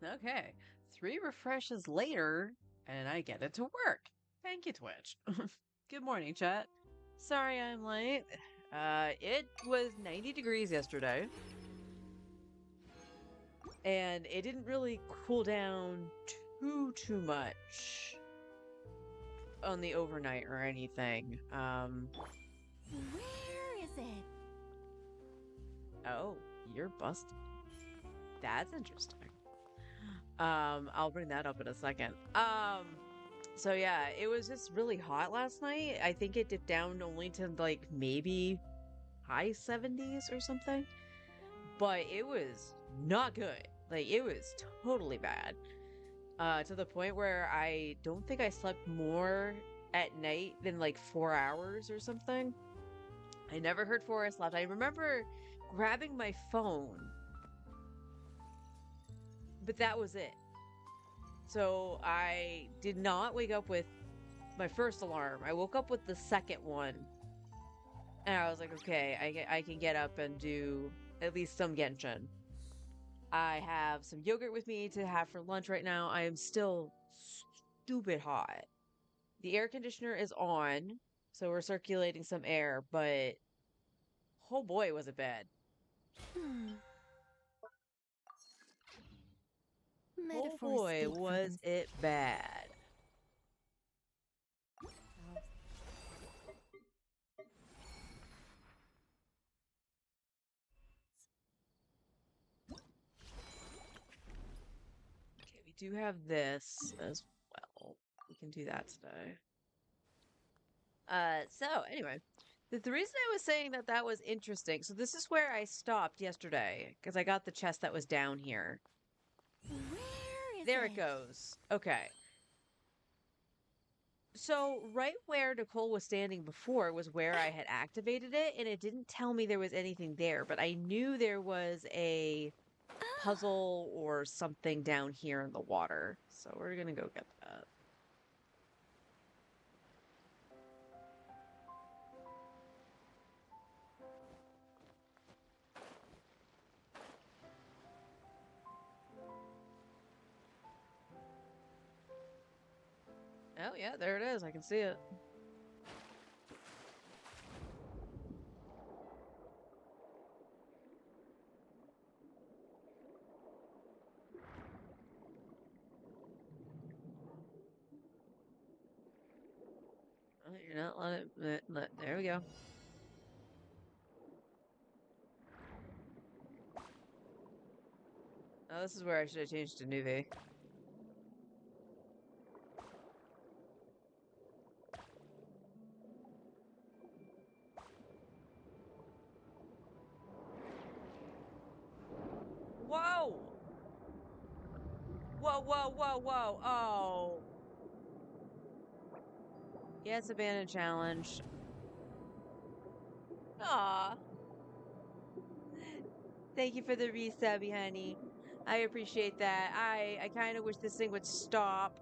Okay. 3 refreshes later, and I get it to work. Thank you, Twitch. Good morning, chat. Sorry I'm late. It was 90 degrees yesterday, and it didn't really cool down too much on the overnight or anything. Where is it? Oh, you're busted. That's interesting. I'll bring that up in a second. So yeah, it was just really hot last night. I think it dipped down only to like maybe high 70s or something. But it was not good. Like it was totally bad. To the point where I don't think I slept more at night than like 4 hours or something. I never heard Forrest left. I remember grabbing my phone, but that was it. So I did not wake up with my first alarm. I woke up with the second one, and I was like, okay, I can get up and do at least some Genshin. I have some yogurt with me to have for lunch right now. I am still stupid hot. The air conditioner is on, so we're circulating some air, but oh boy, was it bad. Hmm. Oh Metaphors boy, speak for was them. it bad. Okay, we do have this as well. We can do that today. So anyway, the reason I was saying that that was interesting, so this is where I stopped yesterday, because I got the chest that was down here. Where is There it it? goes. Okay. So right where Nicole was standing before was where I had activated it, and it didn't tell me there was anything there, but I knew there was a puzzle or something down here in the water. So we're gonna go get that. Oh yeah, there it is. I can see it. Oh, you're not letting there we go. Oh, this is where I should have changed to Nuvi. Whoa! Whoa, whoa, whoa, whoa. Oh. Yeah, it's a bandit challenge. Aw. Thank you for the resub, honey. I appreciate that. I kind of wish this thing would stop.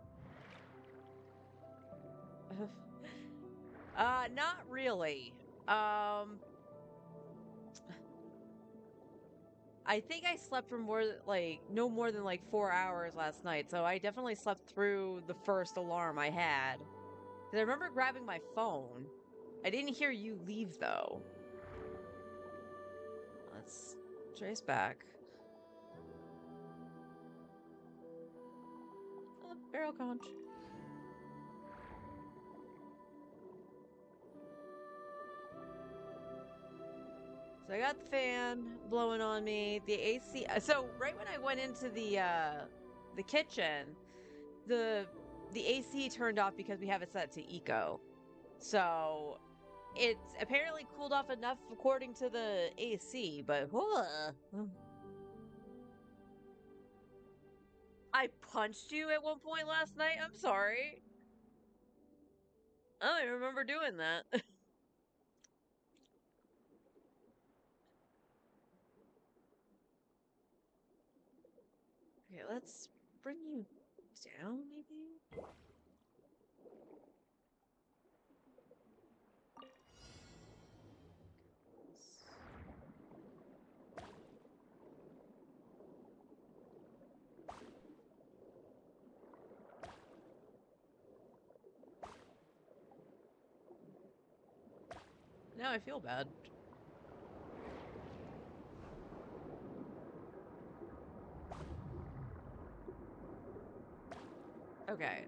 Not really. Um, I think I slept for no more than like 4 hours last night, so I definitely slept through the first alarm I had. 'Cause I remember grabbing my phone. I didn't hear you leave though. Let's trace back. Barrel conch. So I got the fan blowing on me, the AC. So right when I went into the kitchen, the the AC turned off because we have it set to eco. So it's apparently cooled off enough according to the AC, but I punched you at one point last night. I'm sorry. I don't even remember doing that. Okay, let's bring you down, maybe? Now I feel bad. Okay.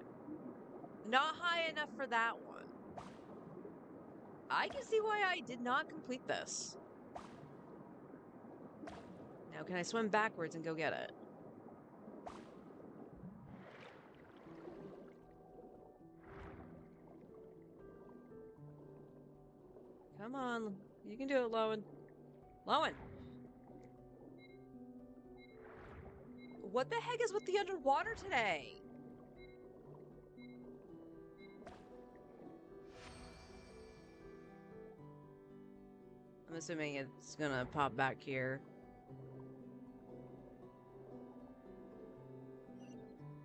Not high enough for that one. I can see why I did not complete this. Now, can I swim backwards and go get it? Come on. You can do it, Lowen. Lowen! What the heck is with the underwater today? I'm assuming it's gonna pop back here.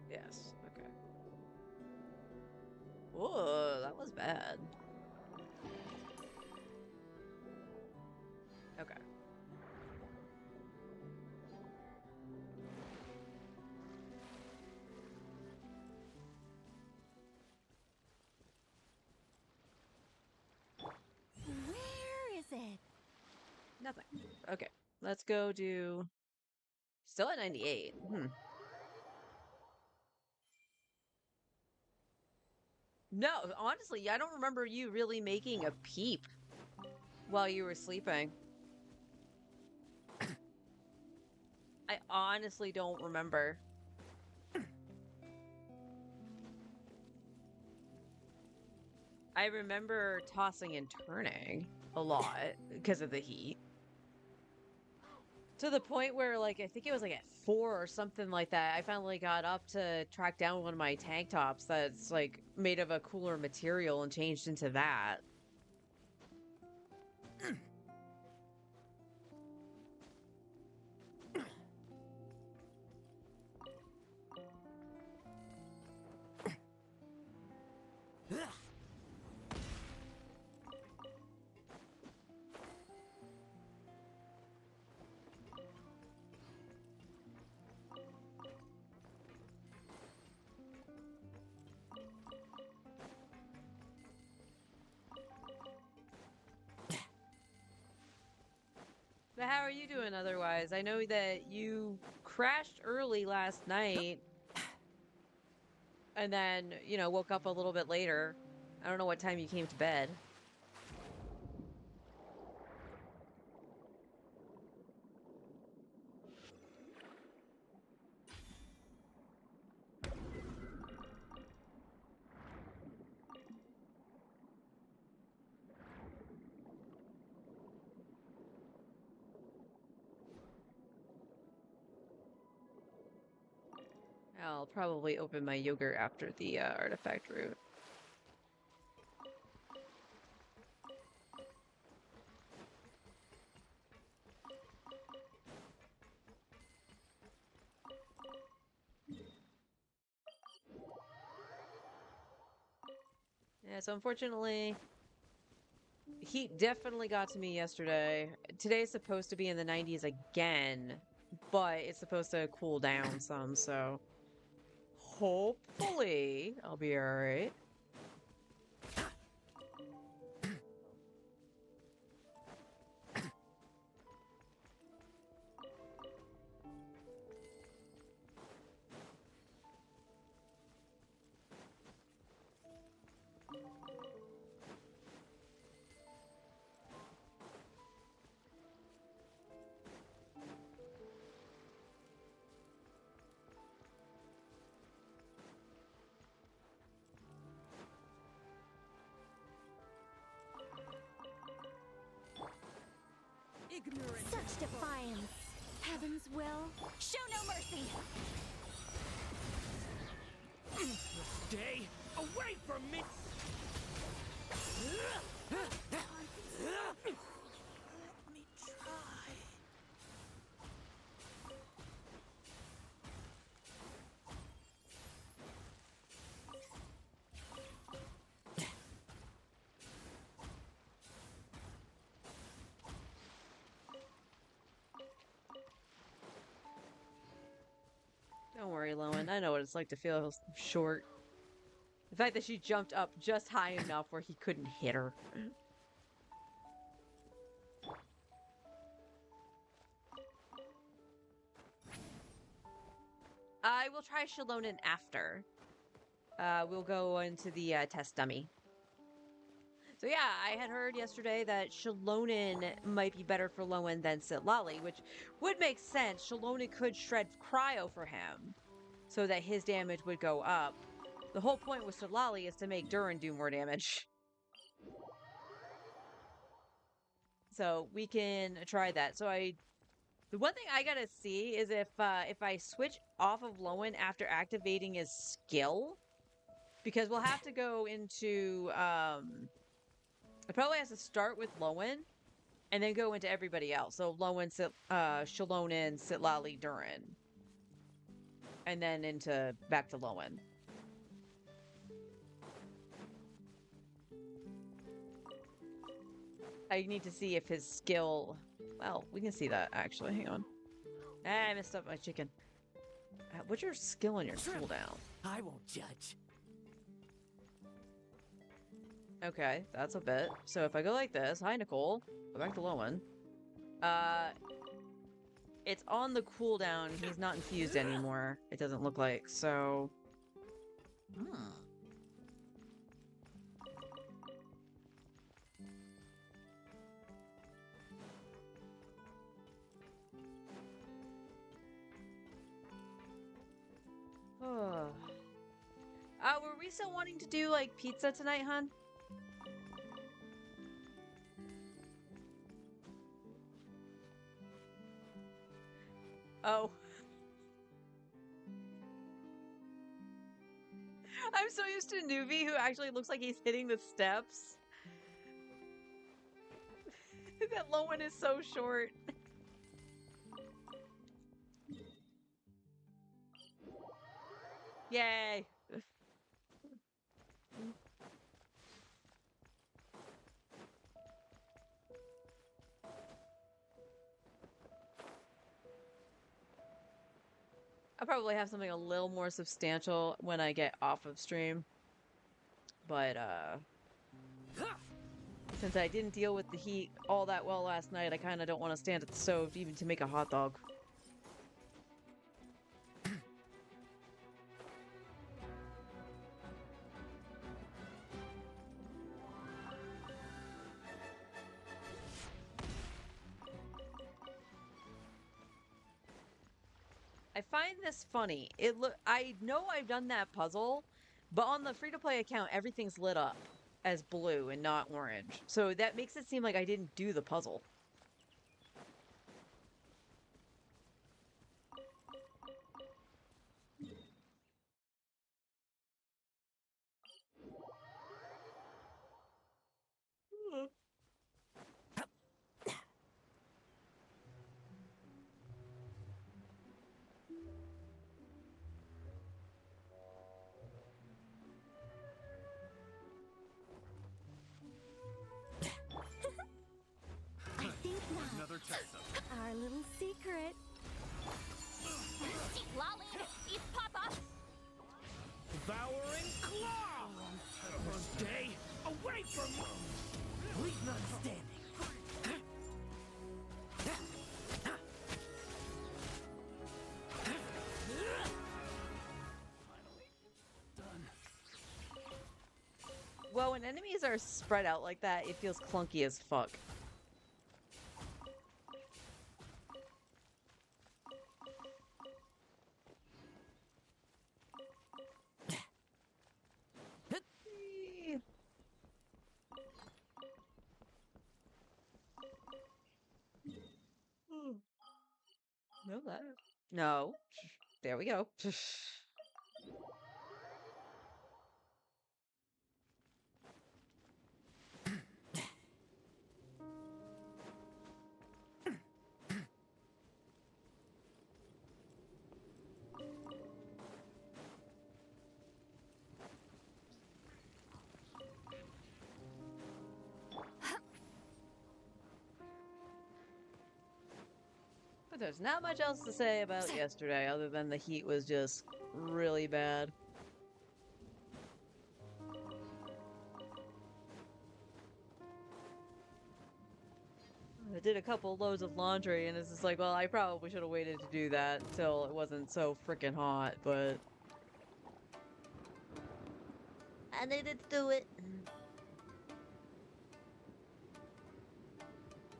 Yes, okay. Whoa, that was bad. Okay. Where is it? Nothing. Okay, let's go do... Still at 98. No, honestly, I don't remember you really making a peep while you were sleeping. I honestly don't remember. I remember tossing and turning a lot because of the heat. To the point where, like, I think it was like at 4 or something like that, I finally got up to track down one of my tank tops that's like made of a cooler material and changed into that. But how are you doing otherwise? I know that you crashed early last night and then, you know, woke up a little bit later. I don't know what time you came to bed. I'll probably open my yogurt after the artifact route. Yeah, so unfortunately, heat definitely got to me yesterday. Today's supposed to be in the 90s again, but it's supposed to cool down some, so hopefully I'll be alright. Ignorant. Such defiance. Heaven's will. Show no mercy. Stay away from me! Let me try. Don't worry, Lowen. I know what it's like to feel short. The fact that she jumped up just high enough where he couldn't hit her. I will try Shalonen after. We'll go into the test dummy. So yeah, I had heard yesterday that Shalonen might be better for Lowen than Sitlali, which would make sense. Shalonen could shred Cryo for him, so that his damage would go up. The whole point with Sitlali is to make Durin do more damage. So we can try that. The one thing I gotta see is if I switch off of Lowen after activating his skill, because we'll have to go into it probably has to start with Lowen and then go into everybody else. So Lowen, Shalonen, Sitlali, Durin, and then into back to Lowen. I need to see if his skill. Well, we can see that actually. Hang on. I messed up my chicken. What's your skill and your cooldown? I won't judge. Okay, that's a bit. So if I go like this, hi Nicole, go back to Lowen. It's on the cooldown. He's not infused anymore. It doesn't look like. So, were we still wanting to do like pizza tonight, hun? Oh. I'm so used to Nuvi, who actually looks like he's hitting the steps. That Lowen is so short. Yay! I'll probably have something a little more substantial when I get off of stream. But, since I didn't deal with the heat all that well last night, I kind of don't want to stand at the stove even to make a hot dog. I find this funny. I know I've done that puzzle, but on the free-to-play account, everything's lit up as blue and not orange. So that makes it seem like I didn't do the puzzle. I think not. Another test. Our little secret. Lolly, eat Papa. Devouring claw. Stay away from me. Leave none standing. Well, when enemies are spread out like that, it feels clunky as fuck. No, that. No. There we go. But there's not much else to say about yesterday other than the heat was just really bad. The did a couple loads of laundry, and it's just like, well, I probably should have waited to do that until it wasn't so freaking hot, but I needed to do it.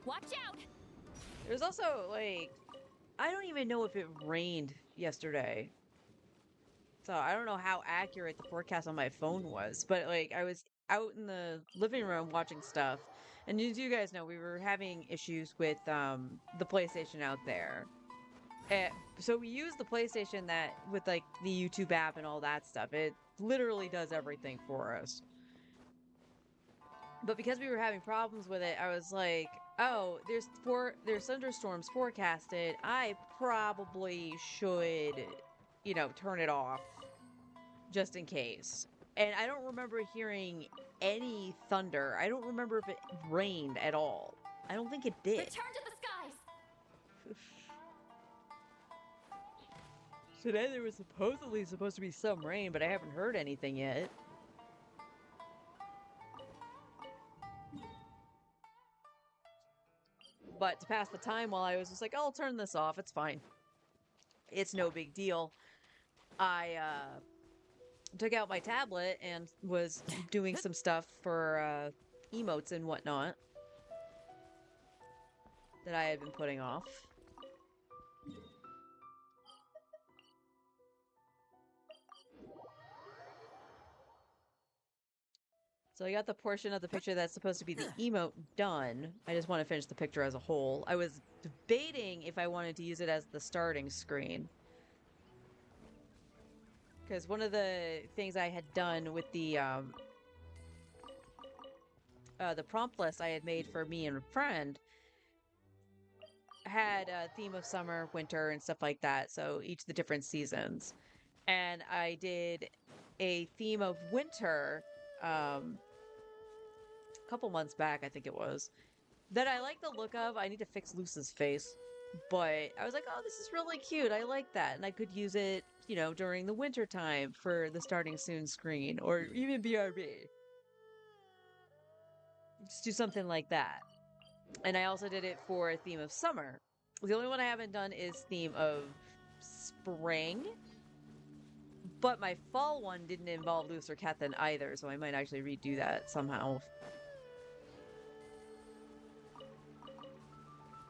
Watch out! There's also, like, I don't even know if it rained yesterday. So I don't know how accurate the forecast on my phone was, but like I was out in the living room watching stuff, and as you guys know, we were having issues with the PlayStation out there. So we use the PlayStation that with like the YouTube app and all that stuff. It literally does everything for us. But because we were having problems with it, I was like, "Oh, there's thunderstorms forecasted. I probably should, you know, turn it off just in case." And I don't remember hearing any thunder. I don't remember if it rained at all. I don't think it did. Return to the skies! Today there was supposedly supposed to be some rain, but I haven't heard anything yet. But to pass the time while I was just like, I'll turn this off, it's fine. It's no big deal. I took out my tablet and was doing some stuff for emotes and whatnot that I had been putting off. So I got the portion of the picture that's supposed to be the emote done. I just want to finish the picture as a whole. I was debating if I wanted to use it as the starting screen. Because one of the things I had done with the prompt list I had made for me and a friend had a theme of summer, winter, and stuff like that. So each of the different seasons. And I did a theme of winter a couple months back, I think it was, that I like the look of. I need to fix Luce's face. But I was like, oh, this is really cute. I like that. And I could use it, you know, during the winter time for the starting soon screen or even BRB. Just do something like that. And I also did it for a theme of summer. The only one I haven't done is theme of spring. But my fall one didn't involve Luce or Kethin either, so I might actually redo that somehow.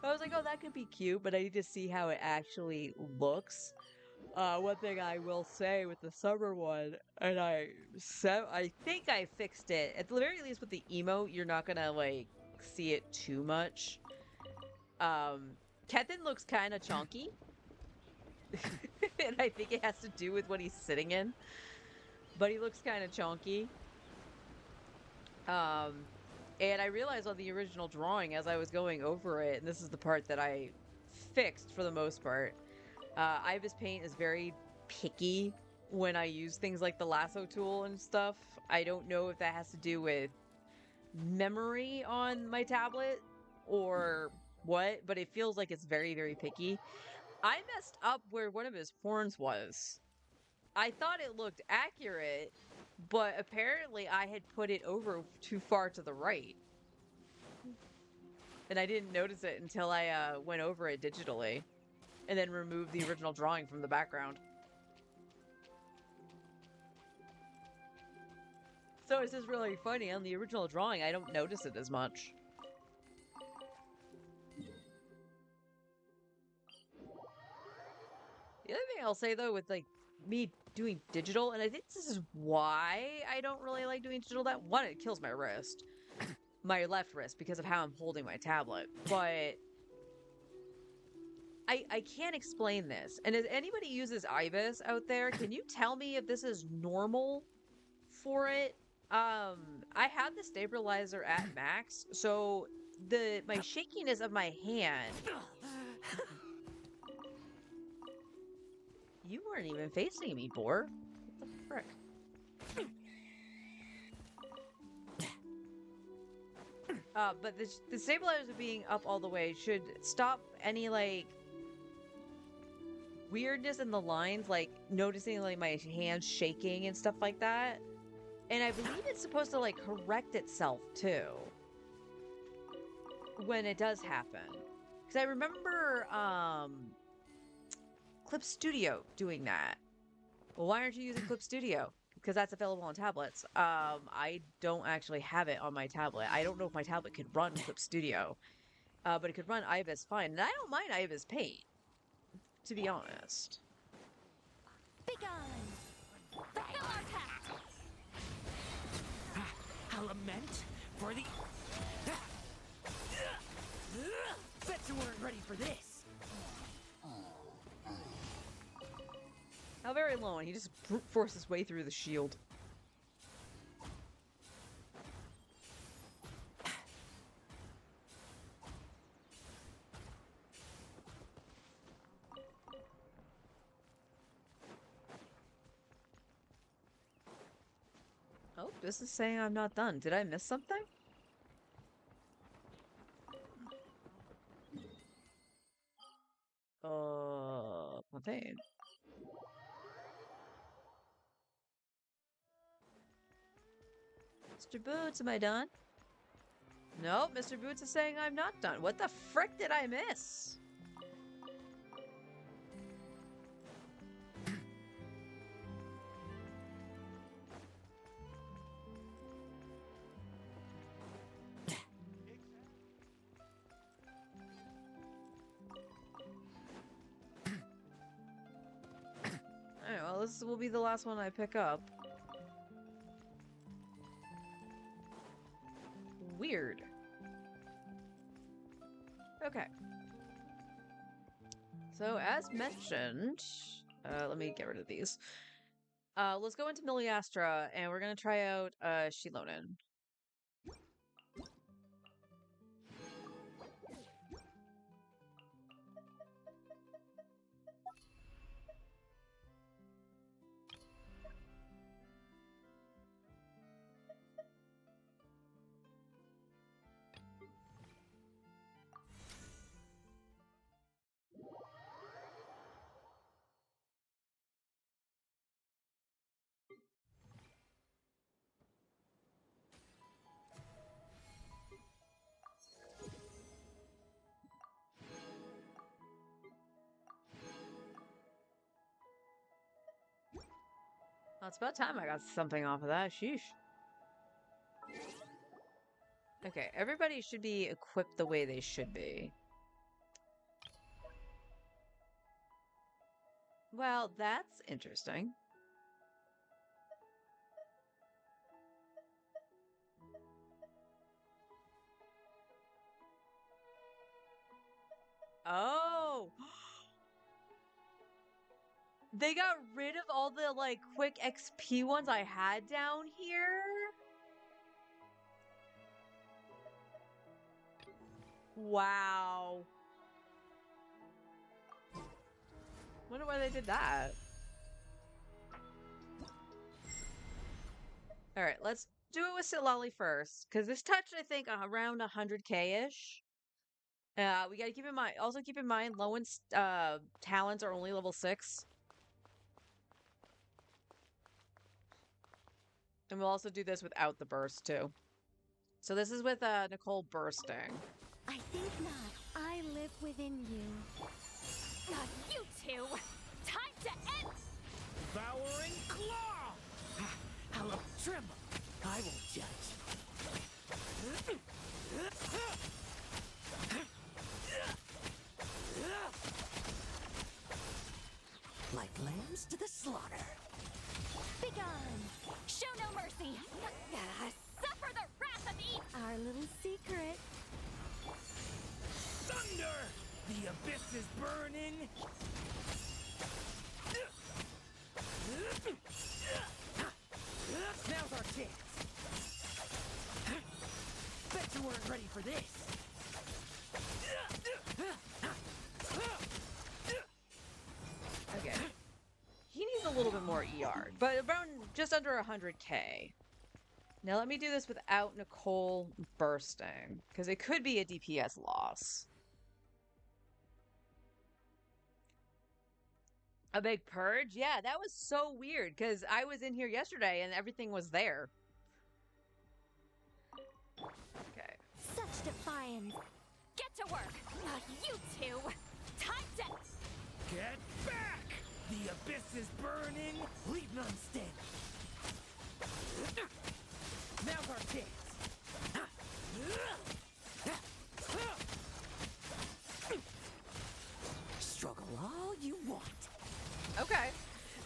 I was like, oh, that could be cute, but I need to see how it actually looks. One thing I will say with the summer one, and I think I fixed it. At the very least with the emote, you're not gonna, like, see it too much. Kethin looks kind of chonky. And I think it has to do with what he's sitting in. But he looks kind of chonky. And I realized on the original drawing as I was going over it, and this is the part that I fixed for the most part, Ibis Paint is very picky when I use things like the lasso tool and stuff. I don't know if that has to do with memory on my tablet or what, but it feels like it's very, very picky. I messed up where one of his horns was. I thought it looked accurate, but apparently I had put it over too far to the right. And I didn't notice it until I went over it digitally and then removed the original drawing from the background. So it's just really funny. On the original drawing, I don't notice it as much. The other thing I'll say, though, with, like, me doing digital, and I think this is why I don't really like doing digital, that one, it kills my wrist. My left wrist, because of how I'm holding my tablet. But I can't explain this. And if anybody uses Ibis out there, can you tell me if this is normal for it? I had the stabilizer at max, so my shakiness of my hand... You weren't even facing me, Boar. What the frick? But the stabilizer being up all the way should stop any, like, weirdness in the lines, like noticing, like, my hands shaking and stuff like that. And I believe it's supposed to, like, correct itself, too. when it does happen. Because I remember Clip Studio doing that. Well, why aren't you using Clip Studio? Because that's available on tablets. I don't actually have it on my tablet. I don't know if my tablet could run Clip Studio, but it could run Ibis fine. And I don't mind Ibis Paint, to be honest. Begone! Fulfill our task. A lament for the... Bet you weren't ready for this. How very low, and he just brute forced his way through the shield. Oh, this is saying I'm not done. Did I miss something? Nothing. Mr. Boots, am I done? Nope, Mr. Boots is saying I'm not done. What the frick did I miss? Alright, well, this will be the last one I pick up. Weird. Okay. So, as mentioned, let me get rid of these. Let's go into Miliastra, and we're gonna try out, Shilonen. Well, it's about time I got something off of that. Sheesh. Okay, everybody should be equipped the way they should be. Well, that's interesting. Oh! They got rid of all the, like, quick XP ones I had down here? Wow. Wonder why they did that. Alright, let's do it with Silali first. Because this touched, I think, around 100k-ish. We gotta keep in mind, also keep in mind, Lowen's talents are only level 6. And we'll also do this without the burst, too. So this is with Nicole bursting. I think not. I live within you. You two. Time to end. Devouring claw! I'll tremble. I won't judge. Like lambs to the slaughter. Begone! Show no mercy. Suffer the wrath of Eve. Our little secret. Thunder! The abyss is burning. Now's our chance. Bet you weren't ready for this. Okay. He needs a little bit more ER, but around just under 100k. Now let me do this without Nicole bursting, because it could be a DPS loss. A big purge? Yeah, that was so weird, because I was in here yesterday and everything was there. Okay. Such defiance. get to work. You two. Time to. Get back! The abyss is burning. Leave none standing. Now's our chance. Struggle all you want. Okay.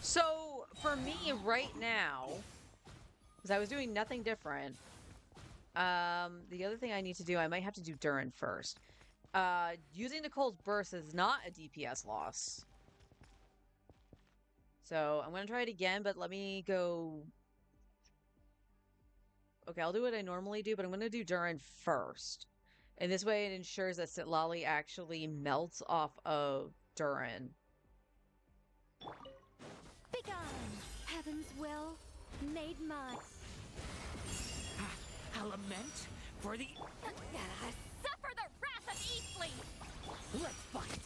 So, for me right now, because I was doing nothing different, the other thing I need to do, I might have to do Durin first. Using Nicole's Burst is not a DPS loss. So, I'm going to try it again, but let me go... Okay, I'll do what I normally do, but I'm going to do Durin first. And this way it ensures that Sitlali actually melts off of Durin. Begone! Heaven's will made mine. I lament for the... Suffer the wrath of Eastleaf! Let's fight!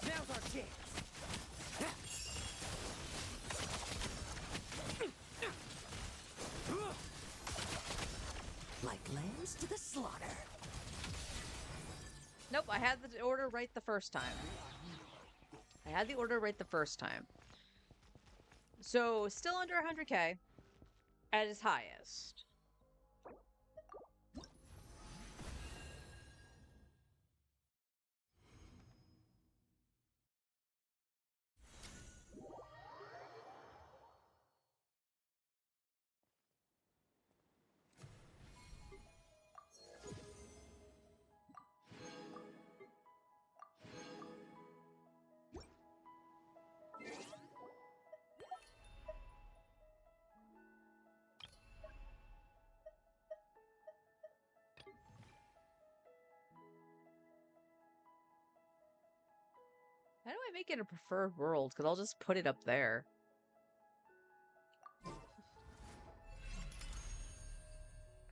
Now's our chance! Like lambs to the slaughter. Nope, I had the order right the first time. I had the order right the first time. So, still under 100k at its highest. How do I make it a preferred world? Because I'll just put it up there.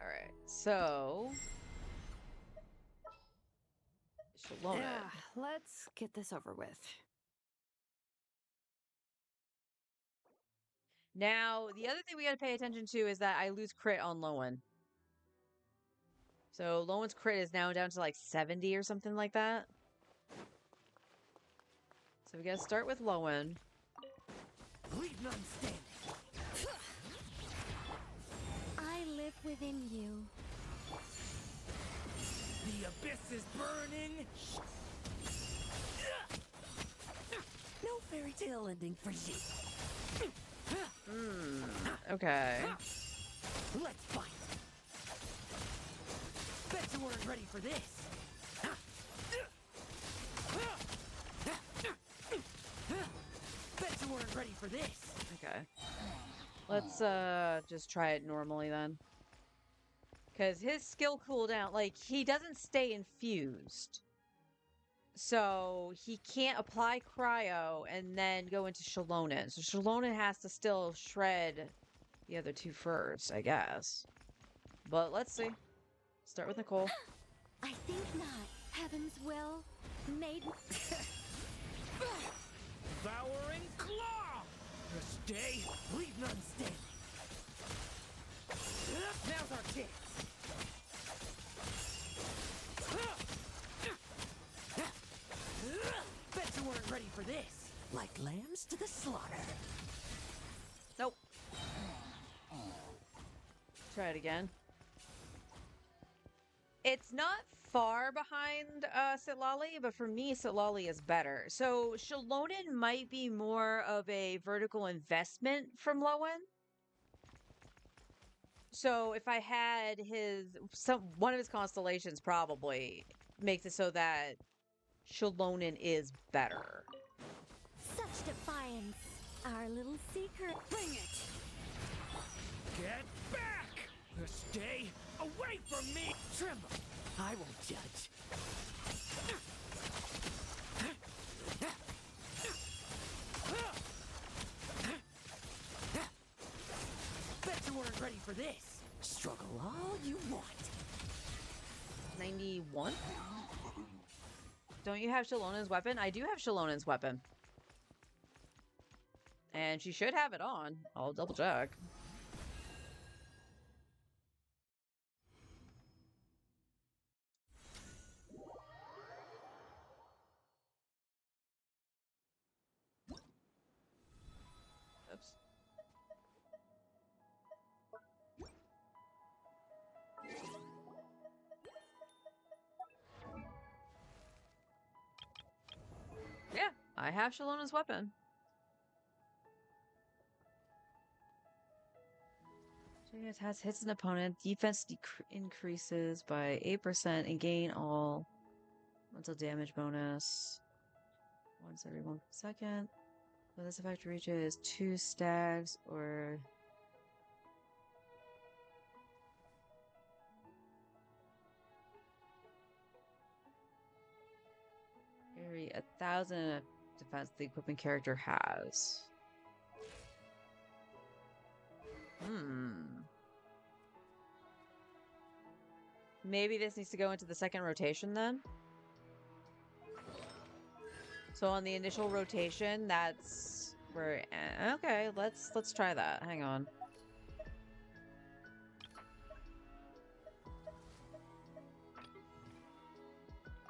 Alright, so... Shalona. Yeah, let's get this over with. Now, the other thing we gotta pay attention to is that I lose crit on Lowen. So, Lowen's crit is now down to like 70 or something like that. So we gotta start with Lowen. Leave none standing. I live within you. The abyss is burning. No fairy tale ending for you. Okay. Let's fight. Bet you weren't ready for this. Bet you weren't ready for this. Okay. Let's just try it normally then. Because his skill cooldown, like, he doesn't stay infused. So he can't apply cryo and then go into Shalonen. So Shalonen has to still shred the other two first, I guess. But let's see. Start with Nicole. I think not. Heaven's will made. Devouring claw. This day, leave none standing. Now's our chance. Bet you weren't ready for this. Like lambs to the slaughter. Nope. Try it again. It's not far behind Sitlali, but for me, Sitlali is better. So Shalonen might be more of a vertical investment from Lowen. So if I had one of his constellations probably makes it so that Shalonen is better. Such defiance. Our little secret. Bring it. Get back! Stay away from me! Tremble! I won't judge. Bet you weren't ready for this. Struggle all you want. 91? Don't you have Shalonen's weapon? I do have Shalonen's weapon. And she should have it on. I'll double check. I have Shallona's weapon. It has hits an opponent. Defense increases by 8% and gain all mental damage bonus once every 1 second. When this effect reaches 2 stags or carry 1,000 defense the equipping character has. Maybe this needs to go into the second rotation then? So on the initial rotation, that's where okay, let's try that. Hang on.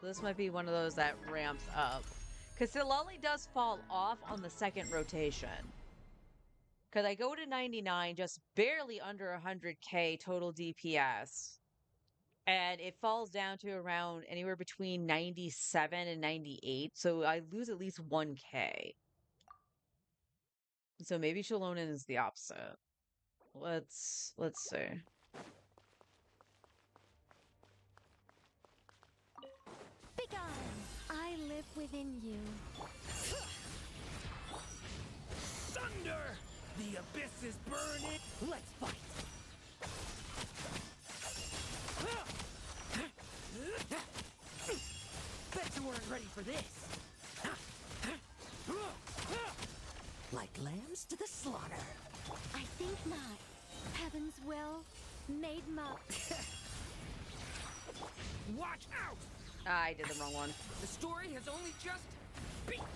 This might be one of those that ramps up. Because Silali does fall off on the second rotation. Because I go to 99, just barely under 100k total DPS. And it falls down to around anywhere between 97 and 98. So I lose at least 1k. So maybe Shallonen is the opposite. Let's see. Begone! I live within you. Thunder! The abyss is burning! Let's fight! Bet you weren't ready for this! Like lambs to the slaughter! I think not. Heaven's will made my... Watch out! I did the wrong one. The story has only just begun.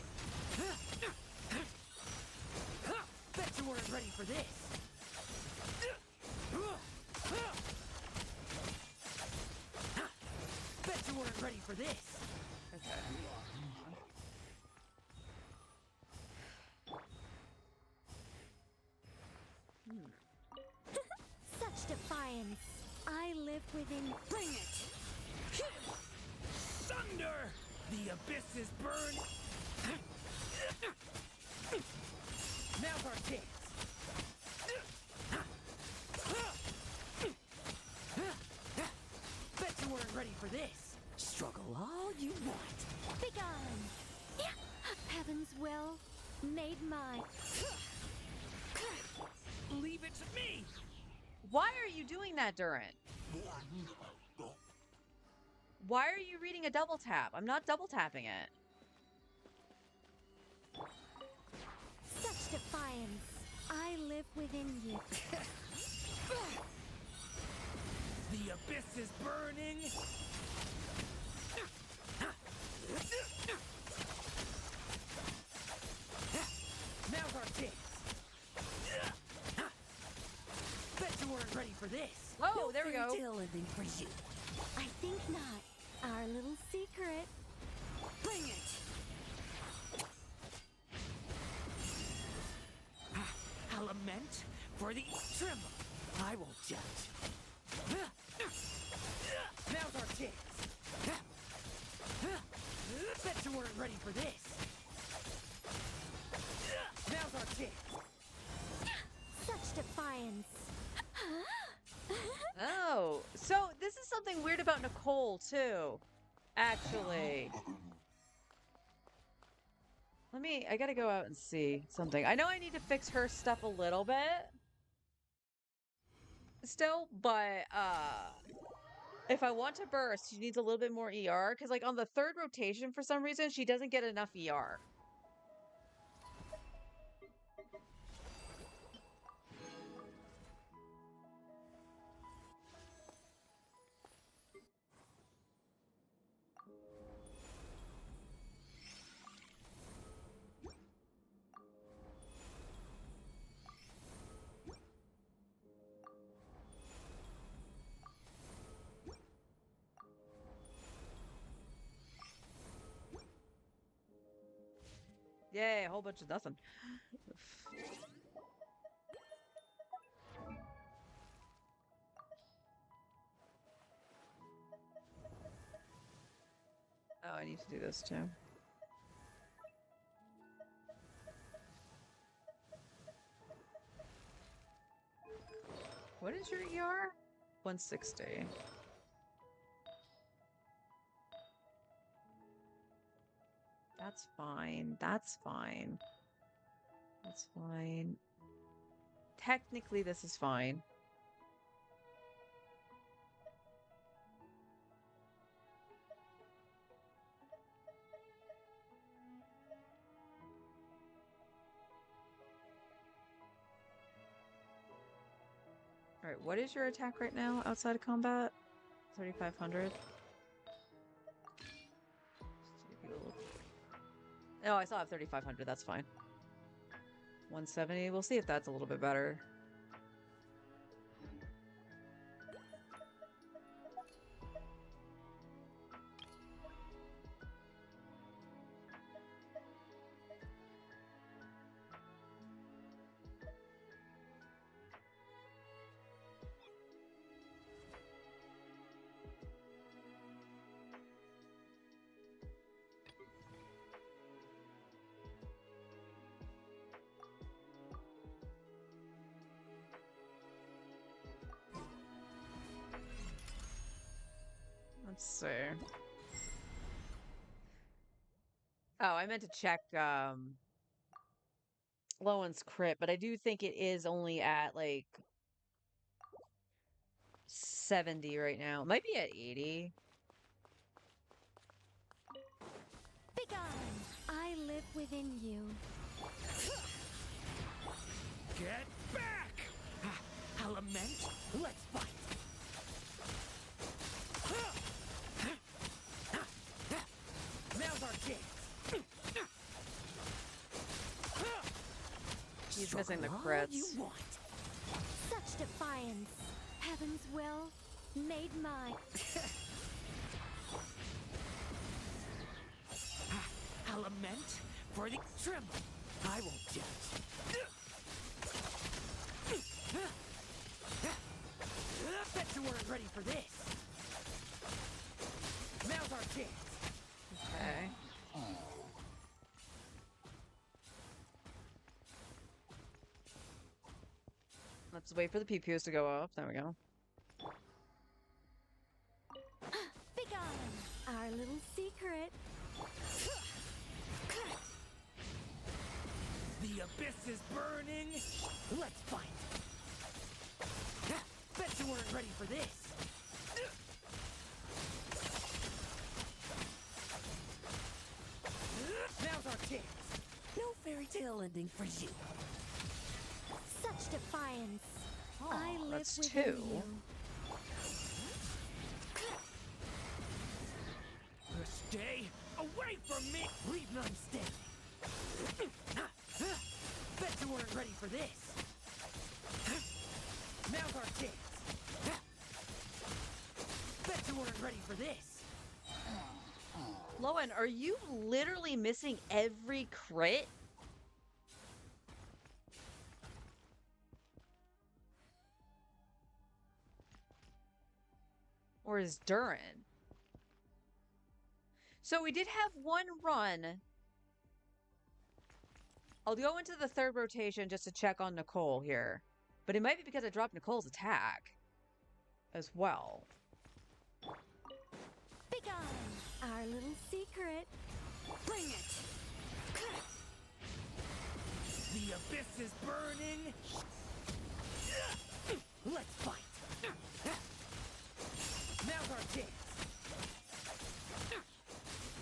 Bet you weren't ready for this. Bet you weren't ready for this. Okay. Such defiance. I live within... Bring it! Thunder! The abyss is burned. Now's our chance. Bet you weren't ready for this. Struggle all you want. Begone! Heaven's will made mine. Leave it to me. Why are you doing that, Durant? Why are you reading a double tap? I'm not double tapping it. Such defiance. I live within you. The abyss is burning. Now's our chance. Bet you weren't ready for this. Oh, there we go. Still ending for you. I think not. Our little secret. Bring it. I'll lament for the tremble. I won't judge. Now's our chance. Bet you weren't ready for this. Now's our chance. Such defiance. Oh, so this is something weird about Nicole too. Actually, I gotta go out and see something. I know I need to fix her stuff a little bit still, but if I want to burst, she needs a little bit more ER because like on the third rotation for some reason she doesn't get enough ER. Yay, a whole bunch of nothing. Oh, I need to do this too. What is your ER? 160. That's fine. That's fine. That's fine. Technically, this is fine. Alright, what is your attack right now outside of combat? 3,500? Oh, I still have 3,500. That's fine. 170. We'll see if that's a little bit better. Let's see. Oh, I meant to check Lowen's crit, but I do think it is only at like 70 right now. It might be at 80. Begone! I live within you. Get back! Ah, Element, let's fight! Now's our chance! He's missing the Struggle all crits. you want. Such defiance. Heaven's will made mine. Element for the tremble. I won't judge. Bet you weren't ready for this. Now's our chance. Okay. Let's wait for the PPOs to go up. There we go. Begone! Our little secret. The abyss is burning. Let's fight. Bet you weren't ready for this. Now's our chance. No fairy tale ending for you. Such defiance. Oh, I live that's within 2. you. Stay away from me. Leave none standing. Bet you weren't ready for this. Now's our chance. Bet you weren't ready for this. Lowen, are you literally missing every crit? Or is Durin? So we did have one run. I'll go into the third rotation just to check on Nicole here. But it might be because I dropped Nicole's attack as well. Begone! Our little secret. Bring it! The abyss is burning. Let's fight. Now's our chance.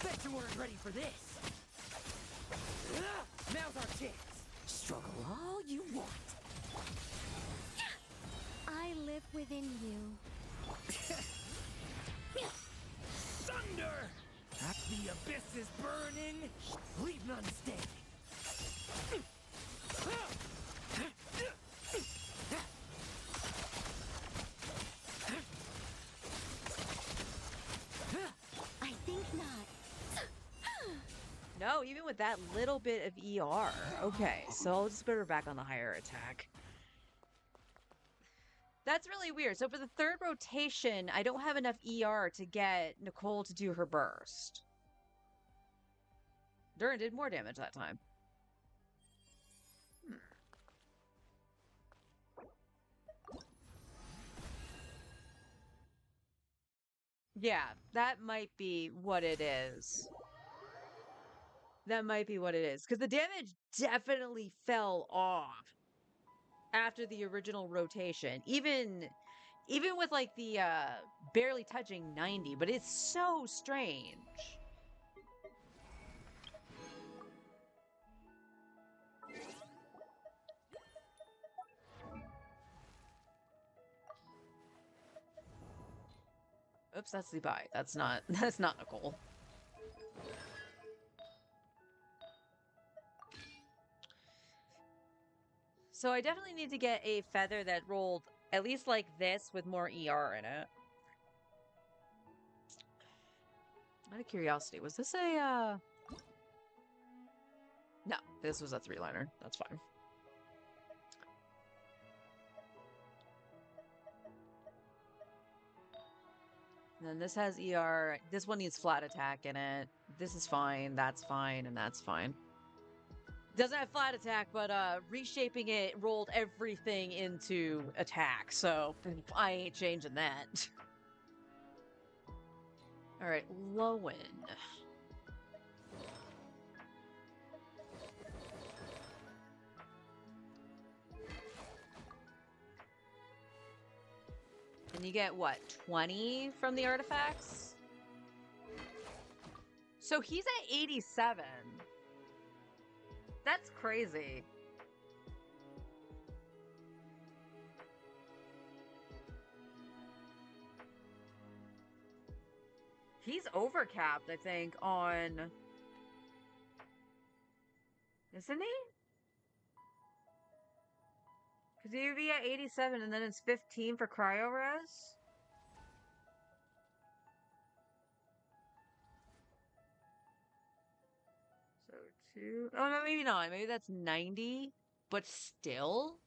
Bet you weren't ready for this. Now's our chance. Struggle all you want. I live within you. Thunder! The abyss is burning. Leave none standing. I think not. No, even with that little bit of ER. Okay, so I'll just put her back on the higher attack. That's really weird. So for the third rotation, I don't have enough ER to get Nicole to do her burst. Durin did more damage that time. Yeah, that might be what it is. That might be what it is. Because the damage definitely fell off after the original rotation. Even with like the barely touching 90, but it's so strange. Oops, that's the buy. That's not that's not Nicole. So I definitely need to get a feather that rolled at least like this with more ER in it. Out of curiosity, was this a no, this was a 3-liner. That's fine. And then this has ER. This one needs flat attack in it. This is fine. That's fine. And that's fine. Doesn't have flat attack, but reshaping it rolled everything into attack. So I ain't changing that. All right, Lowen. And you get what, 20 from the artifacts? So he's at 87. That's crazy. He's overcapped, I think, on... Isn't he? Because you'd be at 87 and then it's 15 for cryo res? So 2... Oh, no, maybe not. Maybe that's 90. But still?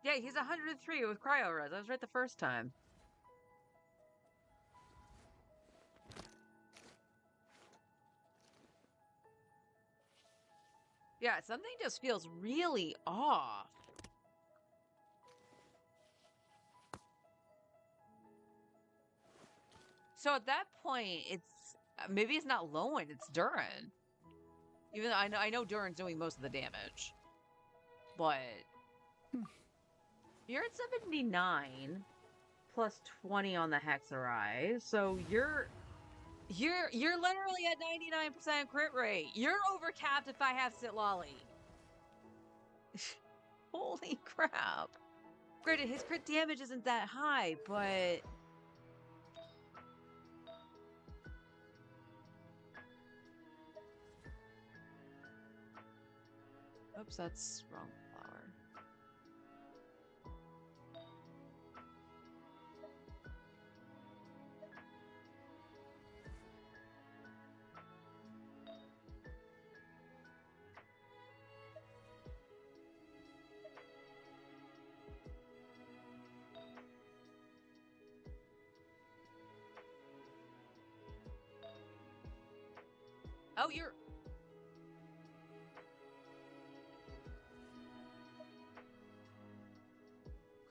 Yeah, he's 103 with cryo res. I was right the first time. Yeah, something just feels really off. So at that point, it's maybe it's not Lowen, it's Durin. Even though I know Durin's doing most of the damage, but you're at 79 plus 20 on the Hexarai, so you're literally at 99% crit rate. You're overcapped if I have Sitlali. Holy crap! Granted, his crit damage isn't that high, but. Oops, that's wrong flower. Oh, you're.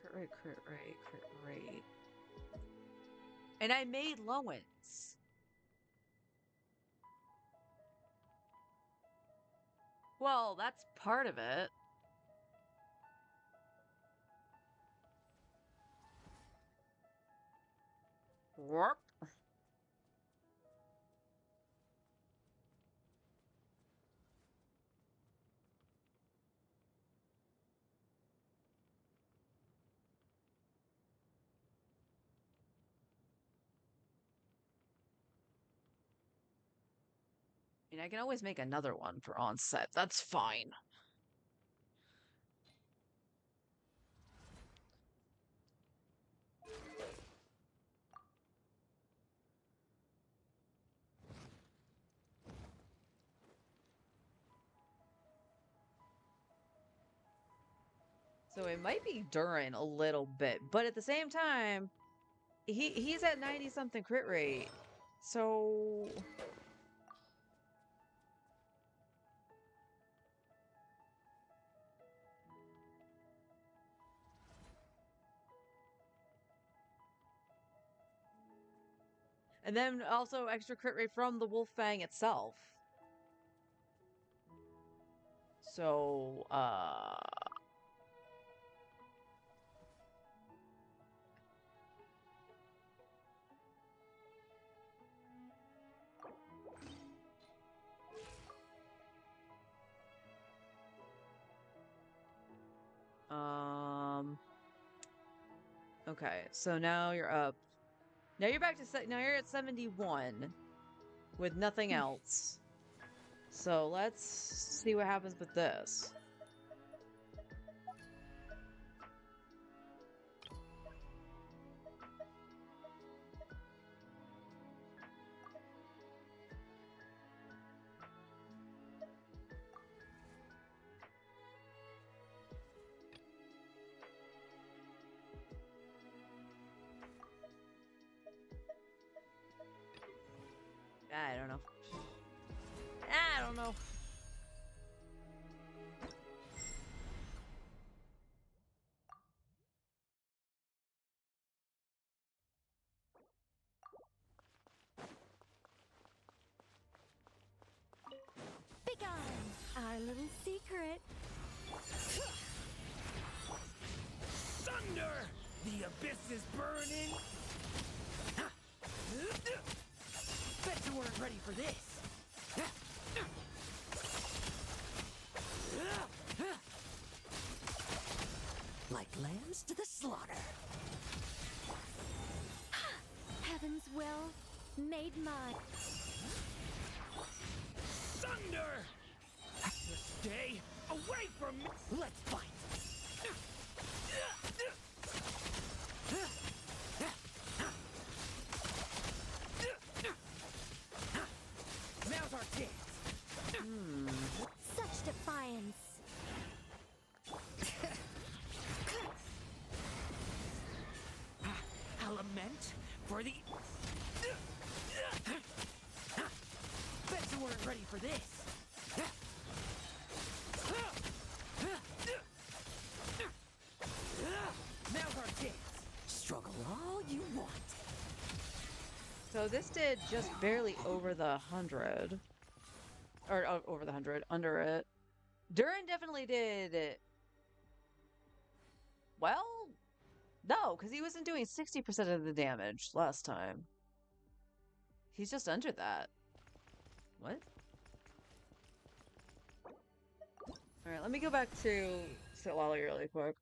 Crit rate, crit rate, crit rate. And I made Lowen's. Well, that's part of it. Warp. I mean, I can always make another one for onset. That's fine. So it might be Durin a little bit, but at the same time, he's at 90 something crit rate. So and then also extra crit rate from the Wolf Fang itself. So okay, so now you're up. Now you're back to now you're at 71 with nothing else. So let's see what happens with this. I don't know. I don't know. Begone, our little secret. Thunder! The abyss is burning! Bet you weren't ready for this! Like lambs to the slaughter. Heaven's will made mine. Thunder! Stay away from me! Let's fight! Now's our chance! Such defiance. I'll lament for the... Bet you weren't ready for this! Now's our chance! Struggle all you want! So this did just barely over the 100. Or over the 100, under it. Durin definitely did... Well, no, because he wasn't doing 60% of the damage last time. He's just under that. What? Alright, let me go back to Sitlali really quick.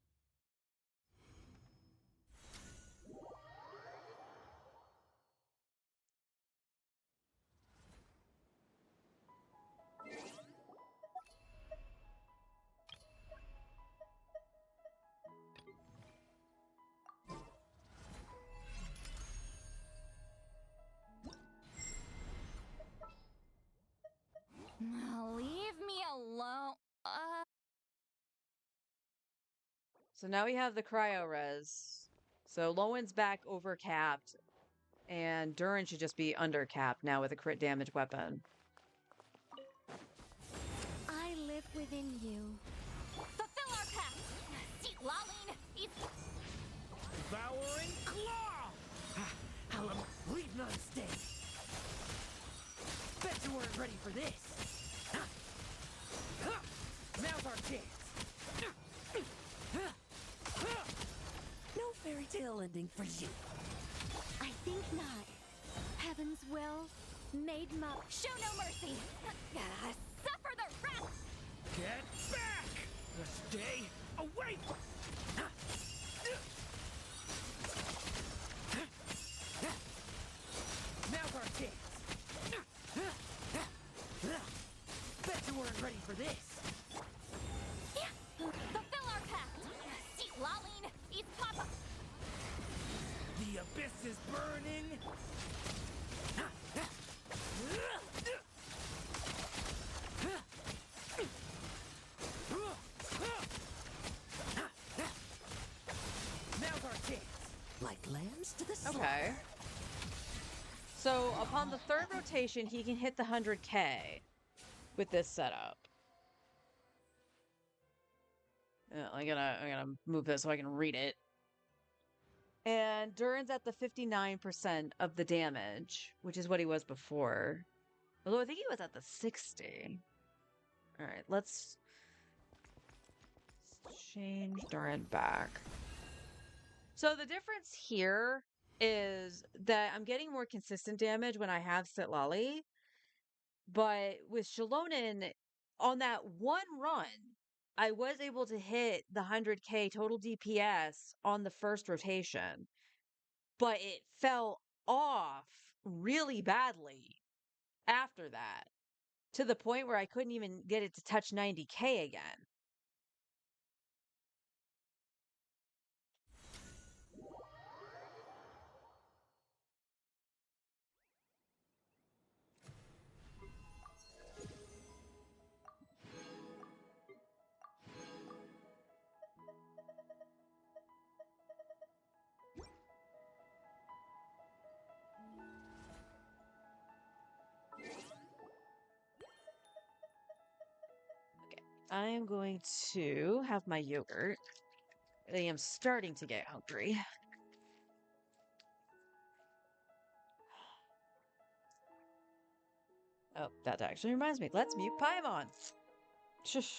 Leave me alone. So now we have the cryo res. So Lowen's back over capped, and Durin should just be under capped now with a crit damage weapon. I live within you. Fulfill our pact. See, Laline, Devouring claw! Leave none stay! Bet you weren't ready for this! Now's our chance! No fairy tale ending for you! I think not. Heaven's will made my... show no mercy. Suffer the wrath. Get back! Stay away from... Now's our chance! Bet you weren't ready for this! Fulfill our pact. See, Laline, Papa. The abyss is burning! upon the third rotation, he can hit the 100K with this setup. I'm gonna move this so I can read it. And Durin's at the 59% of the damage, which is what he was before. Although I think he was at the 60. All right, let's change Durin back. So the difference here is that I'm getting more consistent damage when I have Sitlali, but with Shalonen, on that one run, I was able to hit the 100K total DPS on the first rotation, but it fell off really badly after that, to the point where I couldn't even get it to touch 90K again. I am going to have my yogurt. I am starting to get hungry. Oh, that actually reminds me. Let's mute Paimon. Shush.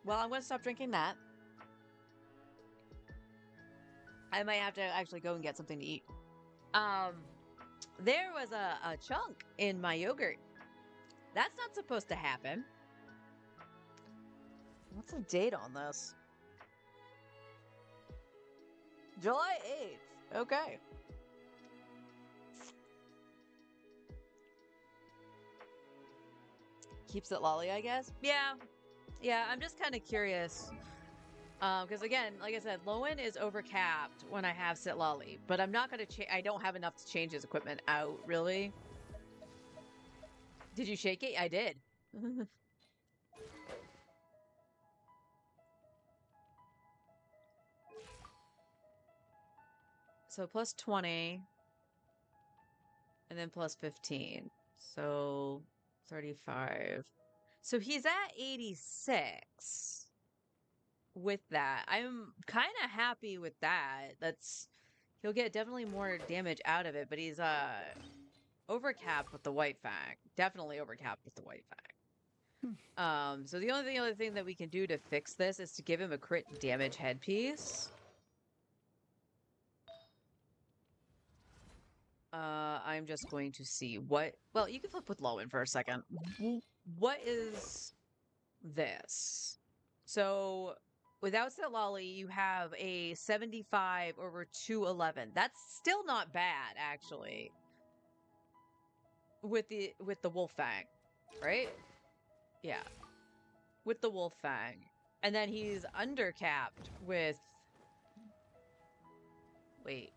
Well, I'm going to stop drinking that. I might have to actually go and get something to eat. There was a chunk in my yogurt. That's not supposed to happen. What's the date on this? July 8th. Okay. Keeps it lolly, I guess. Yeah, I'm just kind of curious. Because again, like I said, Lowen is overcapped when I have Sitlali, but I'm not gonna I don't have enough to change his equipment out, really. Did you shake it? I did. So plus 20, and then plus 15. So 35. So he's at 86 with that. I'm kind of happy with that. He'll get definitely more damage out of it, but he's overcapped with the White Fang. Definitely overcapped with the White Fang. So the only other thing that we can do to fix this is to give him a crit damage headpiece. I'm just going to see what... Well, you can flip with Lowen for a second. What is this? So, without Sitlali, you have a 75 over 211. That's still not bad, actually. With the Wolf Fang, right? Yeah. With the Wolf Fang. And then he's undercapped with... Wait.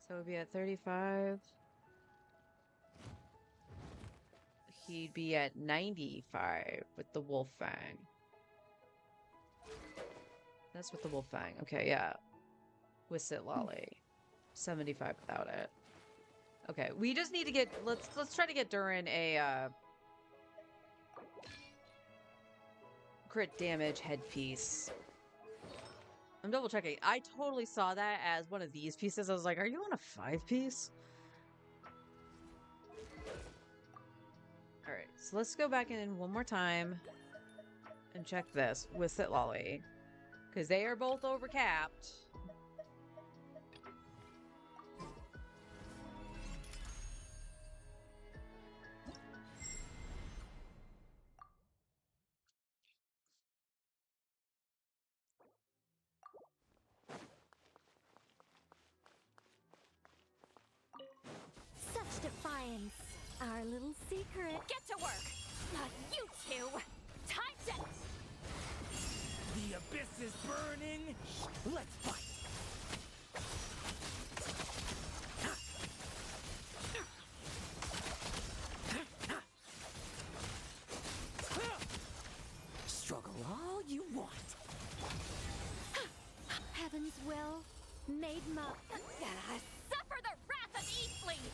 So it would be at 35. He'd be at 95 with the Wolf Fang. That's with the Wolf Fang. Okay, yeah. With Sitlali. 75 without it. Okay, we just need to get... Let's try to get Durin a crit damage headpiece. I'm double checking. I totally saw that as one of these pieces. I was like, are you on a 5-piece? Alright, so let's go back in one more time and check this with Sitlali. Because they are both overcapped. Such defiance. Our little secret. Get to work! You two! Time to... The abyss is burning! Let's fight! Struggle all you want. Heaven's will, made Suffer the wrath of Eastleaf!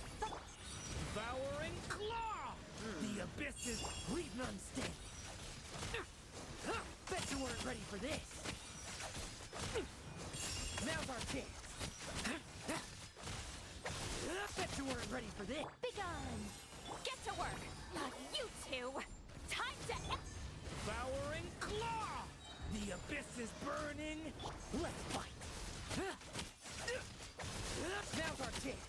Devouring claw! The abyss is... leave none standing. Bet you weren't ready for this. Now's our chance. Bet you weren't ready for this. begone. Get to work! You two! Time to... Devouring claw! The abyss is burning. Let's fight. Now's our chance.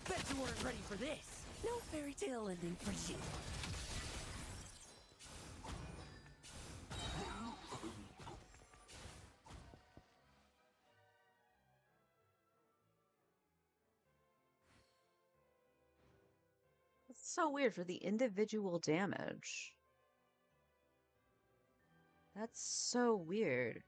Bet you weren't ready for this. No fairy tale ending for you. It's so weird for the individual damage. That's so weird.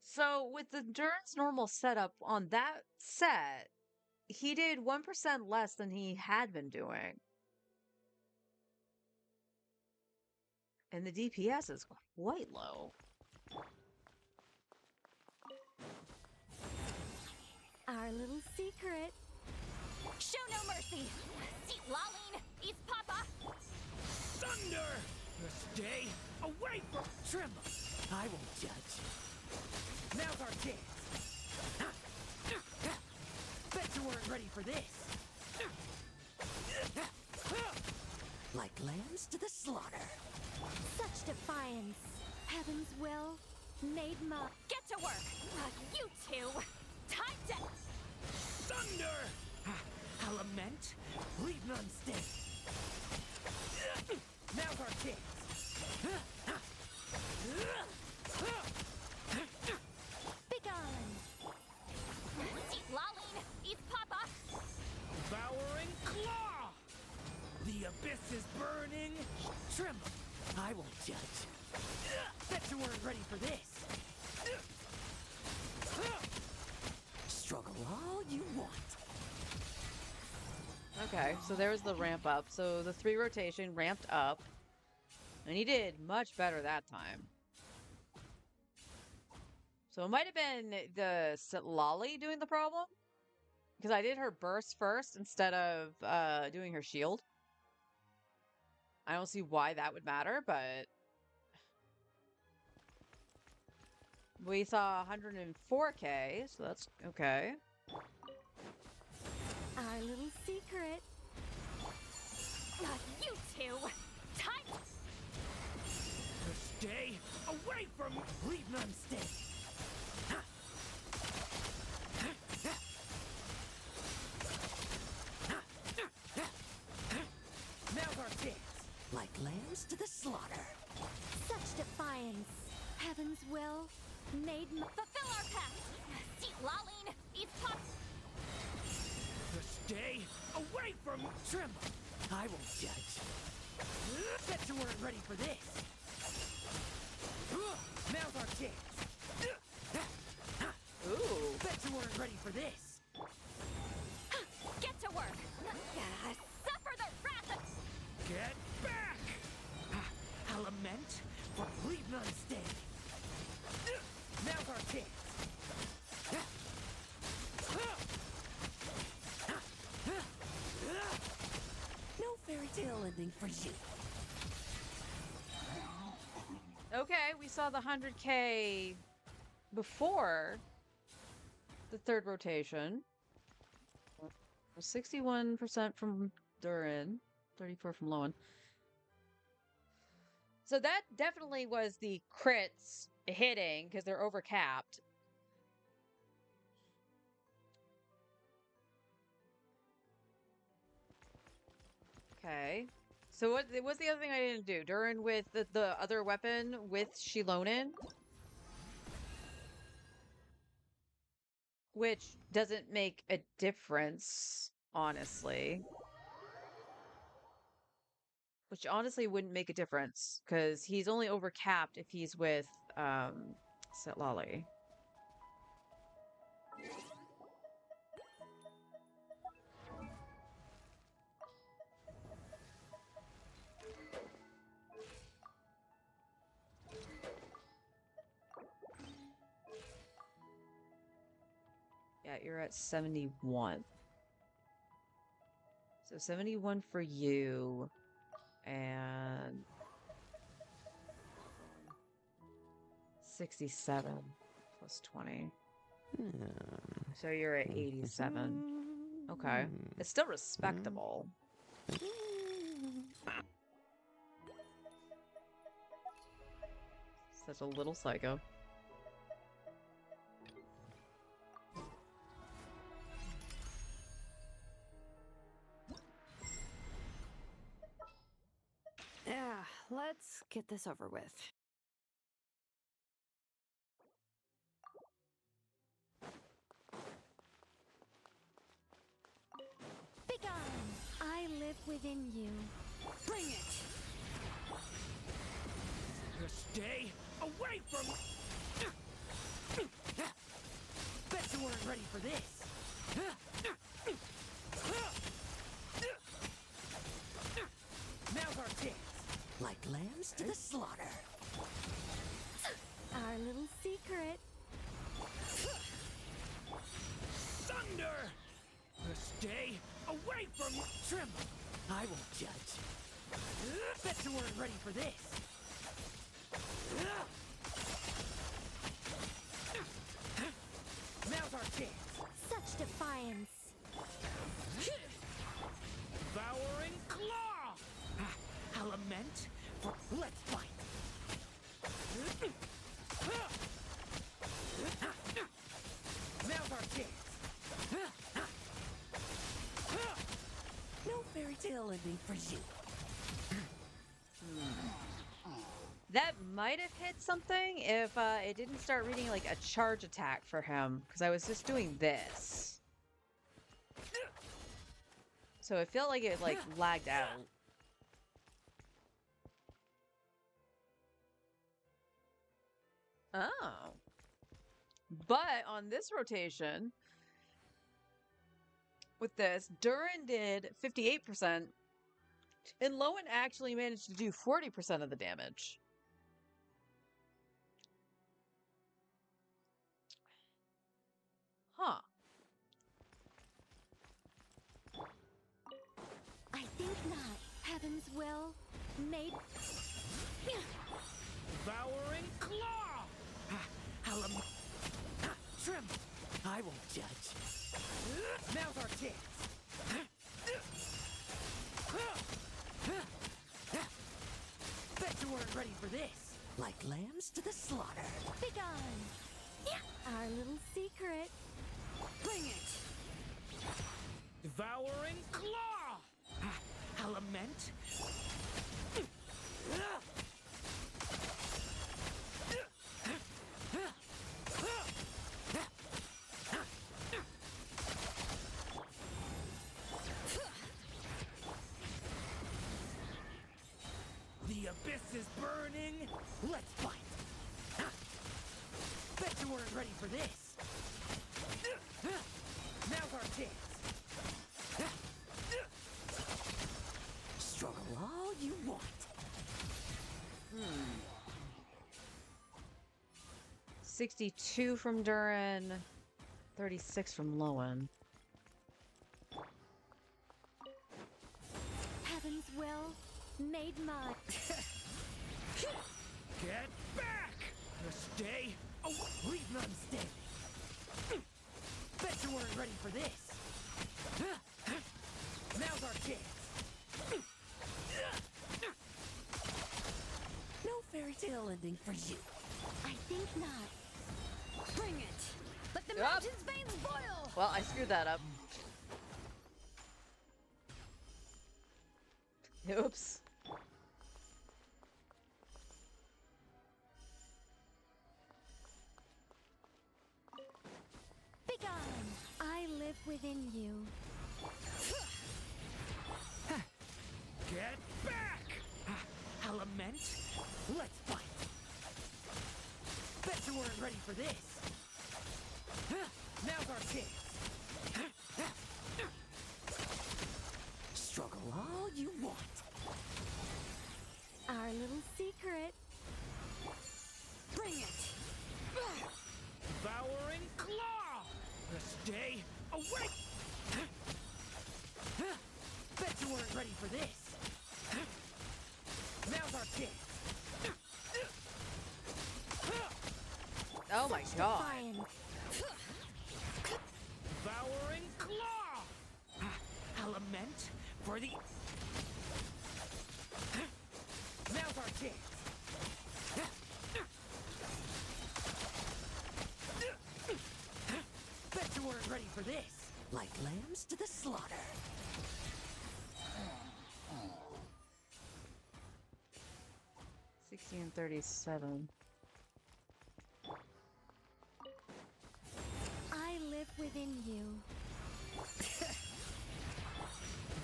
So with the Duran's normal setup on that set, he did 1% less than he had been doing. And the DPS is quite low. Our little secret. Show no mercy! See Laline! Eats Papa! Thunder! Stay away from... Tremble! I won't judge. Now's our chance. Bet you weren't ready for this. Like lambs to the slaughter. Such defiance. Heaven's will, made Get to work! You two! Time to... Thunder! I lament, leave none standing. Now's our chance. begone. See Laline! Eats Papa! Devouring claw! The abyss is burning. Tremble! I won't judge. Bet you weren't ready for this. Struggle all you want. Okay, so there's the ramp up. So the 3 rotation ramped up. And he did much better that time. So it might have been the Lolly doing the problem. Because I did her burst first instead of doing her shield. I don't see why that would matter, but... We saw 104k, so that's okay. Our little secret. You two! Time to... Stay away from... Leave none standing. Now's our chance. Like lambs to the slaughter. Such defiance. Heaven's will, made Fulfill our pact! See Laline! Eats Papa! Stay away from... Tremble! I won't judge. Bet you weren't ready for this. Now's our chance. Ooh. Bet you weren't ready for this. Get to work! Suffer the wrath of... Get back! I lament, but leave none standing. Now's our chance. No fairy tale ending for you. Okay, we saw the 100k before the 3rd rotation. 61% from Duran, 34 from Lowen. So that definitely was the crits hitting because they're overcapped. Okay. So what's the other thing I didn't do? Durin with the other weapon with Shilonin? Which doesn't make a difference, honestly. Which honestly wouldn't make a difference, because he's only overcapped if he's with Setlali. Yeah, you're at 71. So 71 for you, and 67 plus 20. So you're at 87. Okay. It's still respectable. Such a little psycho. Yeah, let's get this over with. Begone! I live within you. Bring it! Stay away from... Bet you weren't ready for this. Now's our chance. Like lambs to the slaughter. Our little secret. Thunder! Stay away from... Tremble. I won't judge. Bet you weren't ready for this. Now's our chance. Such defiance. Devouring claw! I'll lament for... Let's fight! Now's our chance. No fairy tale ending for you. That might have hit something if it didn't start reading like a charge attack for him, because I was just doing this. So it felt like it like lagged out. Oh. But on this rotation, with this, Durin did 58%, and Lowen actually managed to do 40% of the damage. Huh. I think not. Heaven's will made. Devouring claw! Tremble. I won't judge. Now's our chance. Bet you weren't ready for this. Like lambs to the slaughter. Begone! Our little secret. Bring it! Devouring claw! I'll lament. The abyss is burning. Let's fight. Bet you weren't ready for this. Now's our chance. Struggle all you want. 62 from Durin, 36 from Lowen. Heaven's will made mine. Get back! Stay away. Leave none standing. Bet you weren't ready for this. Now's our chance. tale ending for you. I think not. Bring it! Let the Yup. mountain's veins boil! Well, I screwed that up. Oops. Begone! I live within you. Get back! Element, let's fight. Bet you weren't ready for this. Now's our chance. Struggle all you want. Our little secret. Bring it! Devouring claw! Stay away! Bet you weren't ready for this. Now's our chance. Oh my god. Defiance. Devouring claw! Element for the... Now's our chance. Bet you weren't ready for this. Like lambs to the slaughter. 1637. I live within you.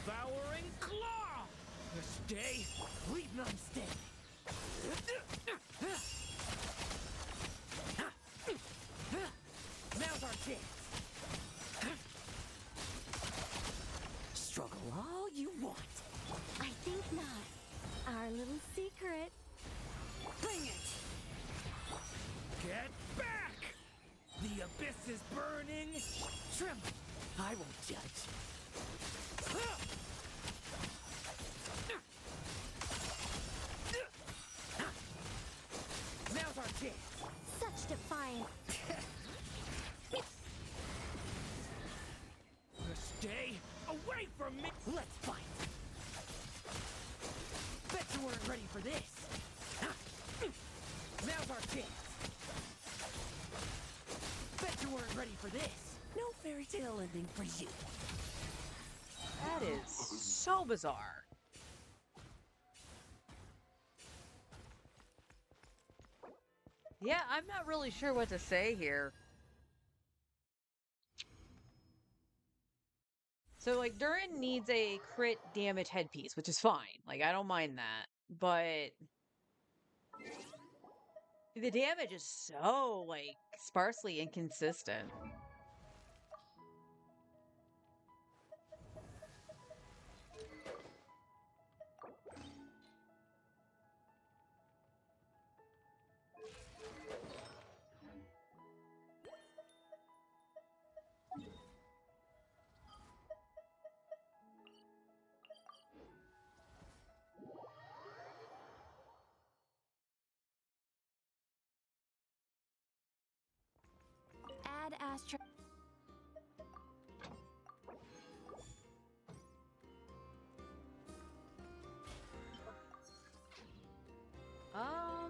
Devouring claw! Stay. Leave none standing. Now's our chance. Struggle all you want. I think not. Our little secret. Bring it! Get back! The abyss is burning. Tremble. I won't judge. Now's our chance. Such defiance. Stay away from me. Let's fight. Bet you weren't ready for this. Now's our chance. Bet you weren't ready for this. No fairy tale ending for you. That is so bizarre. Yeah, I'm not really sure what to say here. So, like, Durin needs a crit damage headpiece, which is fine. Like, I don't mind that. But the damage is so, like, sparsely inconsistent. Add Astra. Oh,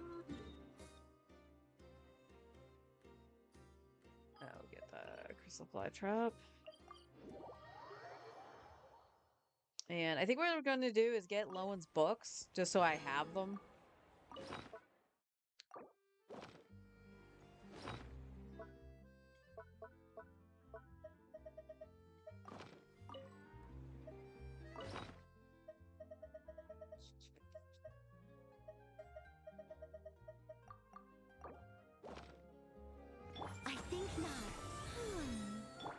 get the crystal fly trap. And I think what we're going to do is get Lowen's books, just so I have them. I think not.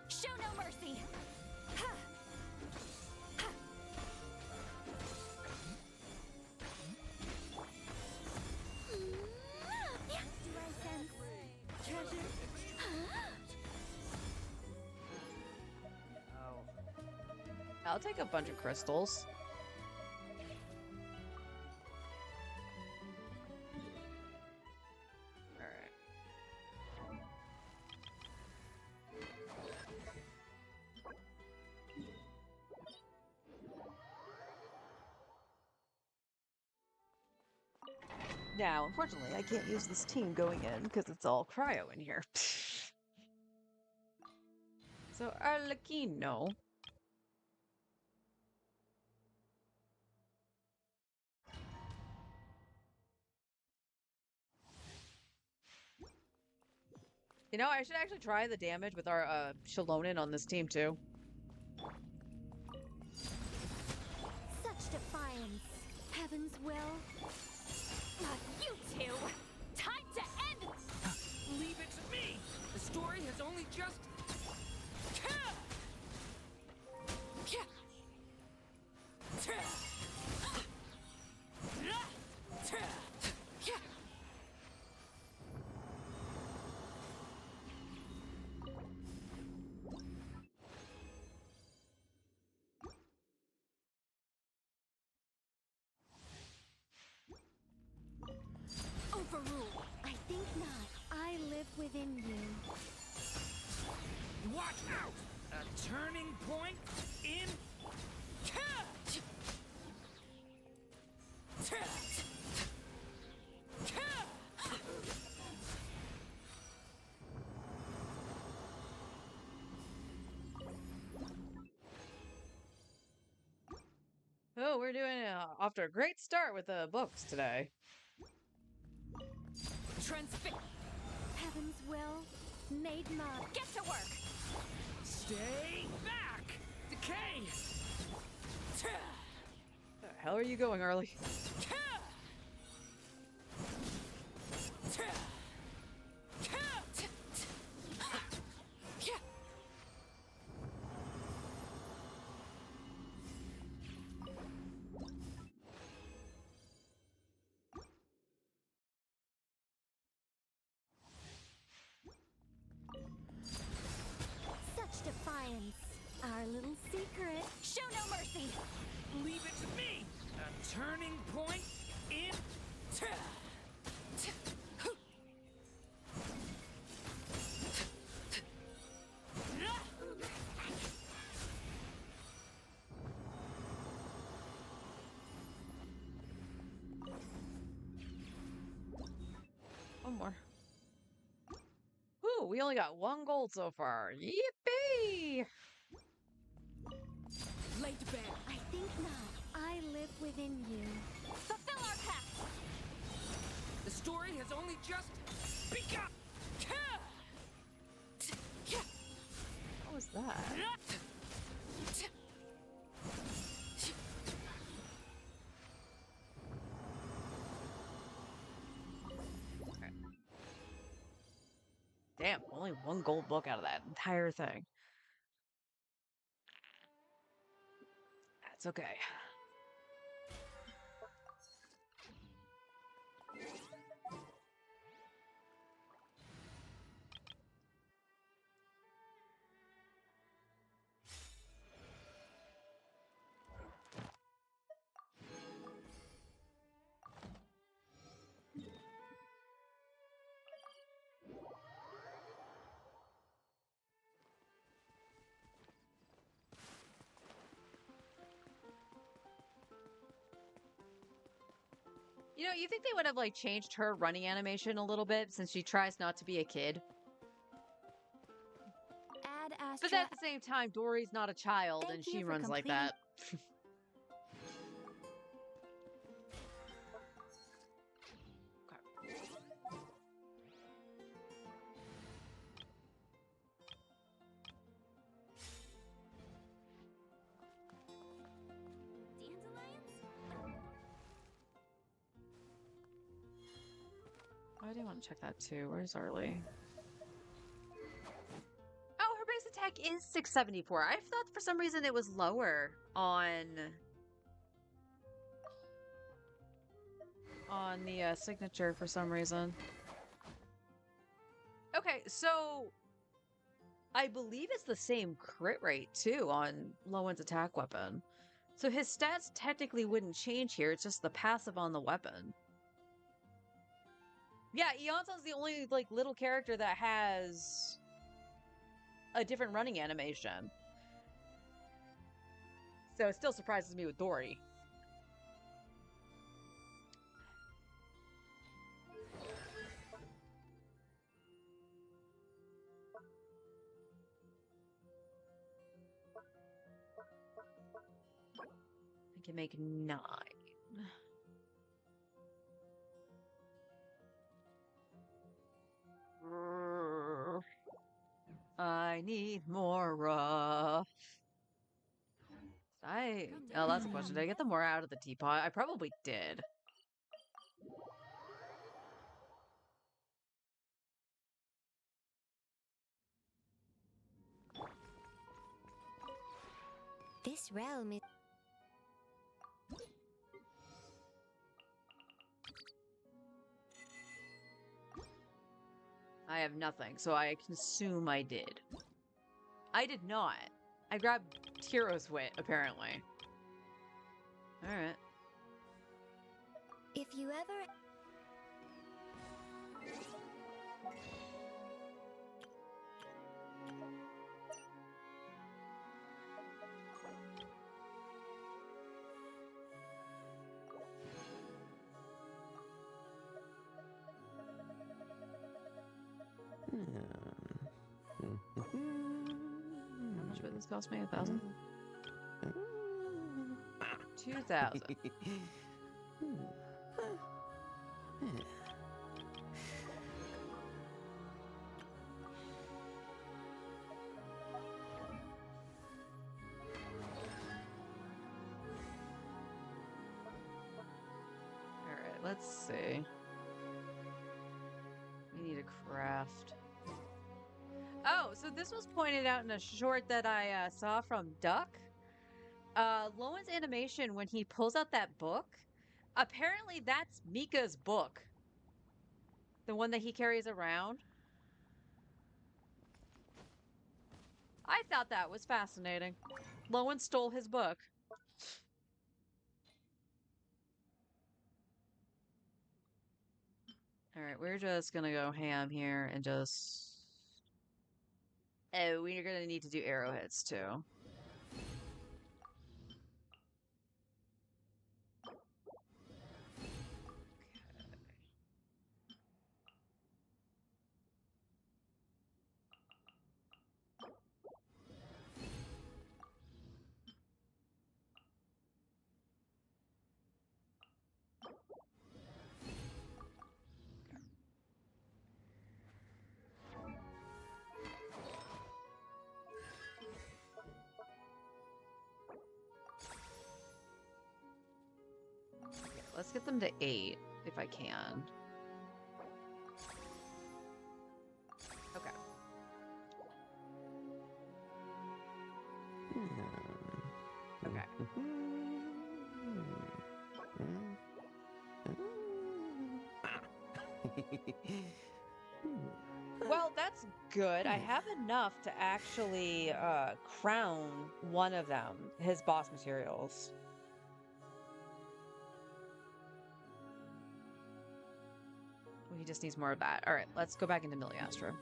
Show no mercy! Ha! Ha! Do I sense treasure? I'll take a bunch of crystals. Alright. Now, unfortunately, I can't use this team going in because it's all cryo in here. So, Arlecchino. You know, I should actually try the damage with our Shalonin on this team too. Such defiance. Heaven's will. You two! Time to end! Leave it to me! The story has only just... Overrule. I think not. I live within you. Watch out! A turning point in... Oh, we're doing off to a great start with the books today. Transfix. Heaven's will made mine. Get to work! Stay back! Decay! The hell are you going, Arlie? Such defiance. Our little secret. Show no mercy! Leave it to me! A turning point in... One more. Ooh, we only got 1 gold so far. Yippee! Laid bare. I think not. I live within you. Fulfill our pact! The story has only just begun! What was that? Damn, only 1 gold book out of that entire thing. That's okay. You know, you think they would have like changed her running animation a little bit since she tries not to be a kid? Ad Astra. But at the same time, Dory's not a child Thank and you she for runs like completing- that. I do want to check that too. Where's Arlie? Oh, her base attack is 674. I thought for some reason it was lower on the signature for some reason. Okay, so I believe it's the same crit rate too on Lowen's attack weapon. So his stats technically wouldn't change here. It's just the passive on the weapon. Yeah, Eonson's the only like little character that has a different running animation. So it still surprises me with Dory. I can make 9. I need more. Oh, that's a question. Did I get the more out of the teapot? I probably did. This realm is. I have nothing, so I can assume I did. I did not. I grabbed Tiro's wit, apparently. Alright. If you ever. How much would this cost me? 1,000? 2,000. Alright, let's see. We need a craft. Oh, so this was pointed out in a short that I saw from Duck. Lowen's animation when he pulls out that book, apparently that's Mika's book. The one that he carries around. I thought that was fascinating. Lowen stole his book. Alright, we're just gonna go ham here and just... Oh, we're gonna need to do arrowheads too. Let's get them to 8, if I can. Okay. Okay. Well, that's good. I have enough to actually crown one of them, his boss materials. He just needs more of that. All right, let's go back into Miliastra.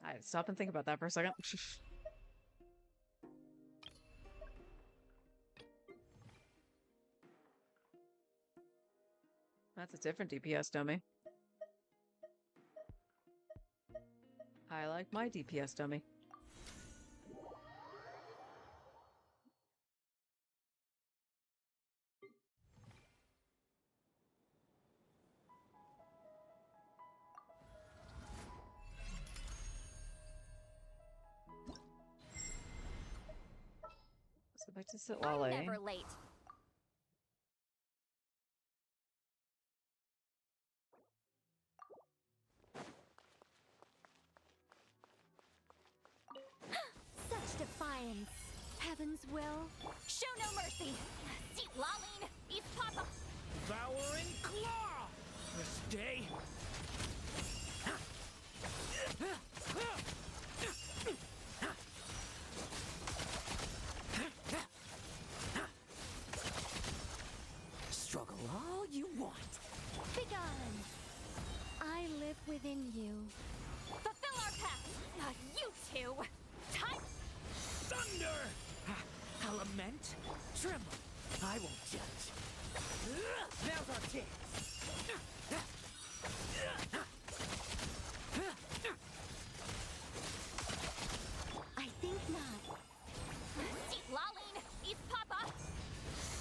I had to stop and think about that for a second. That's a different DPS dummy. I like my DPS dummy. So back to Sitlale. I'm never late. Such defiance. Heaven's will. Show no mercy. Seat Laline, East Papa. Devouring Claw! This day. Struggle all you want. Begone. I live within you. Fulfill our pact. Not you two. Time. Thunder! I won't judge. Now's our chance. I think not. Seat Laline, East Papa.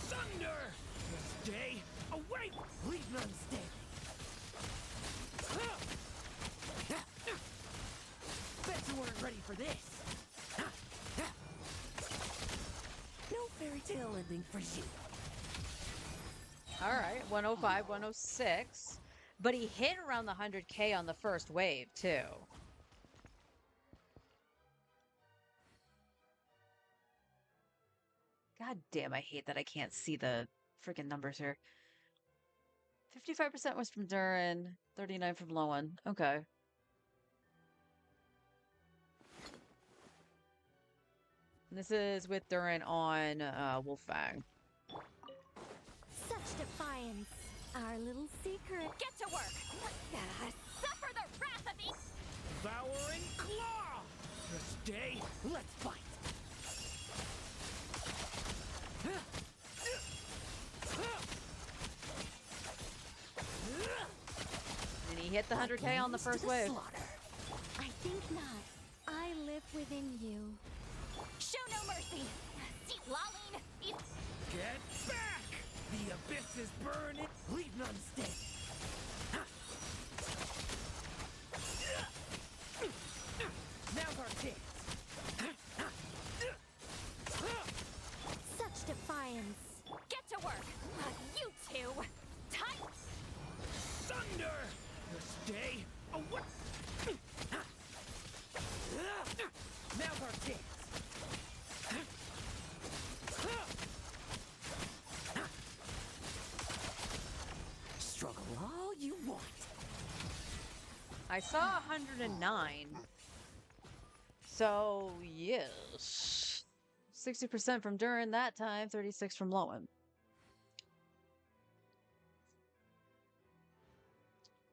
Thunder! Stay away! Leave none standing. Bet you weren't ready for this. No fairy tale ending for you. All right, 105, 106. But he hit around the 100K on the first wave, too. God damn, I hate that I can't see the freaking numbers here. 55% was from Durin, 39 from Lowen. Okay. And this is with Durin on Wolfang. Such defiance. Our little secret. Get to work. Suffer the wrath of East. Devouring Claw! Stay, let's fight. And he hit the 100K on the first wave. I think not. I live within you. Show no mercy. Seat Laline, East. Get back! The abyss is burning. Leave none standing. Now's our chance. Such defiance. Get to work. You two. Tight. Thunder! Stay away! Now's our chance. Struggle all you want. I saw 109. So, yes. 60% from Durin that time, 36 from Lowen.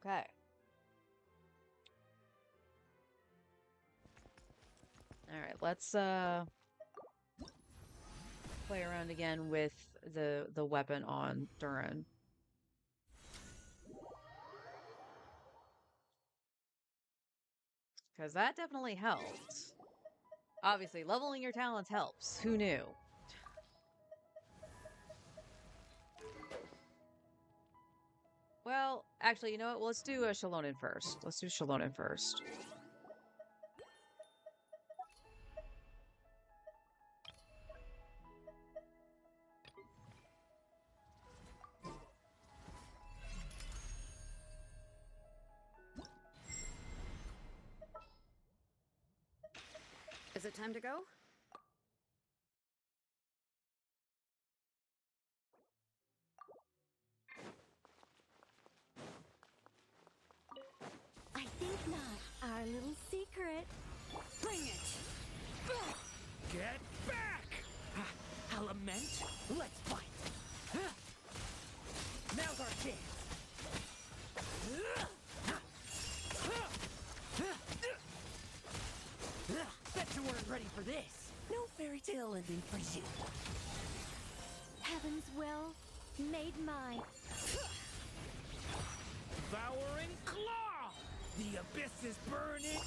Okay. All right, let's play around again with the weapon on Durin. Because that definitely helped. Obviously, leveling your talents helps. Who knew? Well, actually, you know what? Let's do Shalonin first. Let's do Shalonin first. Is it time to go? I think not. Our little secret. Bring it! Get back! Element, let's fight. Now's our chance. Bet you weren't ready for this. No fairy tale ending for you. Heaven's will made mine. Devouring Claw! The abyss is burning.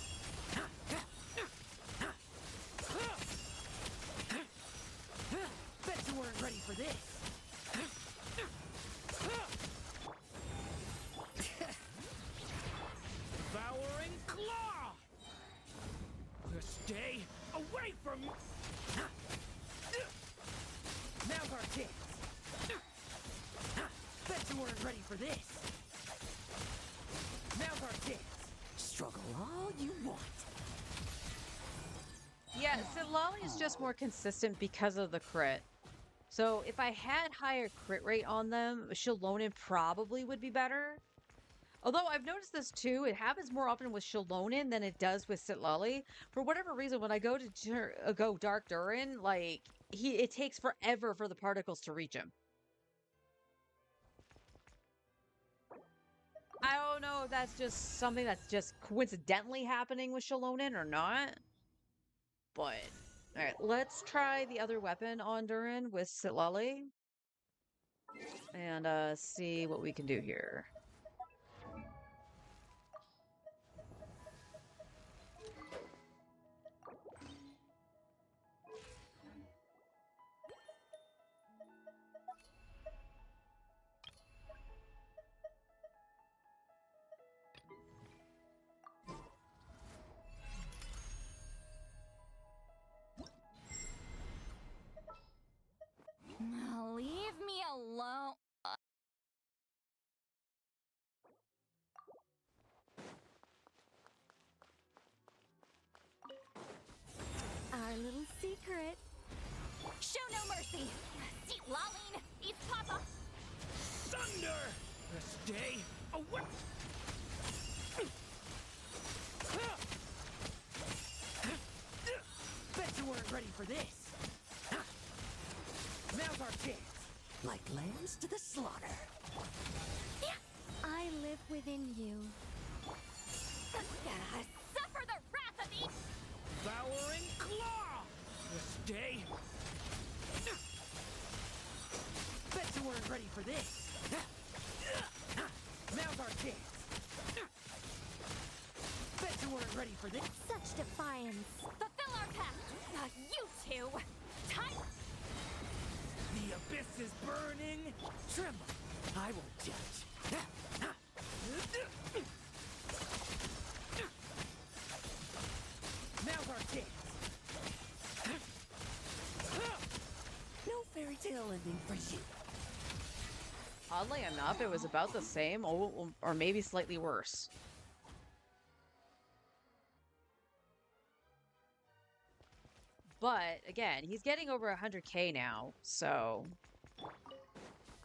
Bet you weren't ready for this. Devouring Claw! Stay away from me! Now's our chance. Bet you weren't ready for this. Now's our chance. Struggle all you want. Yeah, Sitlali is just more consistent because of the crit. So if I had higher crit rate on them, Shalonin probably would be better. Although I've noticed this too, it happens more often with Shalonin than it does with Sitlali. For whatever reason, when I go to go Dark Durin, like it takes forever for the particles to reach him. I don't know if that's just something that's just coincidentally happening with Shalonin or not. But, alright, let's try the other weapon on Durin with Sitlali. And see what we can do here. Leave me alone. Our little secret. Show no mercy. See, Laline, eat Papa. Thunder! Stay away! Bet you weren't ready for this. Now's our chance. Like lambs to the slaughter. I live within you. Suffer the wrath of the... Devouring claw! Stay. Bet you weren't ready for this. Now's our chance. Bet you weren't ready for this. Such defiance. Fulfill our pact. You two. Time. The abyss is burning. Tremble. I won't judge. Now's our chance. No fairy tale ending for you. Oddly enough, it was about the same, or maybe slightly worse. But again, he's getting over 100k now, so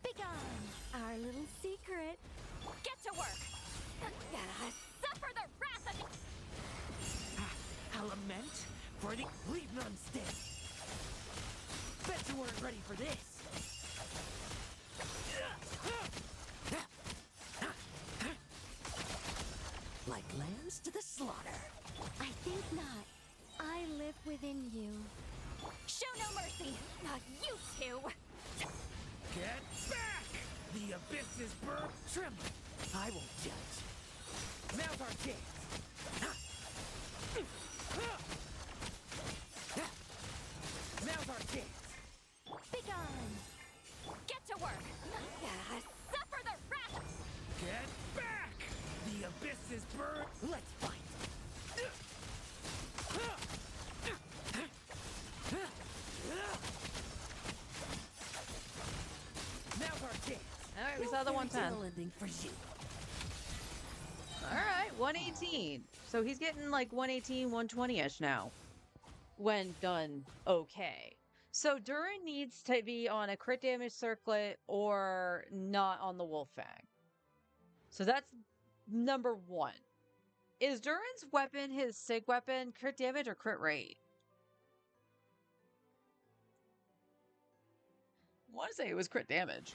Begone. Our little secret. Get to work. Suffer the wrath of the... A lament for the... Leave none stand. Bet you weren't ready for this. Like lambs to the slaughter. I think not. I live within you. Show no mercy. You two. Get back! The abyss is burned. Tremble. I won't judge. Now's our chance. Now's our chance. Begone. Get to work. Suffer the wrath. Get back! The abyss is burned. Let's fight. Now's our chance. alright, we No saw the fairy 110. tale ending for you. Alright, 118. So he's getting like 118, 120-ish now. When done okay. So Durin needs to be on a crit damage circlet or not on the Wolf Fang. So that's number one. Is Durin's weapon his sig weapon crit damage or crit rate? I want to say it was crit damage.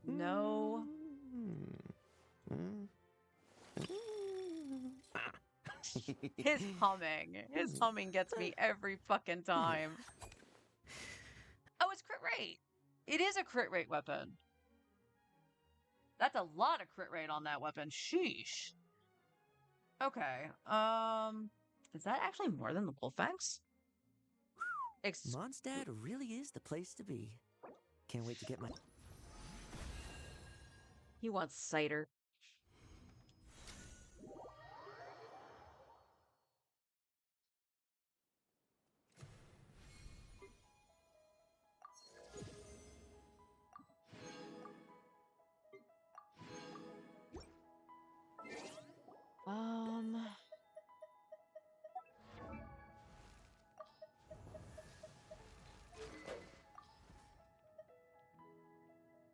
No. His humming gets me every fucking time. Oh, it's crit rate. It is a crit rate weapon. That's a lot of crit rate on that weapon. Sheesh. Okay. Is that actually more than the Wolffangs? Mondstadt really is the place to be. Can't wait to get my... He wants cider.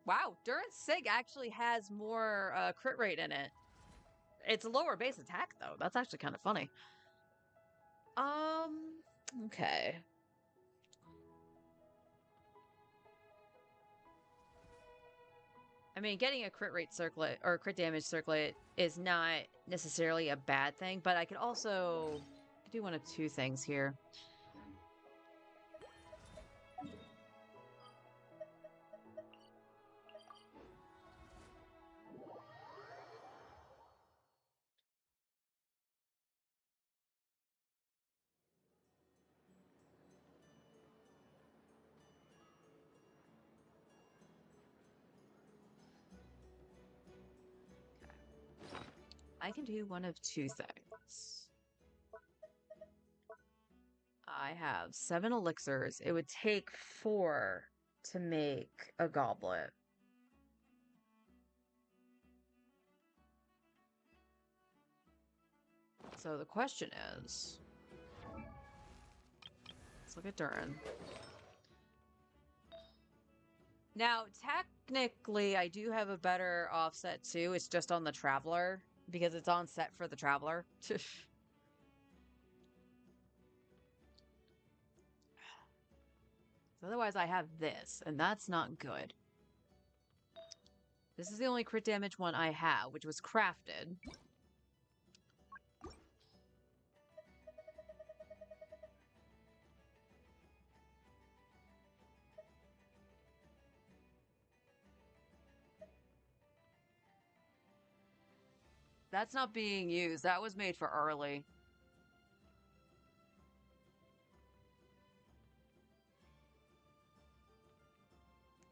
Wow, Durin's Sig actually has more crit rate in it. It's a lower base attack though. That's actually kind of funny. Okay. I mean, getting a crit rate circlet or crit damage circlet is not necessarily a bad thing, but I could also do one of two things here. I can do one of two things. I have 7 elixirs. It would take 4 to make a goblet. So the question is, let's look at Durin. Now, technically, I do have a better offset too. It's just on the Traveler because it's on set for the Traveler. Otherwise, I have this, and that's not good. This is the only crit damage one I have, which was crafted. That's not being used. That was made for early.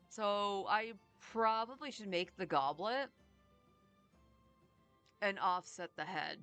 So I probably should make the goblet and offset the head.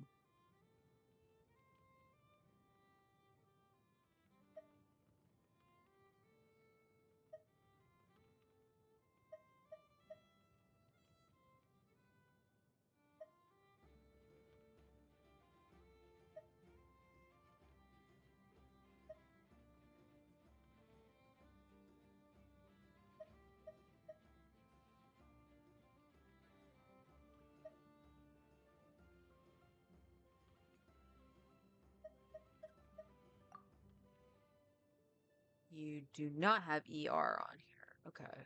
You do not have ER on here. Okay.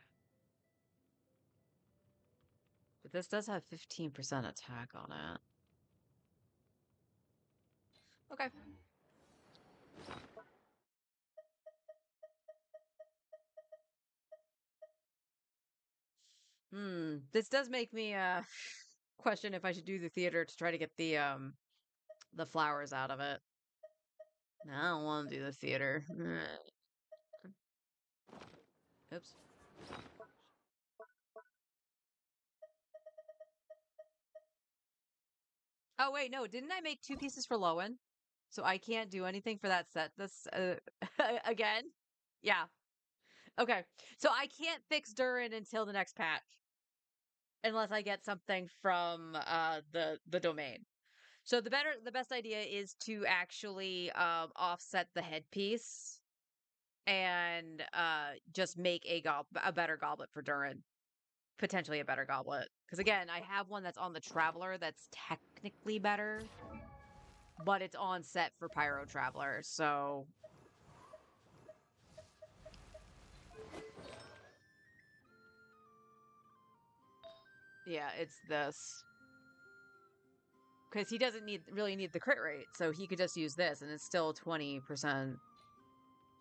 But this does have 15% attack on it. Okay. This does make me question if I should do the theater to try to get the flowers out of it. No, I don't want to do the theater. Oops. Oh wait, no, didn't I make 2 pieces for Lowen? So I can't do anything for that set this again? Yeah. Okay. So I can't fix Durin until the next patch. Unless I get something from the domain. So the best idea is to actually offset the headpiece and just make a better goblet for Durin. Potentially a better goblet. Because again, I have one that's on the Traveler that's technically better, but it's on set for Pyro Traveler, so yeah, it's this. Because he doesn't really need the crit rate, so he could just use this, and it's still 20%.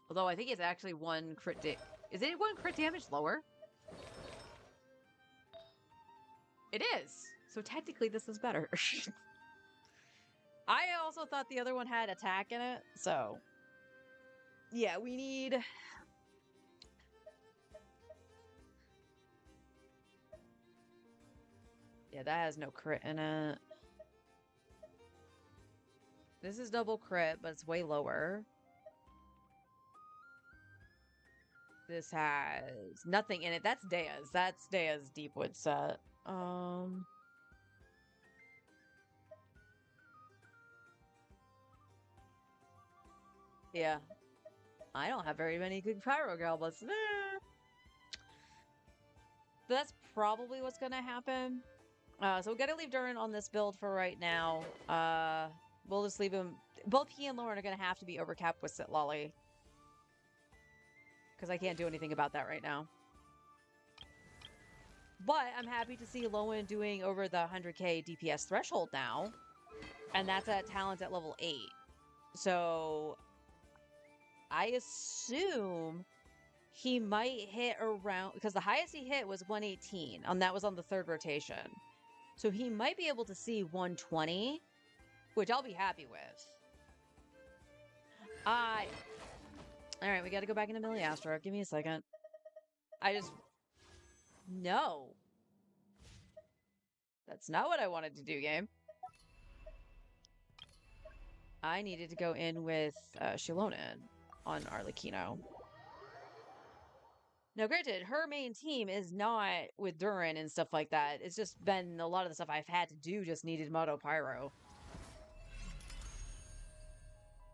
Although I think it's actually 1 crit is it 1 crit damage lower? It is! So technically this is better. I also thought the other one had attack in it, so... Yeah, we need... Yeah, that has no crit in it. This is double crit, but it's way lower. This has nothing in it. That's Dea's. That's Dea's Deepwood set. Yeah. I don't have very many good Pyro Goblets. Nah. That's probably what's gonna happen. So we gotta leave Durin on this build for right now. We'll just leave him. Both he and Lauren are gonna have to be overcapped with Sitlolly. Because I can't do anything about that right now. But I'm happy to see Lowen doing over the 100k DPS threshold now. And that's at talent at level 8. So I assume he might hit around, because the highest he hit was 118, and that was on the 3rd rotation. So he might be able to see 120, which I'll be happy with. Alright, we gotta go back into Miliastra. Give me a second. No. That's not what I wanted to do, game. I needed to go in with Shilonen on Arlecchino. Now, granted, her main team is not with Durin and stuff like that. It's just been a lot of the stuff I've had to do just needed Moto Pyro.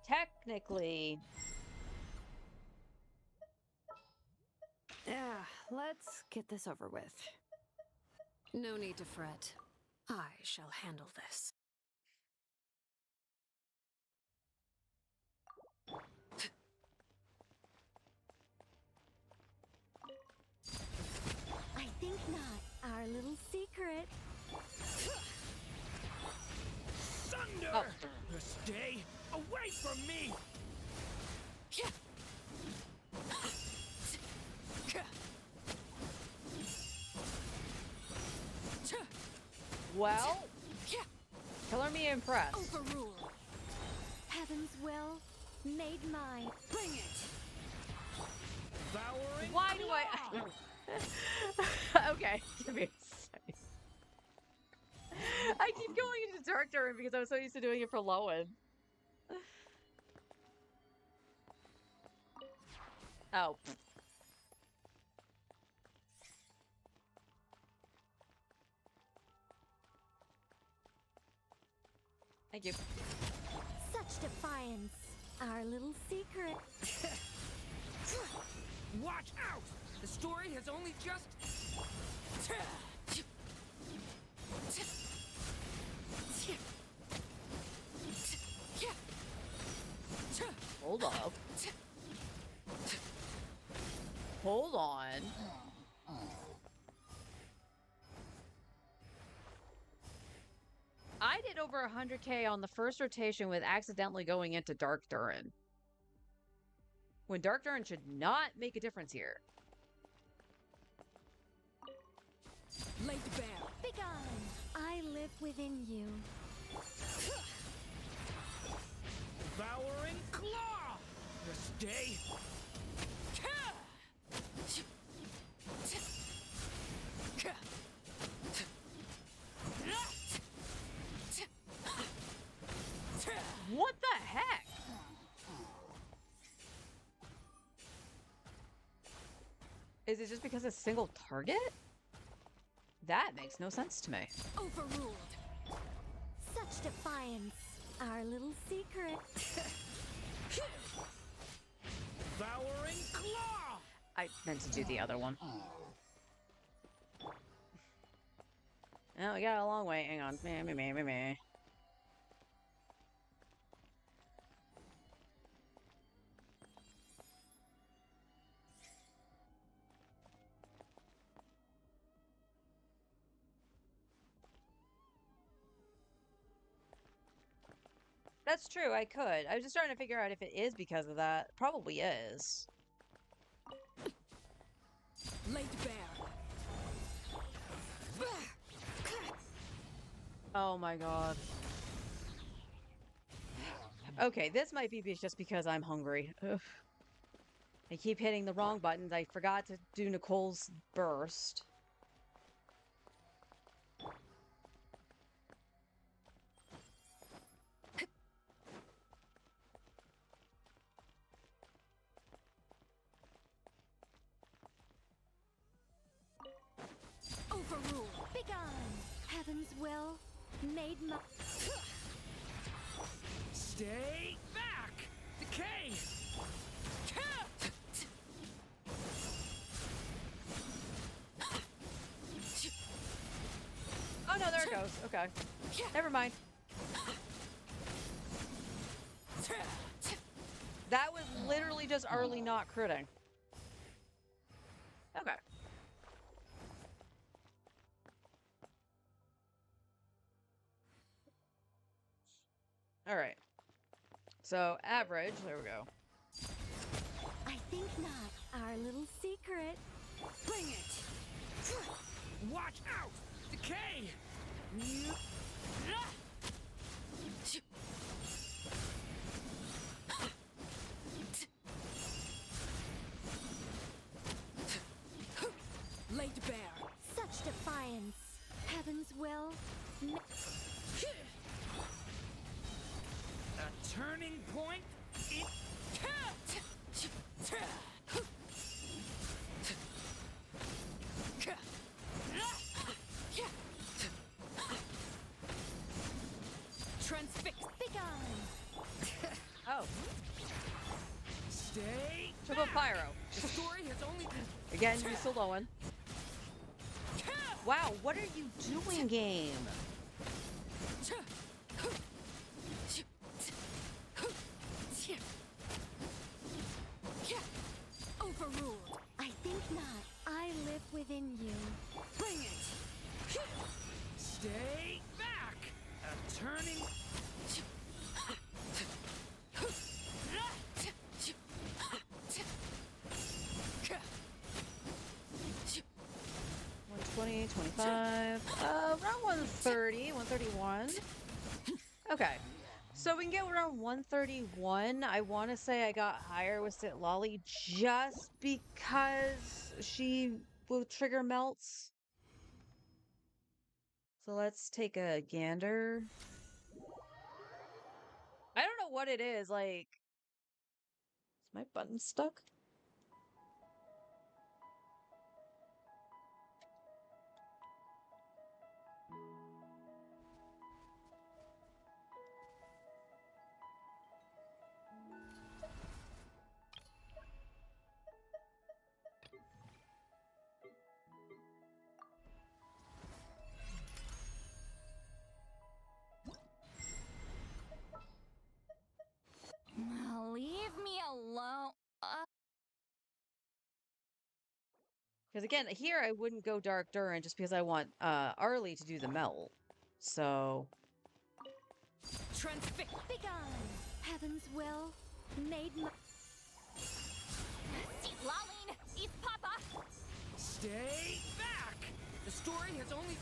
Technically, Yeah, let's get this over with. No need to fret. I shall handle this. I think not. Our little secret. Thunder! Oh. Stay away from me! well, color me impressed. Overrule. Heaven's will made mine. Bring it. Devouring Why do claw! I... Okay, give me a second. I keep going into Dark Durin because I was so used to doing it for Lowen. Oh. Thank you. Such defiance. Our little secret. Watch out! The story has only just... Hold up. Hold on. I did over 100k on the first rotation with accidentally going into Dark Durin. When Dark Durin should not make a difference here. Laid bare. Begone. I live within you. Devouring claw! Stay... What the heck? Is it just because it's single target? That makes no sense to me. Overruled. Such defiance. Our little secret. Devouring claw! I meant to do the other one. Oh, we got a long way. Hang on. Meh. That's true, I could. I was just trying to figure out if it is because of that. Probably is. Laid bare. Oh my god. Okay, this might be just because I'm hungry. Ugh. I keep hitting the wrong buttons. I forgot to do Nicole's burst. Overruled. Begone. Heaven's will made my... Stay back! Decay! Oh no, there it goes. Okay. Never mind. That was literally just early not critting. Okay. All right. So average, there we go. I think not. Our little secret. Bring it. Watch out! Decay! Laid bare. Such defiance. Heaven's will. A turning point in... Transfix. Begone. Oh, Stay triple pyro. The story has only been... Again, you still going. Wow, what are you doing, game? Overruled. I think not. I live within you. Bring it! Stay back! A turning... $120, $25, around 130, 131. Okay. So we can get around 131. I want to say I got higher with Sitlali just because she will trigger melts. So let's take a gander. I don't know what it is. Like, is my button stuck? Leave me alone. Because again, here I wouldn't go Dark Durin just because I want Arlie to do the melt. So Transfix. Begone. Heaven's will made my... Laline. East Papa. Stay back! The story has only...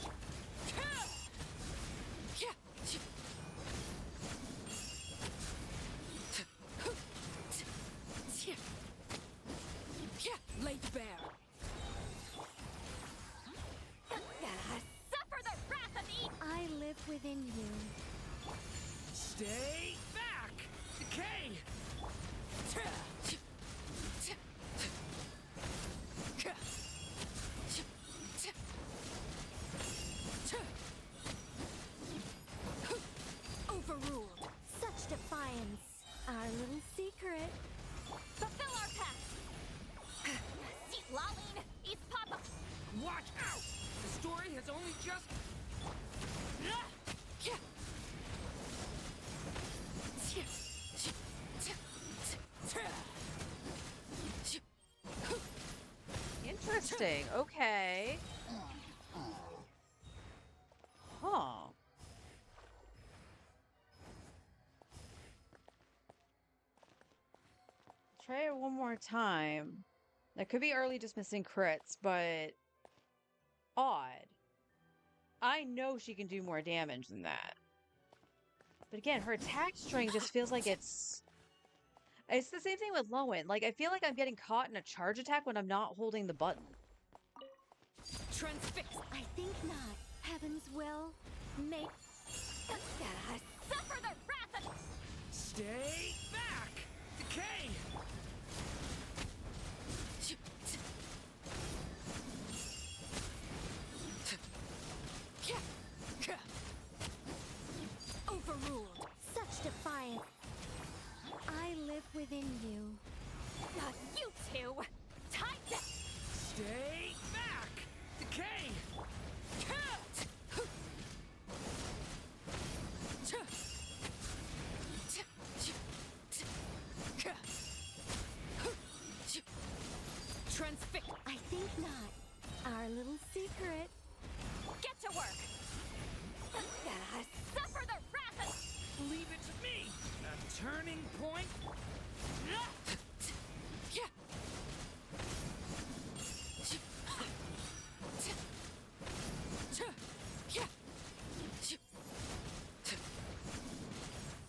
Laid bare. Suffer the wrath of the... I live within you. Stay back! Decay! Overruled. Such defiance. Our little secret. Fulfill our path. Laline. East Papa. Watch out! The story has only just... interesting. Okay. Huh. Try it one more time. That could be early just missing crits, but odd. I know she can do more damage than that. But again, her attack string just feels like it's the same thing with Lowen. Like, I feel like I'm getting caught in a charge attack when I'm not holding the button. Transfix. I think not. Heaven's will made... Suffer the wrath of... Stay back! Decay! Overruled. Such defiance. I live within you. You two. Time to... Stay back! Decay! Transfix. I think not. Our little secret. Get to work. Suffer the wrath of... Leave it to me! A turning point?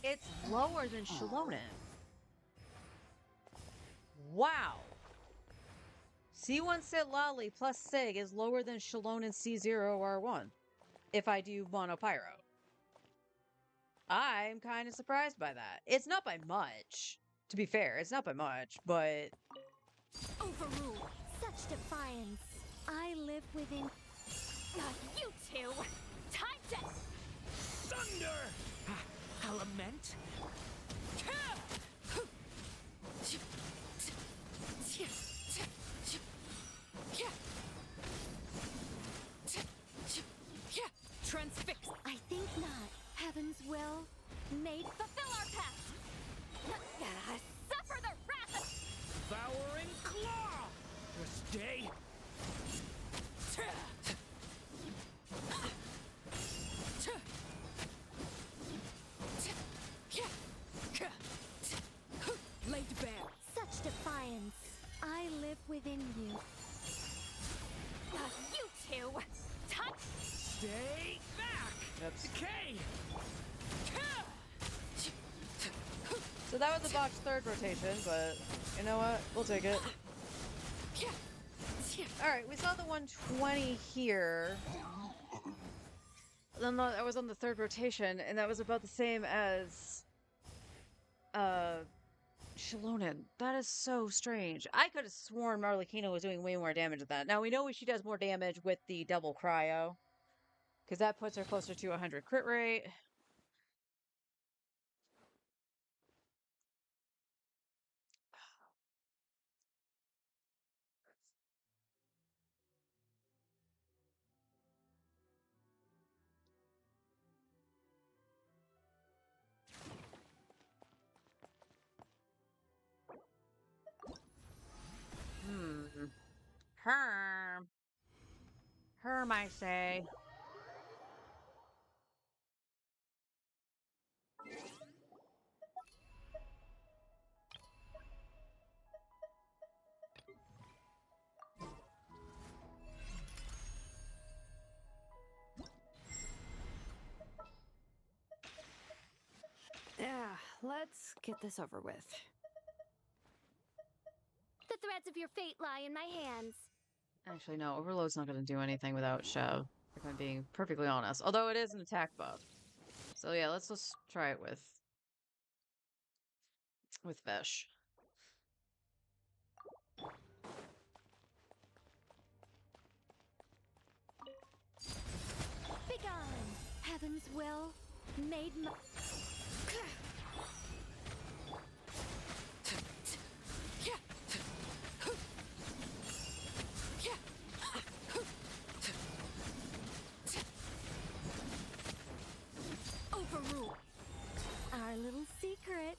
It's lower than Shallonen. Wow. C1 Sitlali plus Sig is lower than Shallonen C0 R1 if I do Mono Pyro. I'm kind of surprised by that. It's not by much. To be fair, it's not by much, but Overrule. Such defiance. I live within. You two! Time to... Thunder! Element? Transfix. I think not. Heaven's will. Made. Fulfill our pact! Suffer the wrath of... Devouring Claw! This day... Laid bare. Such defiance. I live within you. You two! Time... Stay back! Oops. Decay! So that was a botched third rotation, but you know what? We'll take it. Alright, we saw the 120 here. Then I was on the third rotation, and that was about the same as Shallonen. That is so strange. I could have sworn Marlikina was doing way more damage than that. Now we know she does more damage with the double cryo, because that puts her closer to 100 crit rate. Herm, I say. Yeah, let's get this over with. The threads of your fate lie in my hands. Actually, no. Overload's not going to do anything without Shev, if I'm being perfectly honest. Although it is an attack buff. So yeah, let's just try it with Vesh. Begone! Heaven's will. Made my. Overrule. Our little secret.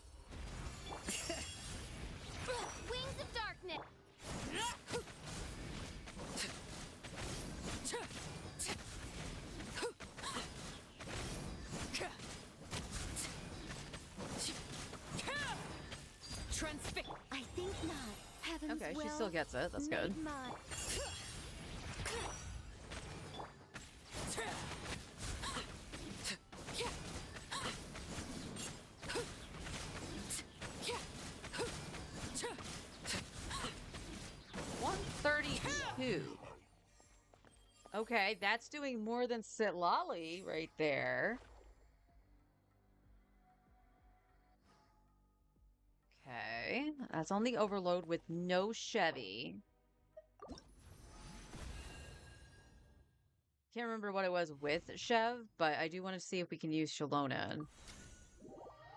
Wings of darkness! Transfix. I think not. Heaven's Okay, will. she still gets it. That's good. Made mine. Okay, that's doing more than Sitlali right there. Okay, that's on the overload with no Chevy. Can't remember what it was with Chev, but I do want to see if we can use Shallonen.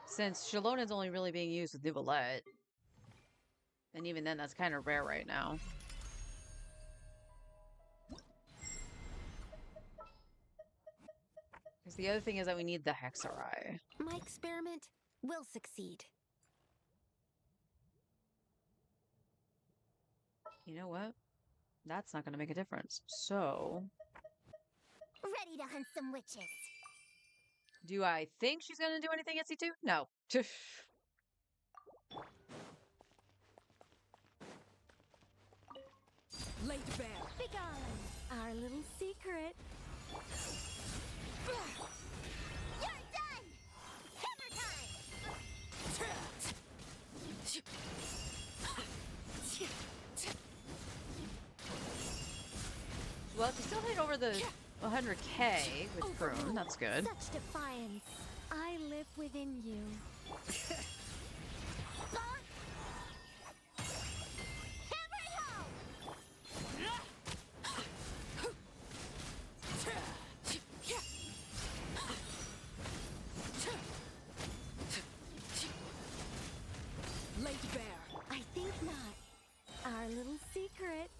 Since Shallonen's only really being used with Neuvillette. And even then, that's kind of rare right now. Because the other thing is that we need the Hexarai. My experiment will succeed. You know what? That's not going to make a difference. So, Ready to hunt some witches. do I think she's going to do anything at C2? No. Laid bare. Begone! Our little secret. You're done! Hammer time! Well, she still hit over the 100k with Prune. That's good. Such defiance. I live within you. Laid bare. I think not. Our little secret.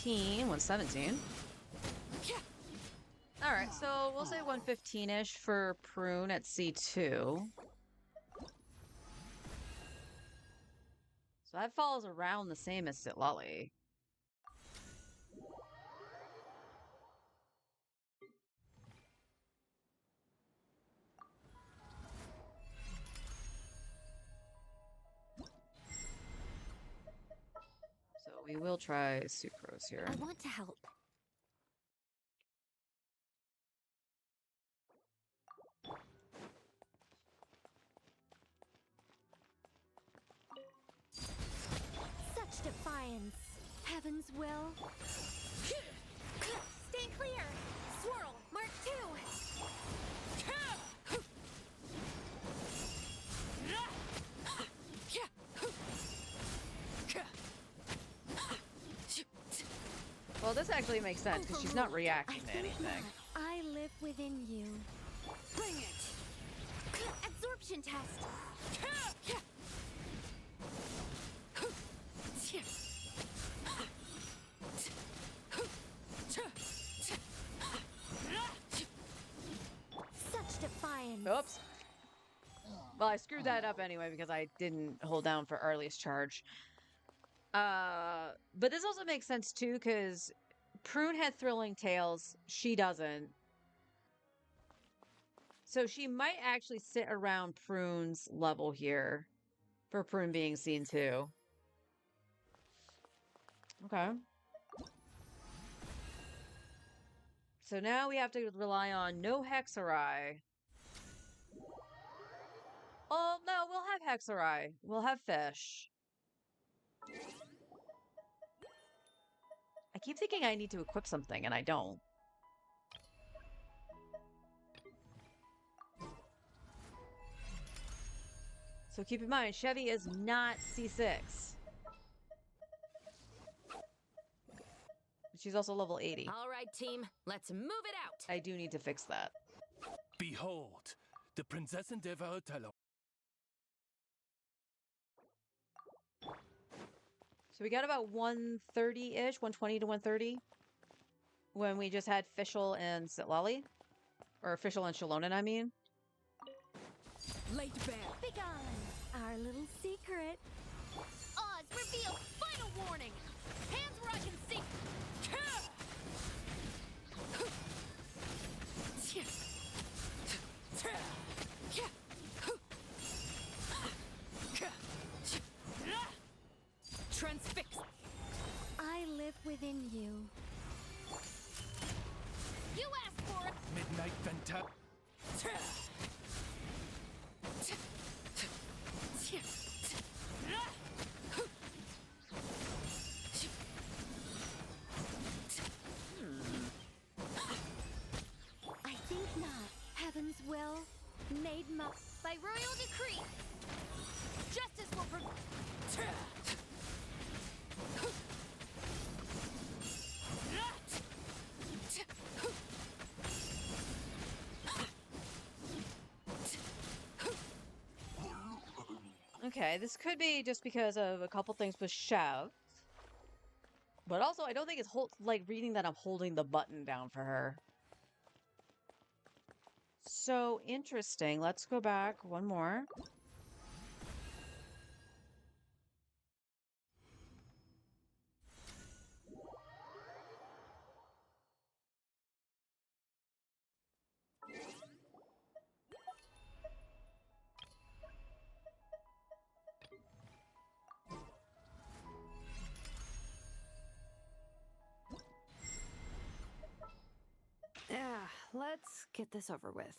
$115, 117. All right, so we'll say 115-ish for Prune at C2. So that falls around the same as Sitlali. So we will try Sucrose here. I want to help. Such defiance. Heaven's will. Stay clear! Swirl! Mark 2! Well, this actually makes sense because she's not I reacting to think anything. not. I live within you. Bring it. Absorption test! Such defiance. Oops. Well, I screwed that up anyway because I didn't hold down for earliest charge. But this also makes sense too because Prune had Thrilling Tales. She doesn't. So she might actually sit around Prune's level here for Prune being seen too. Okay. So now we have to rely on no Hexarai. Oh, no, we'll have Hexarai. We'll have Fish. I keep thinking I need to equip something, and I don't. So keep in mind, Chevy is not C6. She's also level 80. All right, team, let's move it out. I do need to fix that. Behold, the Prinzessin der Verurteilung. So we got about 130-ish, 120 to 130 when we just had Fischl and Sitlali. Or Fischl and Shalonen, I mean. Laid bare. Begone. Our little secret. Oz, reveal! Final warning! Hands where I can see! Transfix. I live within you. You asked for it! Midnight Venta. I think not. Heaven's will made my... By royal decree! Justice will prevail! Okay, this could be just because of a couple things with Chev. But also, I don't think it's like reading that I'm holding the button down for her. So interesting. Let's go back one more. Yeah, let's get this over with.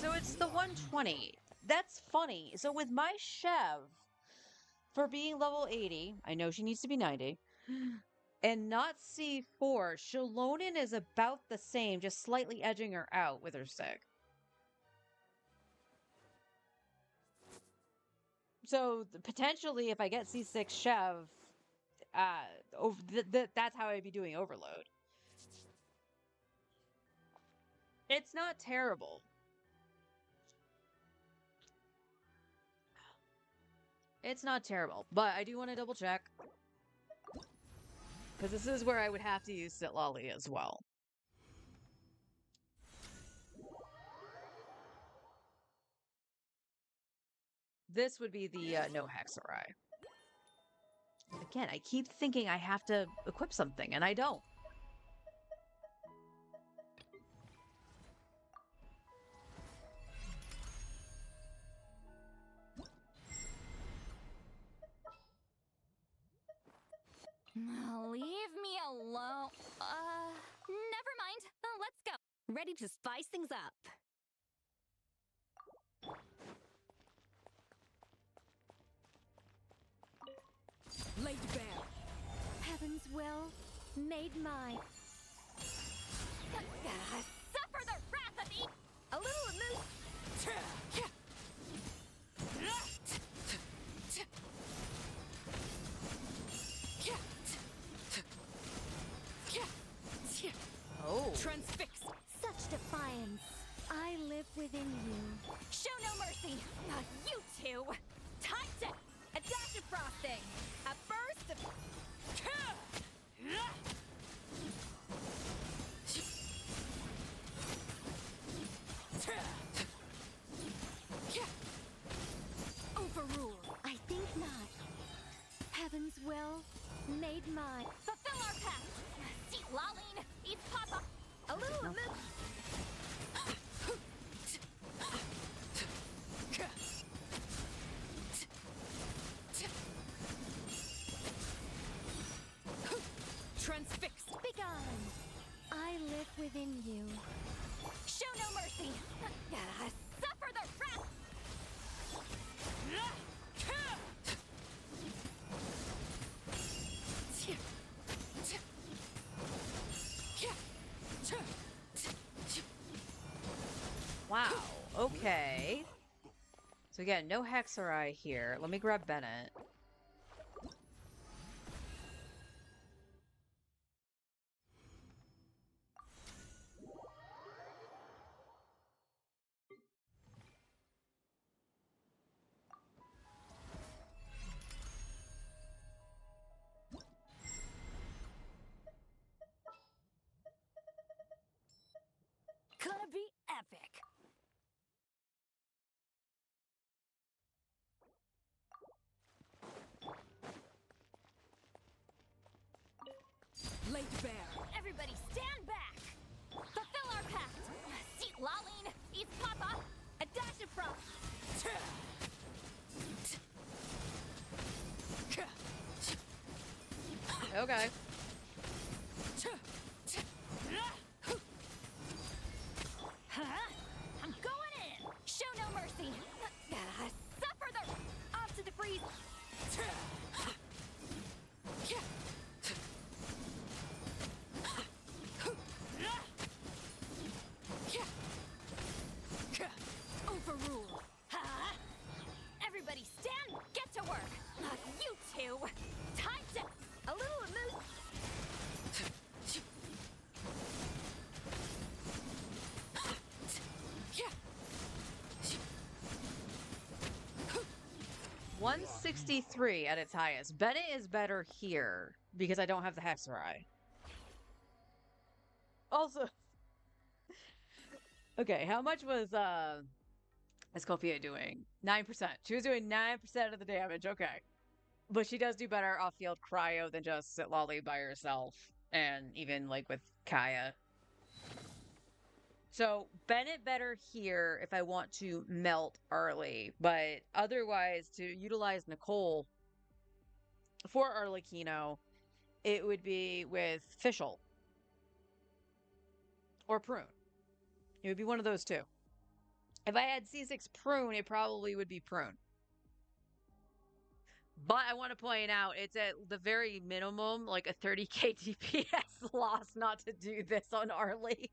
so it's the 120. That's funny. So with my Chev, for being level 80, I know she needs to be 90, and not C4, Shalonin is about the same, just slightly edging her out with her stick. So potentially, if I get C6 Chev, that's how I'd be doing Overload. It's not terrible. It's not terrible, but I do want to double check. Because this is where I would have to use Sitlali as well. This would be the no Hexarai. Again, I keep thinking I have to equip something, and I don't. Leave me alone. Never mind. Let's go. Ready to spice things up. Laid bare. Heaven's will made mine. Suffer the wrath of the... A little amuse. Oh. Transfix. Such defiance. I live within you. Show no mercy. You two. Time to... A dash of frosting. A burst of... Overrule. I think not. Heaven's will made mine. Fulfill our pact. See Laline. Eat Papa. A little amuse. Transfixed. Begone. I live within you. Show no mercy. Suffer the wrath. Wow. Okay. So again, no Hexarai here. Let me grab Bennett. Gonna be epic. Laid bare. Everybody stand back. Fulfill our pact. See Laline. Eat Papa. A dash of frost. Okay. Huh? I'm going in. Show no mercy. Suffer the... Off to the freeze. Overrule. Huh? Everybody stand. Get to work. You two. Time to... A little amuse. Yeah. 163 at its highest. Bennett is better here because I don't have the Hexarai. Also, okay, how much was Escofia doing? 9%. She was doing 9% of the damage. Okay, but she does do better off-field cryo than just Sitlali by herself, and even like with Kaya. So Bennett better here if I want to melt early, but otherwise to utilize Nicole for Arlecchino, it would be with Fischl or Prune. It would be one of those two. If I had C6 prune, it probably would be prune. But I want to point out, it's at the very minimum, like a 30k DPS loss not to do this on Arlie.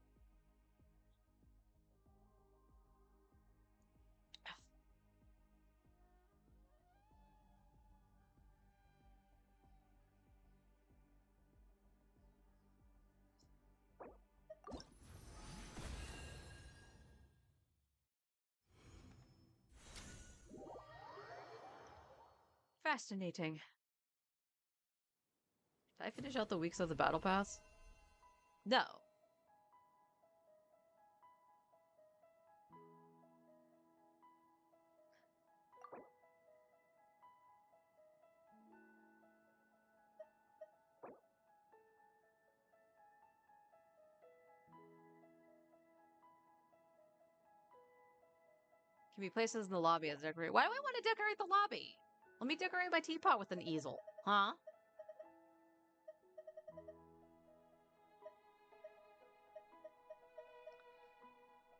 Fascinating. Did I finish out the weeks of the battle pass? No. Can be places in the lobby as decorate. Why do I want to decorate the lobby? Let me decorate my teapot with an easel. Huh?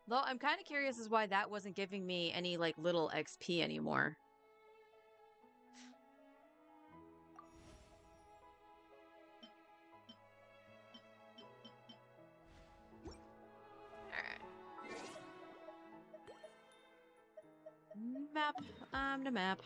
Though I'm kind of curious as why that wasn't giving me any like little XP anymore. Alright. Map. The map.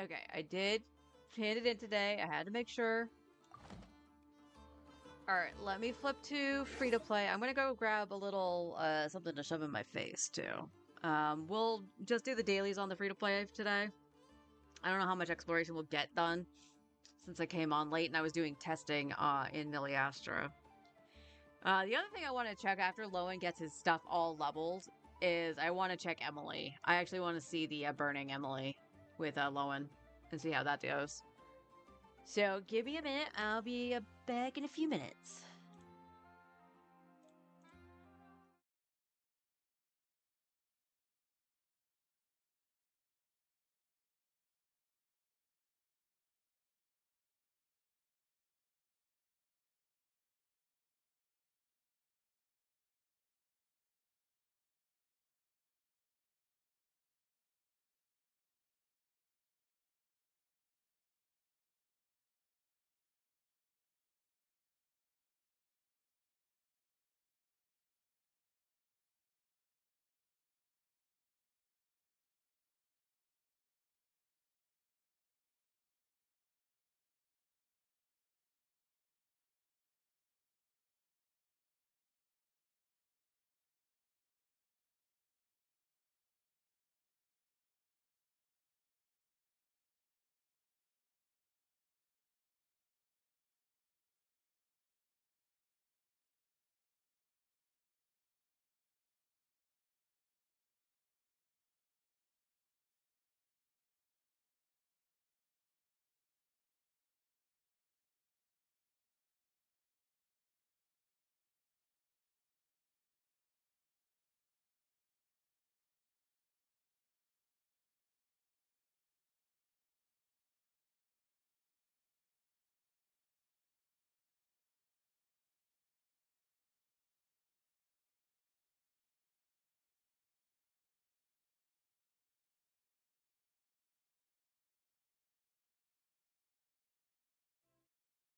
Okay, I did hand it in today. I had to make sure. Alright, let me flip to free to play. I'm gonna go grab a little something to shove in my face too. We'll just do the dailies on the free to play today. I don't know how much exploration we'll get done since I came on late and I was doing testing in Niliastra. The other thing I want to check after Lowen gets his stuff all leveled is I want to check Emily. I actually want to see the burning Emily with Lowen and see how that goes. So give me a minute. I'll be back in a few minutes.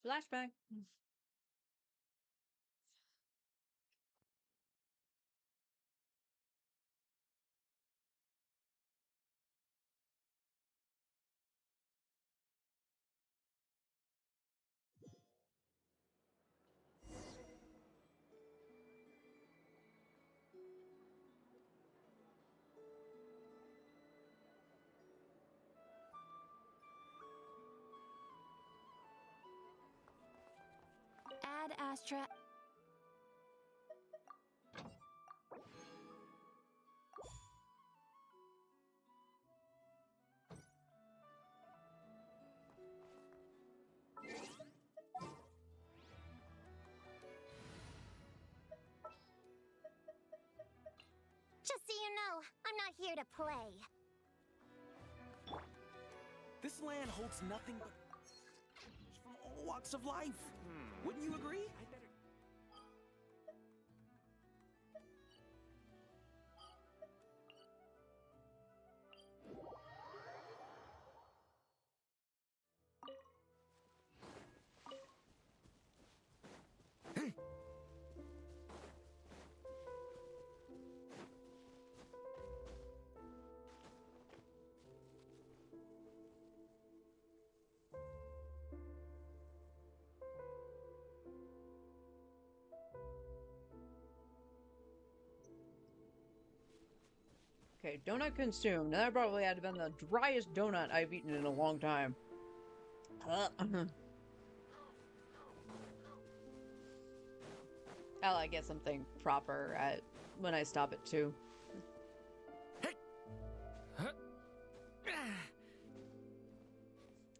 Flashback. Ad Astra. Just so you know, I'm not here to play. This land holds nothing but from all walks of life. Wouldn't you agree? Okay, donut consumed. That probably had been the driest donut I've eaten in a long time. I'll get something proper at when I stop at 2.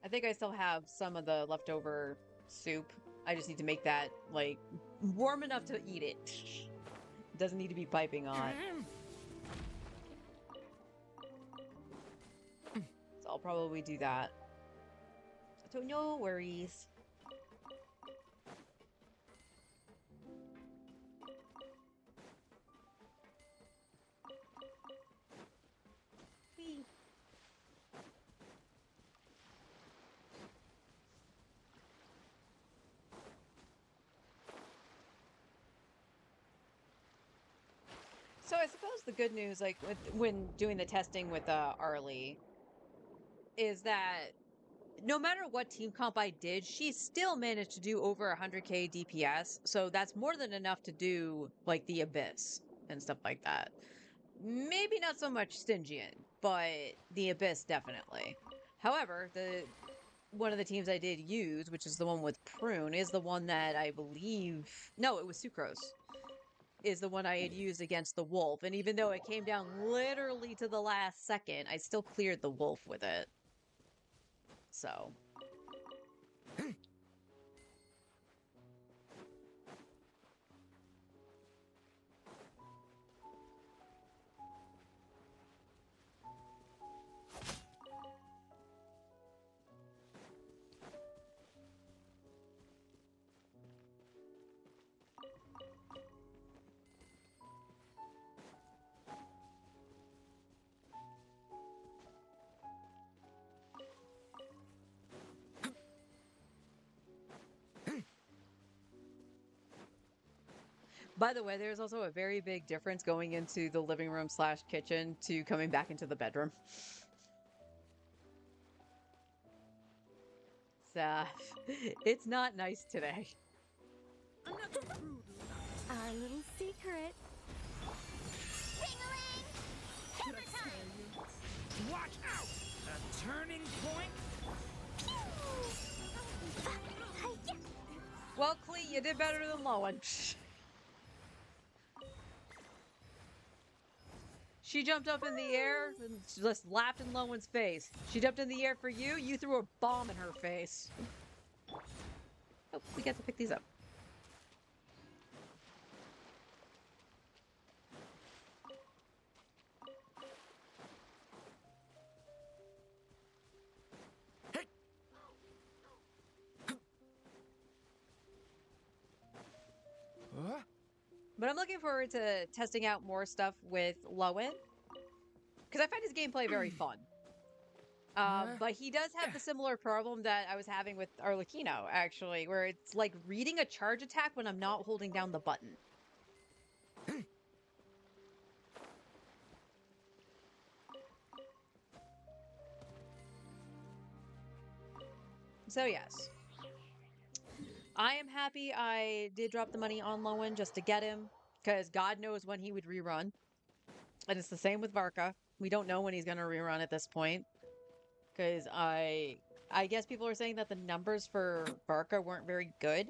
I think I still have some of the leftover soup. I just need to make that, like, warm enough to eat it. Doesn't need to be piping hot. So I'll probably do that. So no worries. Whee. So I suppose the good news, like when doing the testing with Arlie, is that no matter what team comp I did, she still managed to do over 100k DPS. So that's more than enough to do like the Abyss and stuff like that. Maybe not so much Stygian, but the Abyss definitely. However, one of the teams I did use, which is the one with Prune, is the one that I believe... No, it was Sucrose. Is the one I had used against the Wolf. And even though it came down literally to the last second, I still cleared the Wolf with it. So... By the way, there's also a very big difference going into the living room / kitchen to coming back into the bedroom. So, it's not nice today. Our little secret. Did I scare you? Watch out! A turning point? Well, Clee, you did better than Lowen. She jumped up in the air and just laughed in Lowen's face. She jumped in the air for you, you threw a bomb in her face. Oh, we got to pick these up. Huh? But I'm looking forward to testing out more stuff with Lowen. Because I find his gameplay very fun. But he does have the similar problem that I was having with Arlecchino, actually, where it's like reading a charge attack when I'm not holding down the button. So yes. I am happy I did drop the money on Lowen just to get him, because God knows when he would rerun. And it's the same with Varka. We don't know when he's going to rerun at this point. Because I guess people are saying that the numbers for Varka weren't very good.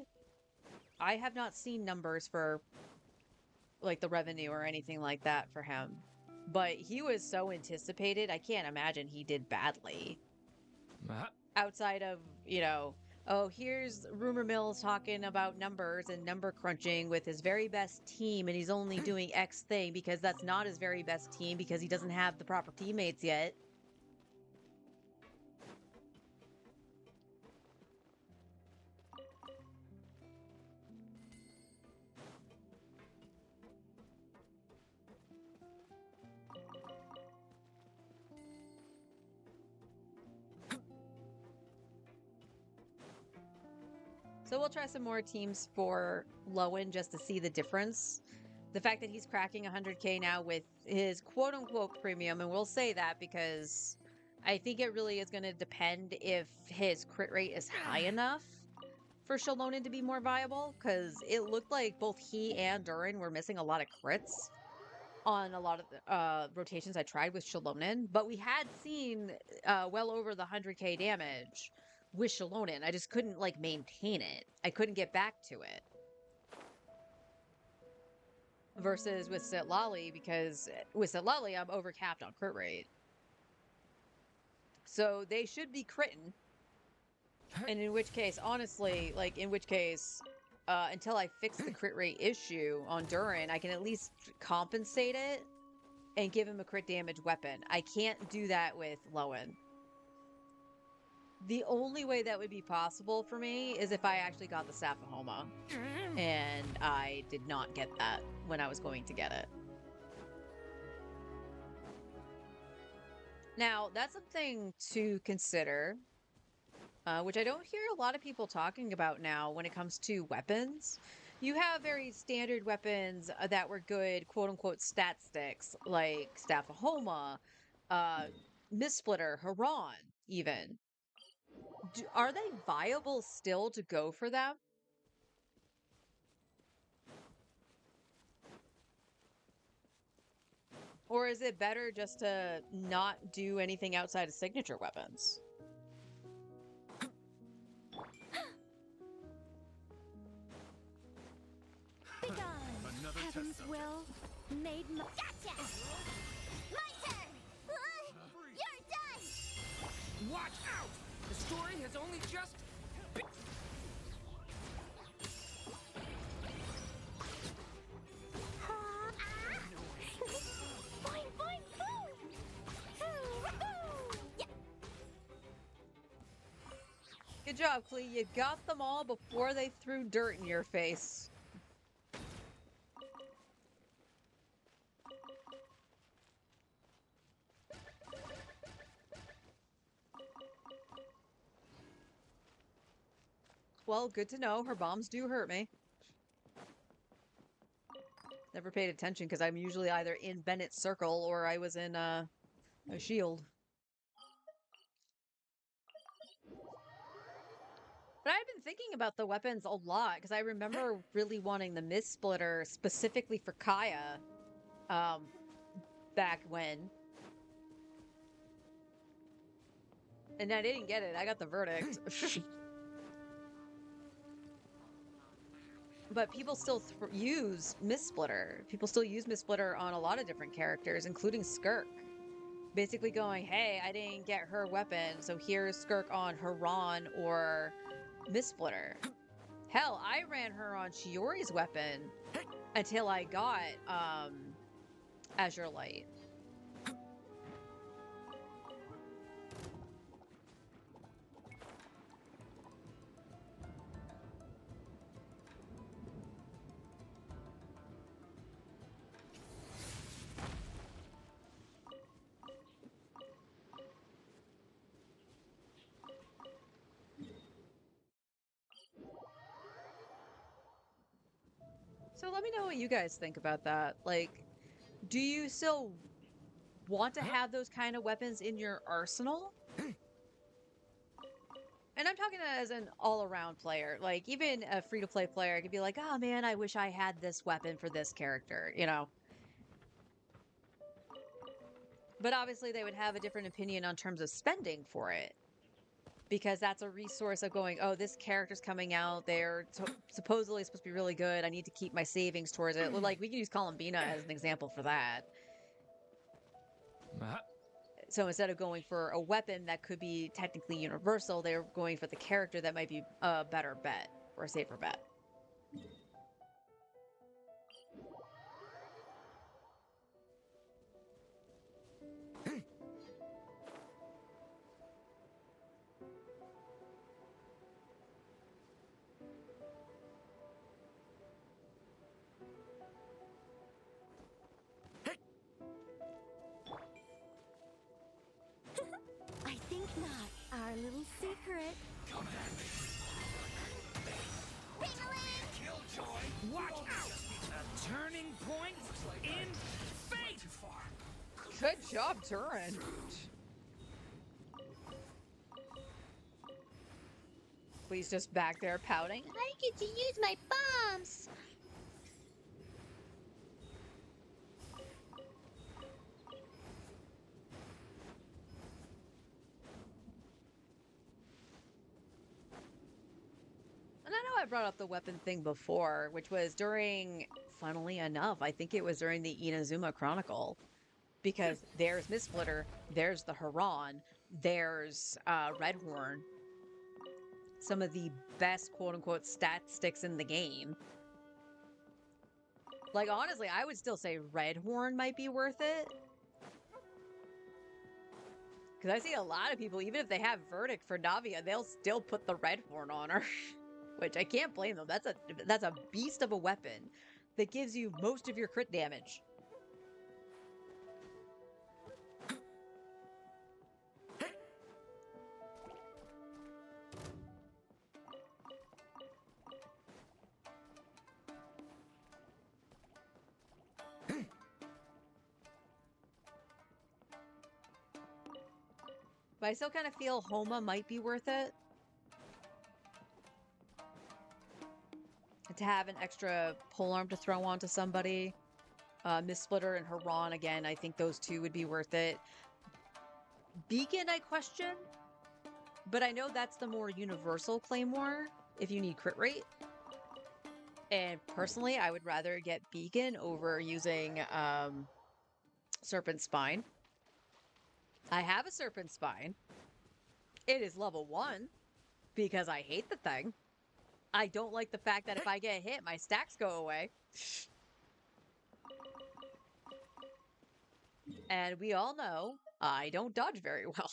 I have not seen numbers for, like, the revenue or anything like that for him. But he was so anticipated, I can't imagine he did badly. Outside of, you know, Oh, here's Rumor Mills talking about numbers and number crunching with his very best team, and he's only doing X thing because that's not his very best team because he doesn't have the proper teammates yet. So we'll try some more teams for Lowen just to see the difference. The fact that he's cracking 100k now with his quote-unquote premium, and we'll say that because I think it really is going to depend if his crit rate is high enough for Shalonen to be more viable, because it looked like both he and Durin were missing a lot of crits on a lot of the rotations I tried with Shalonen, but we had seen well over the 100k damage with Shalonen. I just couldn't like maintain it. I couldn't get back to it. Versus with Sitlali, because with Sitlali I'm overcapped on crit rate. So they should be critting. And in which case, honestly, like in which case, until I fix the crit rate issue on Durin, I can at least compensate it and give him a crit damage weapon. I can't do that with Lowen. The only way that would be possible for me is if I actually got the Sapphahoma. And I did not get that when I was going to get it. Now, that's something to consider, which I don't hear a lot of people talking about now when it comes to weapons. You have very standard weapons that were good, quote-unquote, stat sticks, like Sapphahoma, Mistsplitter, Haran, even. Are they viable still to go for them? Or is it better just to not do anything outside of signature weapons? Begone. Another test Heaven's subject. will made Gotcha! My turn! You're done! Watch out! The story has only just... Boing, boing, boom! Yeah. Good job, Klee. You got them all before they threw dirt in your face. Well, good to know. Her bombs do hurt me. Never paid attention because I'm usually either in Bennett's circle or I was in a shield. But I've been thinking about the weapons a lot because I remember really wanting the Mistsplitter specifically for Kaya back when. And I didn't get it. I got the verdict. But people still use Mistsplitter. People still use Mistsplitter on a lot of different characters, including Skirk. Basically going, hey, I didn't get her weapon, so here's Skirk on Haran or Mistsplitter. Hell, I ran her on Shiori's weapon until I got Azure Light. So let me know what you guys think about that. Like, do you still want to have those kind of weapons in your arsenal? And I'm talking as an all-around player. Like, even a free-to-play player could be like, oh man, I wish I had this weapon for this character, you know? But obviously they would have a different opinion on terms of spending for it. Because that's a resource of going, oh, this character's coming out. They're supposedly supposed to be really good. I need to keep my savings towards it. Well, like, we can use Columbina as an example for that. So instead of going for a weapon that could be technically universal, they're going for the character that might be a better bet or a safer bet. I think not. Our little secret. Watch out! A turning point in fate! Good job, Turin. Please just back there pouting. I get to use my bombs. And I know I brought up the weapon thing before, which was during, funnily enough, I think it was during the Inazuma Chronicle. Because there's Miss Splitter, there's the Haran, there's Redhorn. Some of the best quote-unquote stat sticks in the game. Like, honestly, I would still say Redhorn might be worth it. Because I see a lot of people, even if they have Verdict for Navia, they'll still put the Redhorn on her. Which I can't blame them. That's a beast of a weapon that gives you most of your crit damage. But I still kind of feel Homa might be worth it. To have an extra polearm to throw onto somebody. Miss Splitter and Haran, again, I think those two would be worth it. Beacon, I question. But I know that's the more universal Claymore, if you need crit rate. And personally, I would rather get Beacon over using Serpent Spine. I have a Serpent Spine. It is level 1 because I hate the thing. I don't like the fact that if I get hit, my stacks go away. And we all know I don't dodge very well.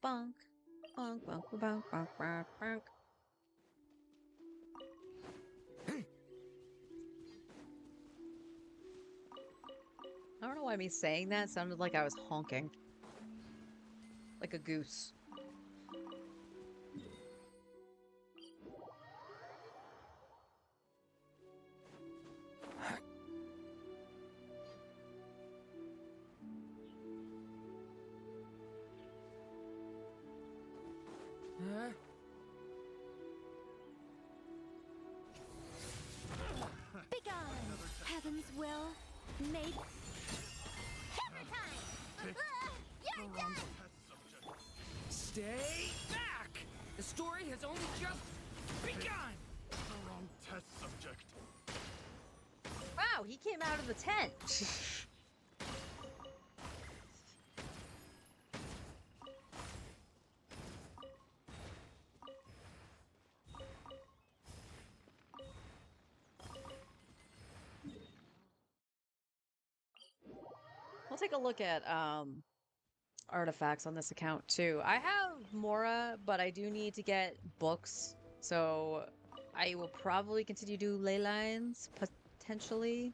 Bonk, bonk, bonk, bonk, bonk, bonk, bonk, bonk. I don't know why me saying that sounded like I was honking. Like a goose. Huh? Begone! Heaven's will made. You're done! Stay back! The story has only just begun! The wrong test subject. Wow, he came out of the tent. We'll take a look at artifacts on this account too. I have Mora, but I do need to get books, so I will probably continue to do ley lines potentially.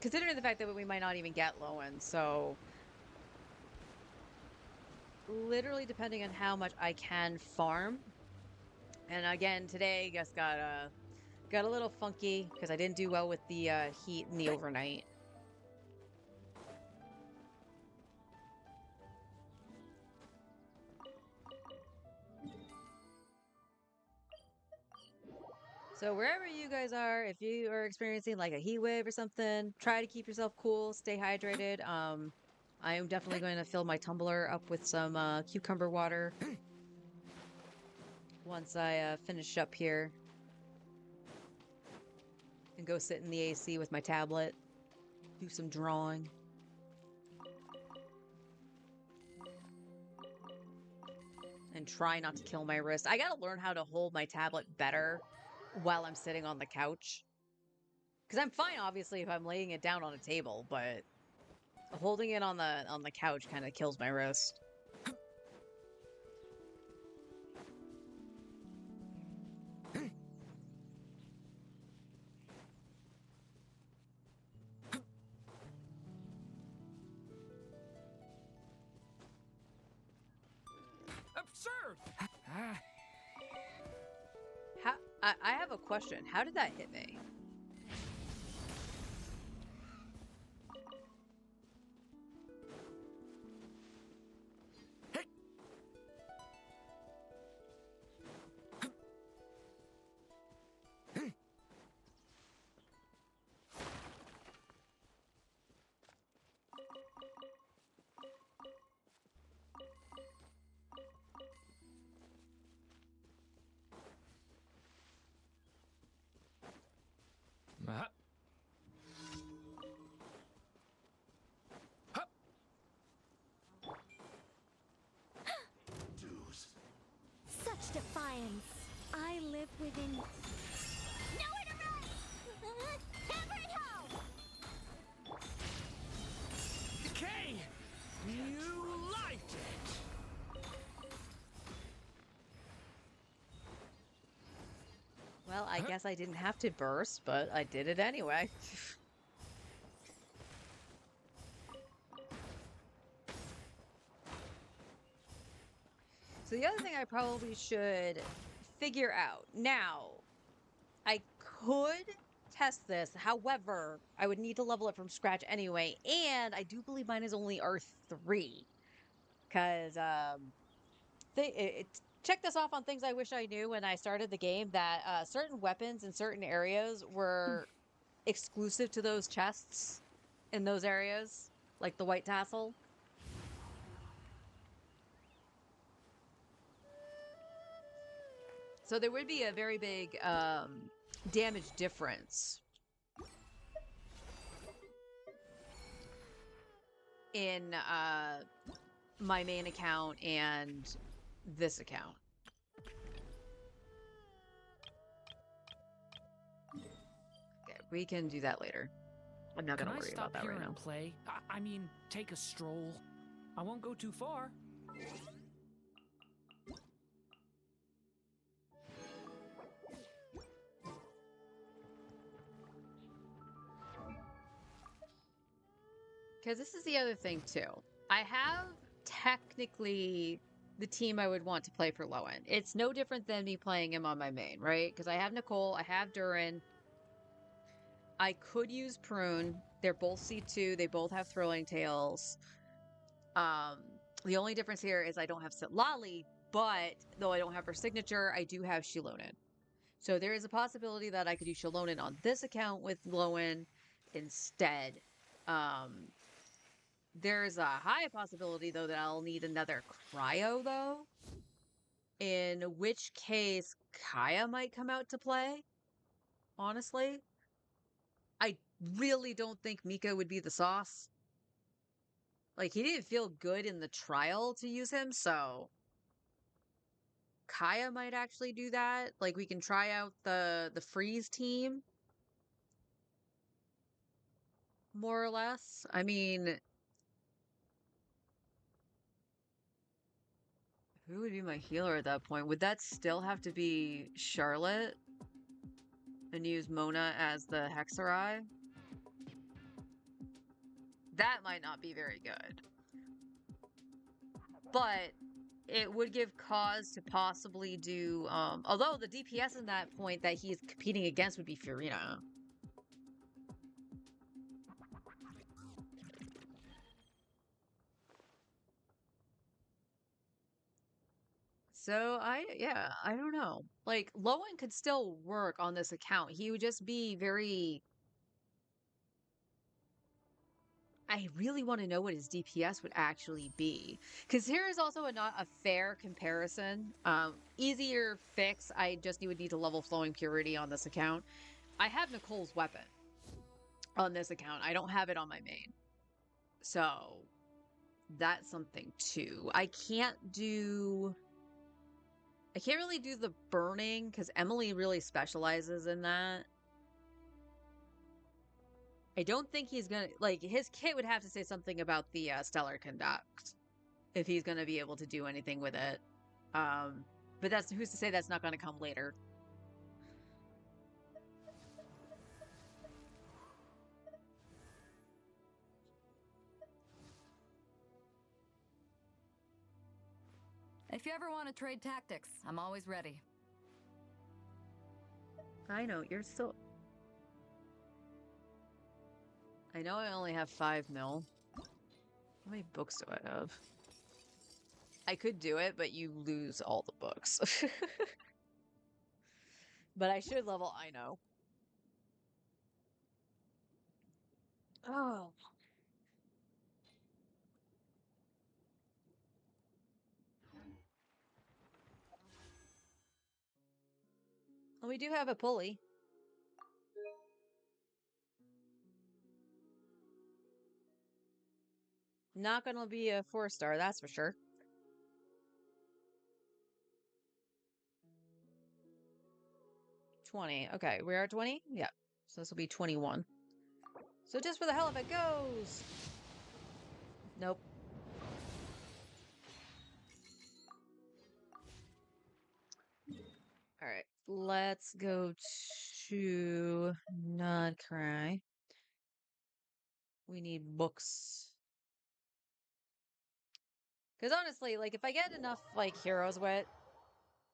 Considering the fact that we might not even get Lowen, so literally depending on how much I can farm. And again, today just got a little funky because I didn't do well with the heat in the overnight. So wherever you guys are, if you are experiencing like a heat wave or something, try to keep yourself cool, stay hydrated. I am definitely going to fill my tumbler up with some cucumber water once I finish up here and go sit in the AC with my tablet, do some drawing. And try not to kill my wrist. I gotta learn how to hold my tablet better while I'm sitting on the couch. Because I'm fine, obviously, if I'm laying it down on a table, but holding it on the couch kind of kills my wrist. Absurd! How, I have a question. How did that hit me? Such defiance. I live within. Nowhere to run! Hammer it home! Decay! You liked it! Well, I guess I didn't have to burst, but I did it anyway. So the other thing I probably should figure out. Now, I could test this. However, I would need to level it from scratch anyway. And I do believe mine is only R3. Because, check this off on things I wish I knew when I started the game, that certain weapons in certain areas were exclusive to those chests in those areas. Like the white tassel. So there would be a very big damage difference in my main account and this account. Okay, we can do that later. I'm not Can gonna I worry stop about that here right now. and play? I mean, take a stroll. I won't go too far. Because this is the other thing too. I have technically the team I would want to play for Lowen. It's no different than me playing him on my main, right? Because I have Nicole, I have Durin. I could use Prune. They're both C2. They both have Thrilling Tales. The only difference here is I don't have Sitlali, but though I don't have her signature, I do have Shilonen. So there is a possibility that I could use Shilonen on this account with Lowen instead. There's a high possibility, though, that I'll need another cryo, though. In which case, Kaya might come out to play. Honestly. I really don't think Mika would be the sauce. Like, he didn't feel good in the trial to use him, so... Kaya might actually do that. Like, we can try out the freeze team. More or less. I mean... Who would be my healer at that point? Would that still have to be Charlotte? And use Mona as the Hexerai? that might not be very good. But it would give cause to possibly do, although the DPS in that point that he's competing against would be Furina. So yeah, I don't know. Like, Lowen could still work on this account. He would just be very... I really want to know what his DPS would actually be. Because here is also not a fair comparison. Easier fix, I just would need to level Flowing Purity on this account. I have Nicole's weapon on this account. I don't have it on my main. So, that's something too. I can't really do the burning, because Emily really specializes in that. I don't think he's gonna, like, his kit would have to say something about the Stellar Conduct if he's gonna be able to do anything with it. But that's, who's to say that's not gonna come later. If you ever want to trade tactics, I'm always ready. I know, you're still... I know I only have 5 mil. How many books do I have? I could do it, but you lose all the books. But I should level Ino. Oh. Well, we do have a pulley. Not gonna be a 4-star, that's for sure. $20. Okay, we are at 20? Yeah. So this will be 21. So just for the hell of it goes! Nope. Alright, let's go to Nodcry. We need books. Because honestly, like, if I get enough, like, Heroes Wit,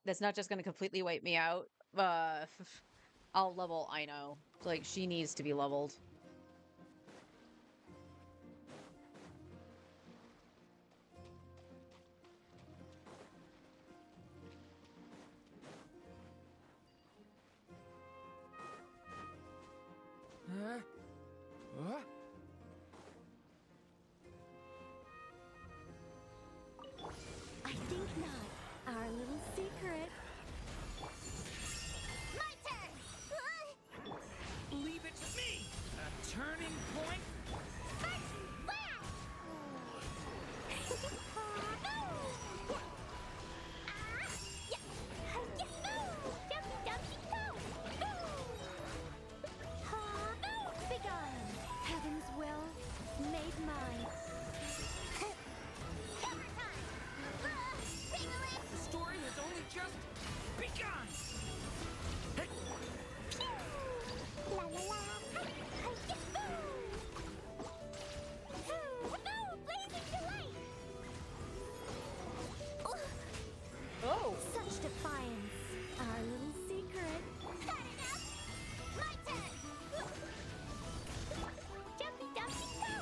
that's not just going to completely wipe me out, I'll level Ino. Like, she needs to be leveled. Huh? What? I think not. Our little secret. My turn! Leave it to me! A turning point? Heaven's will made mine. The story has only just begun! La la la. No, blazing delight. Oh! Such defiance. Our little secret. Had enough? My turn! Jumpy dumpy go.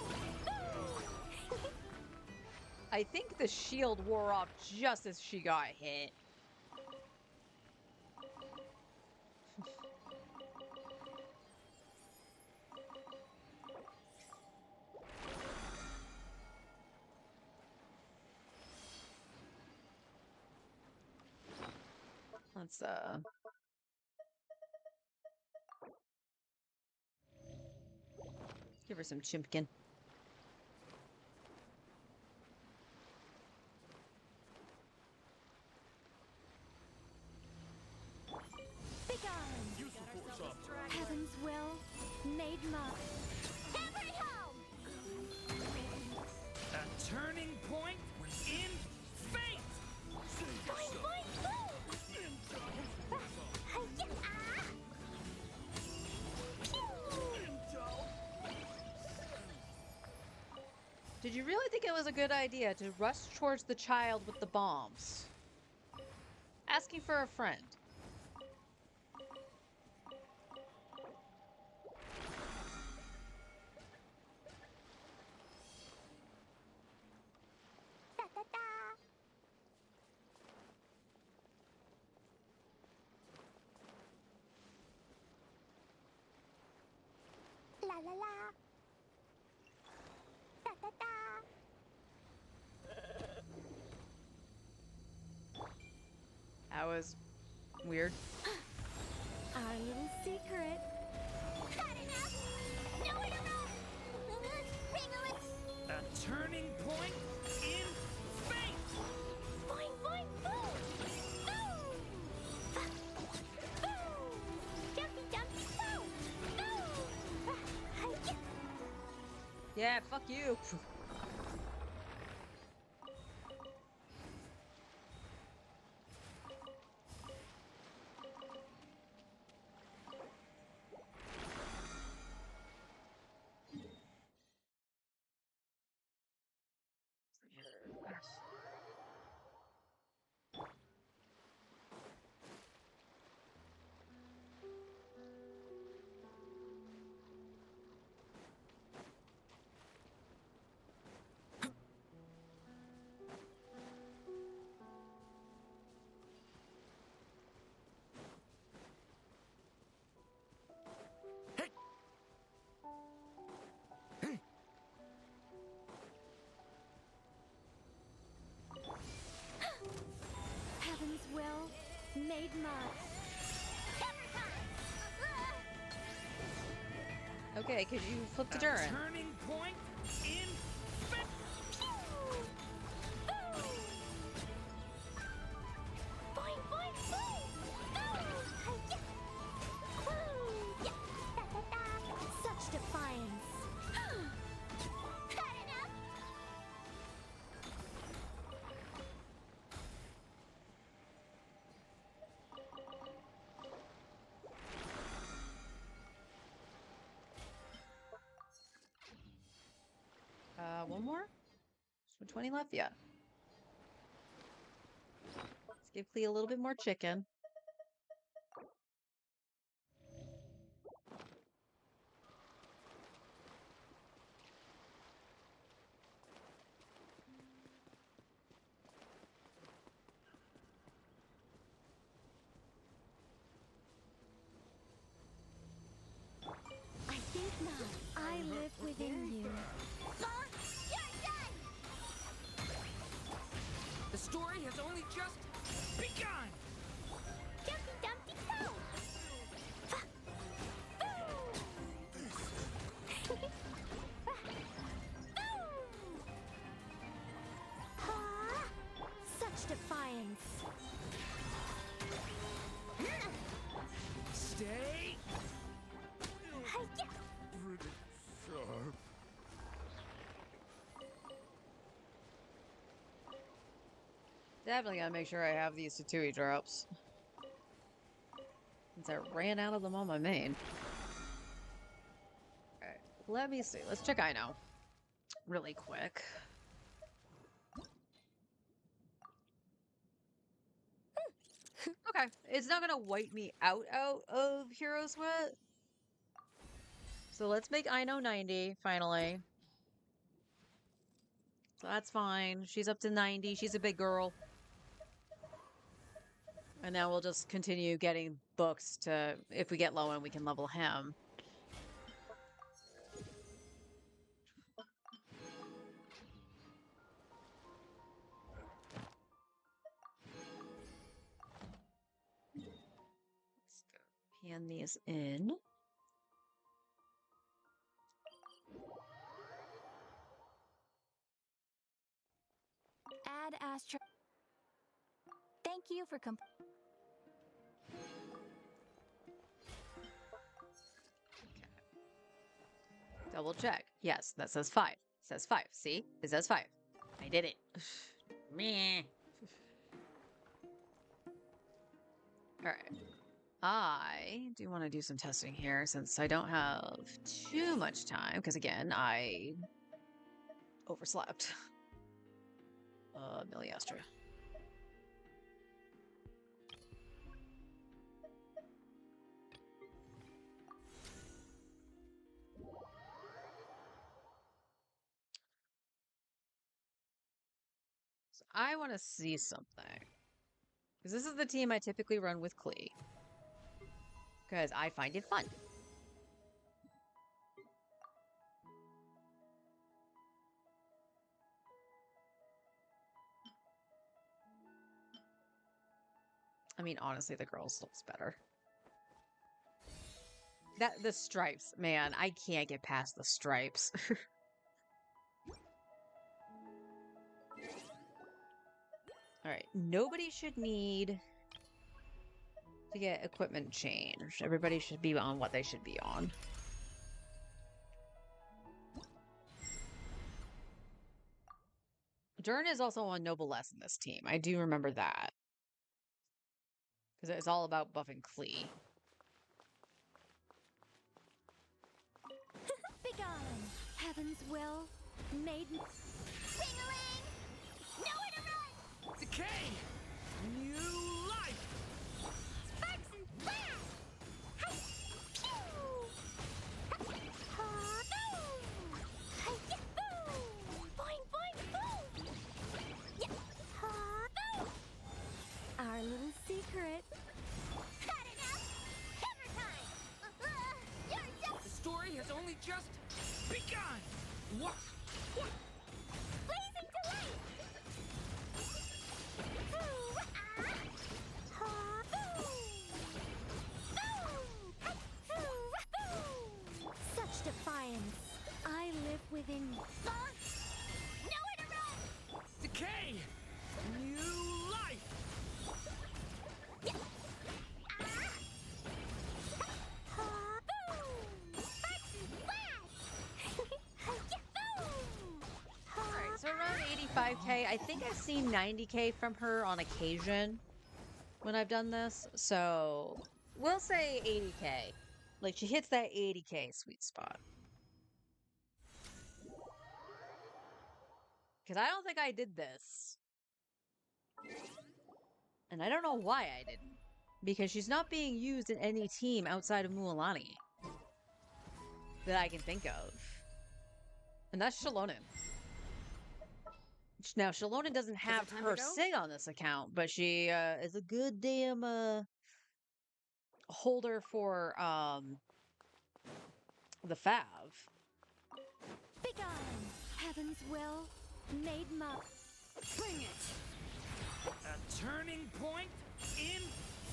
I think the shield wore off just as she got hit. Let's give her some chimpkin. Heaven's will made mine. Hammer it home! A turning point in fate! Boing, boing, boing. Did you really think it was a good idea to rush towards the child with the bombs? Asking for a friend. Da da da. La la la. Da da da. That was weird. Our little secret. Had enough! Nowhere to run! Ringoist! A turning point in fate! Boing, boing, boom! Boom! Boom! Jumpy, jumpy, boom! Boom! Hi-ya! Yeah, fuck you. Heaven's will made mud. Okay, could you flip to A Durin? turning point in fate! Boing, boing, boing! Boom! Hi-ya! Woo! Yeah. Da da da. Such defiance. Had enough! One more? So 20 left? Yeah. Let's give Clea a little bit more chicken. I think not. I live within you. Huh? You're done! The story has only just begun! Jumpy, dumpty, boom! Ah, such defiance. Stay Hi-ya! Pretty sharp. Definitely gotta make sure I have these Tatui drops. Since I ran out of them on my main. Alright, let me see. Let's check Ino. Really quick. Okay, it's not gonna wipe me out of Hero Sweat. So let's make Ino 90, finally. So that's fine. She's up to 90. She's a big girl. And now we'll just continue getting books to, if we get low and we can level him. Let's go pan these in. Add Astra. Thank you for Double check. Yes, that says 5. It says 5. See? It says 5. I did it. Meh. Alright. I do want to do some testing here since I don't have too much time. Because again, I overslept. Miliastra. So I want to see something. Because this is the team I typically run with Klee. Because I find it fun. I mean, honestly, the girls looks better. The stripes, man, I can't get past the stripes. Alright, nobody should need to get equipment changed. Everybody should be on what they should be on. Dern is also on Noblesse in this team. I do remember that. Because it's all about buffing Klee. Begone! Heaven's will made me. Ding-a-ling! Nowhere to run! Decay! New life! Sparks and flash! Hi! Pew! Ha! Boom! Hi-ya! Boom! Boing, boing, boom! Yeah! Ha! Boom! Our little secret. Had enough? Hammer time! You're The just story has only just begun! What? blazing delight! Ooh, ah! Ha! Boom! Boom! Hi! Ooh, boom! Such defiance. I live within. Nowhere to run! Decay! New life! Ha! Boom! Sparks and flash! Hi-ya! Boom! Alright, so around 85k. I think I've seen 90k from her on occasion when I've done this. So we'll say 80k. Like, she hits that 80k sweet spot. Because I don't think I did this. And I don't know why I didn't. Because she's not being used in any team outside of Mualani that I can think of. And that's Shalonen. Now, Shalonen doesn't have time to her go? sig on this account, but she is a good damn holder for the Fav. Begone! Heaven's will made my. Bring it! A turning point in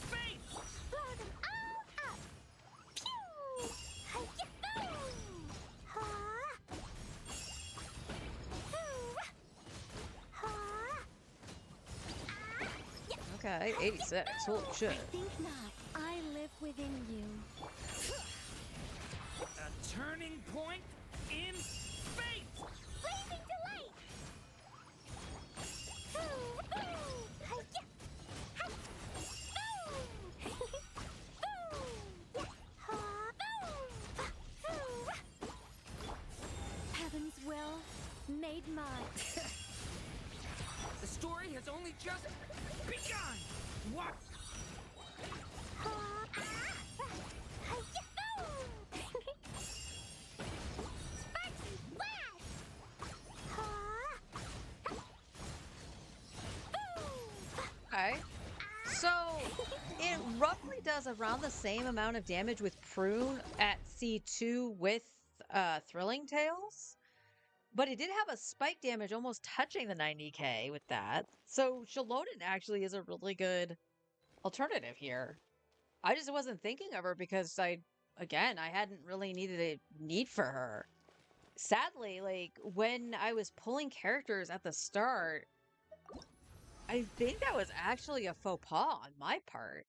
fate! Blow them all up! Pew! Hi-ya! Boom! Ha! Ooh! Ha! Ah! Yeah! Okay, 86. Holy shit. Think not. I live within you. A turning point in fate! Blazing delight! Ooh! Boom! Hi-ya! Hi! Boom! Boom! Ha! Boom! Ooh! Heaven's will made mine. The story has only just begun! What? Ha! Ah! Hi-ya! Boom! Sparks and flash! Ha! Boom! Okay. So, it roughly does around the same amount of damage with Prune at C2 with Thrilling Tales. But it did have a spike damage almost touching the 90k with that. So, Shalonen actually is a really good alternative here. I just wasn't thinking of her because I hadn't really needed a need for her. Sadly, like, when I was pulling characters at the start, I think that was actually a faux pas on my part.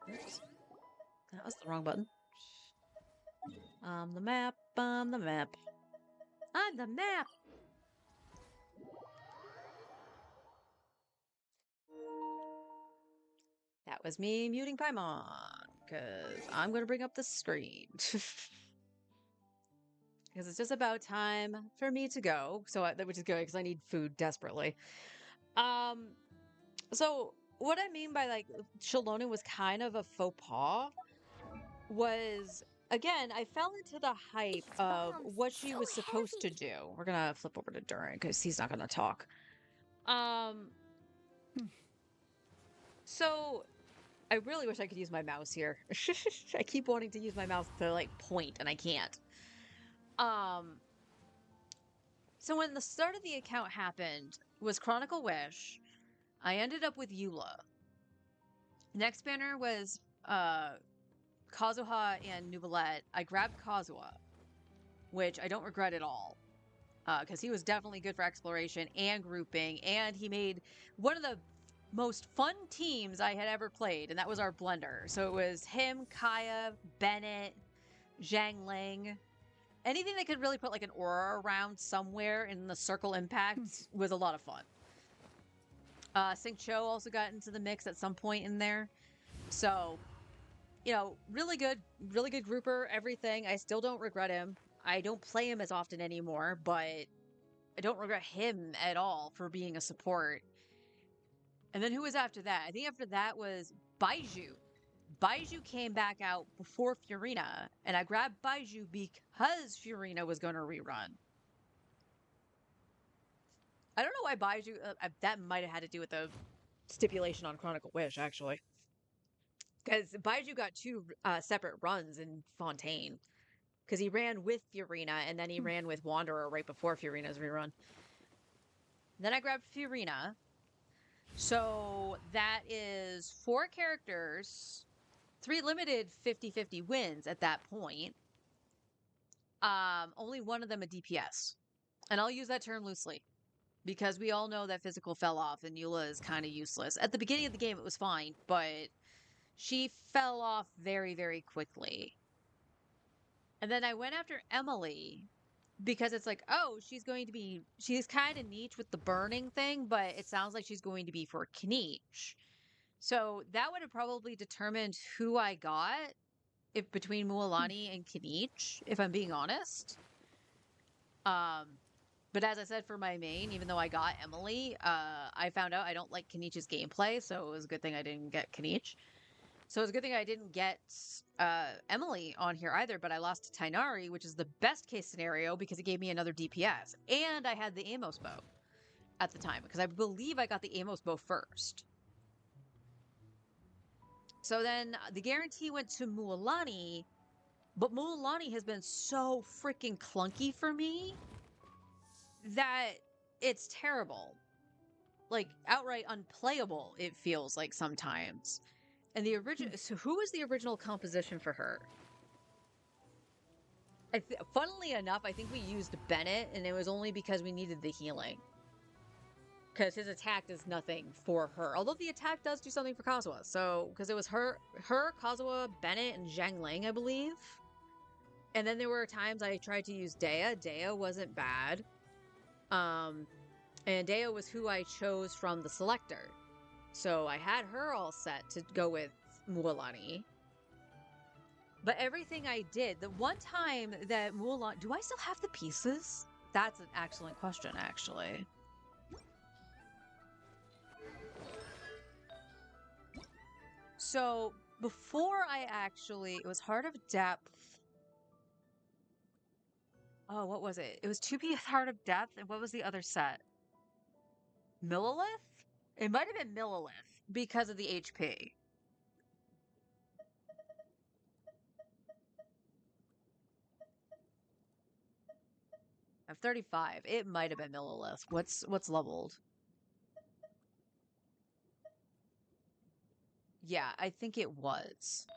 Oops. That was the wrong button. The map, on the map. On the map! That was me muting Paimon, because I'm going to bring up the screen. Because it's just about time for me to go, which is good, because I need food desperately. So what I mean by, like, Shalona was kind of a faux pas was, again, I fell into the hype of what she was supposed to do. We're gonna flip over to Durin, because he's not gonna talk. So I really wish I could use my mouse here. I keep wanting to use my mouse to, like, point, and I can't. So when the start of the account happened was Chronicle Wish. I ended up with Eula. Next banner was Kazuha and Nubalette. I grabbed Kazuha, which I don't regret at all, because he was definitely good for exploration and grouping, and he made one of the most fun teams I had ever played, and that was our blender. So it was him, Kaya, Bennett, Zhang Ling. Anything that could really put, like, an aura around somewhere in the circle impact was a lot of fun. Sing Cho also got into the mix at some point in there. So, you know, really good grouper, everything. I still don't regret him. I don't play him as often anymore, but I don't regret him at all for being a support. And then who was after that? I think after that was Baiju. Baiju came back out before Furina, and I grabbed Baiju because Furina was going to rerun. I don't know why Baiju... that might have had to do with the stipulation on Chronicle Wish, actually. Because Baiju got two separate runs in Fontaine. Because he ran with Furina, and then he ran with Wanderer right before Furina's rerun. Then I grabbed Furina. So that is 4 characters... 3 limited 50-50 wins at that point. Only one of them a DPS. And I'll use that term loosely, because we all know that physical fell off and Eula is kind of useless. At the beginning of the game, it was fine, but she fell off very, very quickly. And then I went after Emily, because it's like, oh, she's kind of niche with the burning thing, but it sounds like she's going to be for Kniech. So that would have probably determined who I got between Mualani and Kniech, if I'm being honest. But as I said, for my main, even though I got Emily, I found out I don't like Kniech's gameplay, so it was a good thing I didn't get Kniech. So it's a good thing I didn't get Emily on here either, but I lost to Tighnari, which is the best case scenario because it gave me another DPS. And I had the Amos bow at the time, because I believe I got the Amos bow first. So then the guarantee went to Mualani, but Mualani has been so freaking clunky for me that it's terrible. Like, outright unplayable, it feels like sometimes. And the original... So who was the original composition for her? Funnily enough, I think we used Bennett, and it was only because we needed the healing. Because his attack does nothing for her. Although the attack does do something for Kazuha. So, because it was her, Kazuha, Bennett, and Zhang Ling, I believe. And then there were times I tried to use Dea. Dea wasn't bad. And Dea was who I chose from the selector. So I had her all set to go with Mualani. But everything I did, the one time that Mualani... Do I still have the pieces? That's an excellent question, actually. So, before I actually... It was Heart of Depth. Oh, what was it? It was 2-piece Heart of Depth, and what was the other set? Millilith? It might have been Millilith, because of the HP. I have 35. It might have been Millilith. What's leveled? Yeah, I think it was.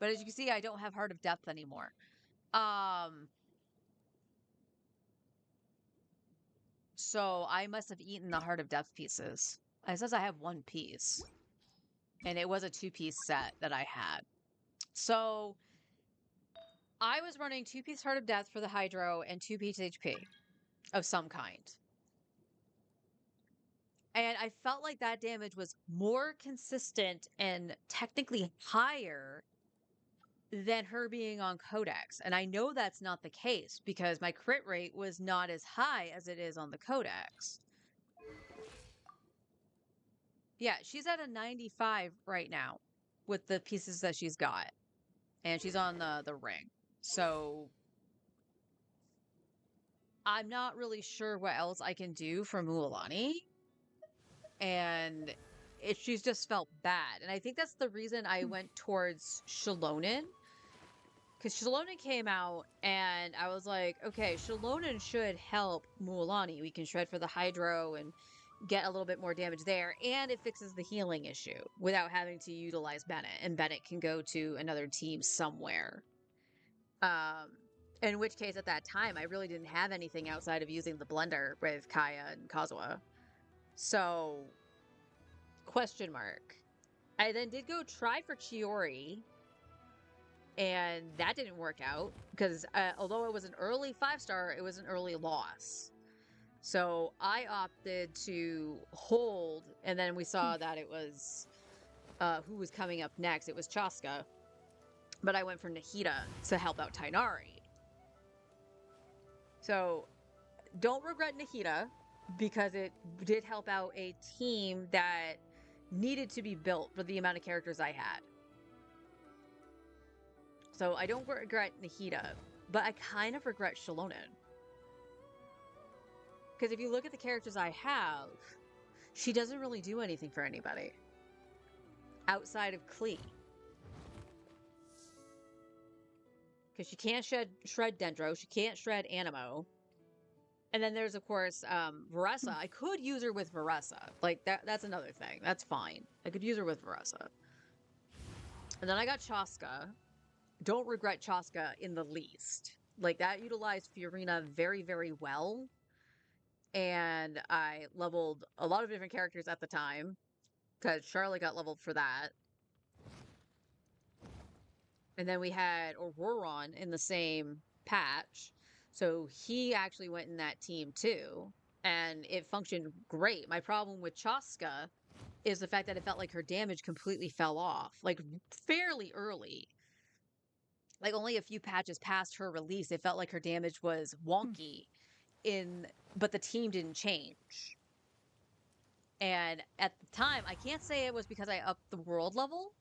But as you can see, I don't have Heart of Depth anymore. So I must have eaten the Heart of Depth pieces. It says I have 1 piece. And it was a 2-piece set that I had. So I was running 2-piece Heart of Depth for the Hydro and 2-piece HP of some kind. And I felt like that damage was more consistent and technically higher than her being on Codex. And I know that's not the case because my crit rate was not as high as it is on the Codex. Yeah, she's at a 95 right now with the pieces that she's got. And she's on the ring. So I'm not really sure what else I can do for Mualani. And she's just felt bad. And I think that's the reason I went towards Shalonen. Because Shalonen came out and I was like, okay, Shalonen should help Mualani. We can shred for the Hydro and get a little bit more damage there. And it fixes the healing issue without having to utilize Bennett. And Bennett can go to another team somewhere. In which case, at that time, I really didn't have anything outside of using the blender with Kaya and Kazuha. So, question mark. I then did go try for Chiori, and that didn't work out, because although it was an early 5-star, it was an early loss. So, I opted to hold, and then we saw that it was, who was coming up next? It was Chaska. But I went for Nahida to help out Tainari. So, don't regret Nahida, because it did help out a team that needed to be built for the amount of characters I had. So, I don't regret Nahida, but I kind of regret Shalonen. Because if you look at the characters I have, she doesn't really do anything for anybody. Outside of Klee. Because she can't shred Dendro, she can't shred Anemo. And then there's, of course, Veressa. I could use her with Veressa. Like, that's another thing. That's fine. I could use her with Veressa. And then I got Chaska. Don't regret Chaska in the least. Like, that utilized Fiorina very, very well. And I leveled a lot of different characters at the time. Because Charlotte got leveled for that. And then we had Auroron in the same patch. So he actually went in that team too. And it functioned great. My problem with Chaska is the fact that it felt like her damage completely fell off. Like, fairly early. Like, only a few patches past her release, it felt like her damage was wonky. But the team didn't change. And at the time, I can't say it was because I upped the world level.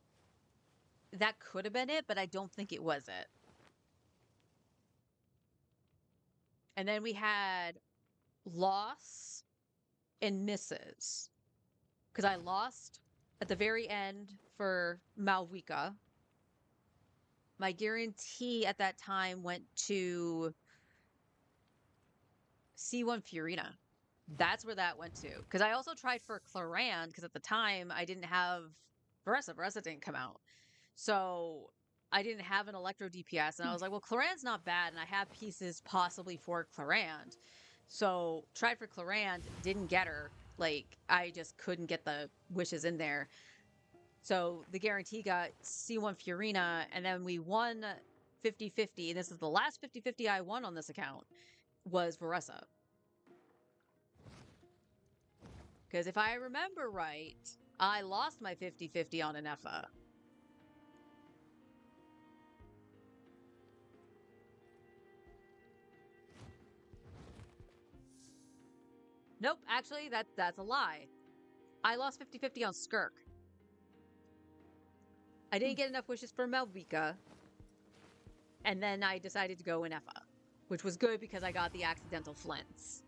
That could have been it, but I don't think it was it. And then we had loss and misses. Because I lost at the very end for Malvika. My guarantee at that time went to C1 Fiorina. That's where that went to. Because I also tried for Clarand, because at the time I didn't have Veressa. Veressa didn't come out. So I didn't have an Electro DPS, and I was like, well, Clarand's not bad, and I have pieces possibly for Clarand. So tried for Clarand, didn't get her. Like, I just couldn't get the wishes in there. So the guarantee got C1 Fiorina, and then we won 50-50, and this is the last 50-50 I won on this account, was Veressa. Because if I remember right, I lost my 50-50 on Anefa. Nope, actually, that's a lie. I lost 50-50 on Skirk. I didn't get enough wishes for Malvika. And then I decided to go in Effa, which was good because I got the accidental Flints.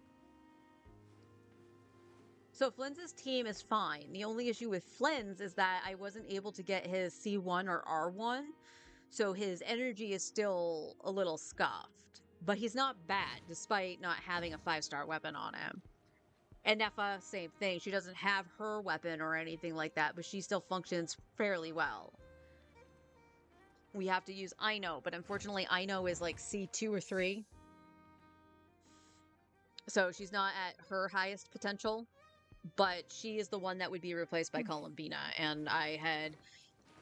So Flints' team is fine. The only issue with Flints is that I wasn't able to get his C1 or R1, so his energy is still a little scuffed. But he's not bad, despite not having a 5-star weapon on him. And Neffa, same thing. She doesn't have her weapon or anything like that, but she still functions fairly well. We have to use Aino, but unfortunately Aino is like C2 or 3. So she's not at her highest potential, but she is the one that would be replaced by Columbina. And I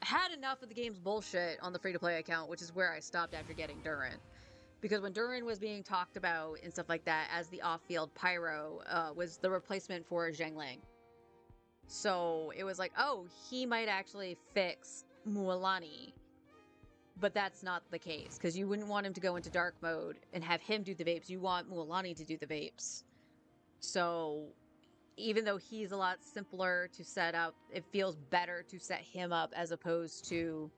had enough of the game's bullshit on the free-to-play account, which is where I stopped after getting Durin. Because when Durin was being talked about and stuff like that as the off-field pyro, was the replacement for Zhengling. So it was like, oh, he might actually fix Mualani. But that's not the case, because you wouldn't want him to go into dark mode and have him do the vapes. You want Mualani to do the vapes. So even though he's a lot simpler to set up, it feels better to set him up as opposed to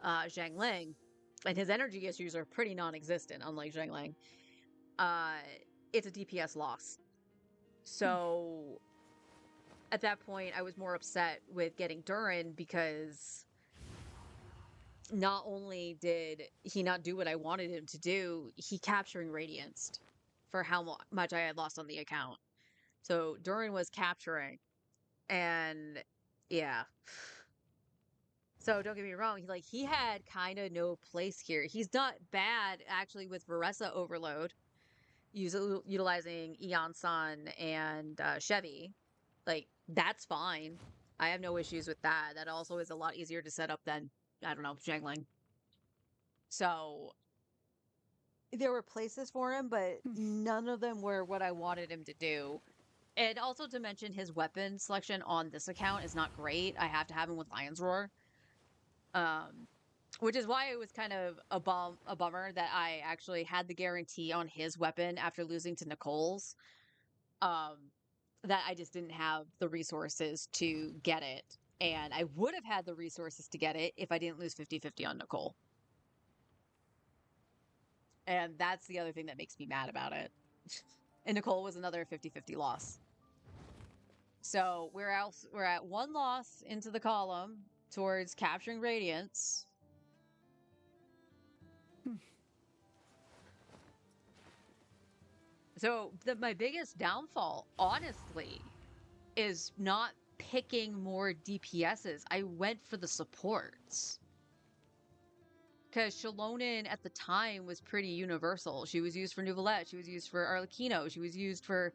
Zhang Ling. And his energy issues are pretty non-existent, unlike Zhang Ling. It's a DPS loss. So at that point, I was more upset with getting Durin because not only did he not do what I wanted him to do, he capturing Radianced for how much I had lost on the account. So Durin was capturing, and yeah. So don't get me wrong, he had kind of no place here. He's not bad actually with Varessa Overload, utilizing Eon-san and Chevy. Like, that's fine. I have no issues with that. That also is a lot easier to set up than, I don't know, Zhang Ling. So there were places for him, but none of them were what I wanted him to do. And also to mention, his weapon selection on this account is not great. I have to have him with Lion's Roar. Which is why it was kind of a bummer that I actually had the guarantee on his weapon after losing to Nicole's. That I just didn't have the resources to get it. And I would have had the resources to get it if I didn't lose 50-50 on Nicole. And that's the other thing that makes me mad about it. And Nicole was another 50-50 loss. So we're at one loss into the column towards capturing Radiance. So my biggest downfall, honestly, is not picking more DPSs. I went for the supports. Because Shallonen at the time was pretty universal. She was used for Neuvillette, she was used for Arlecchino, she was used for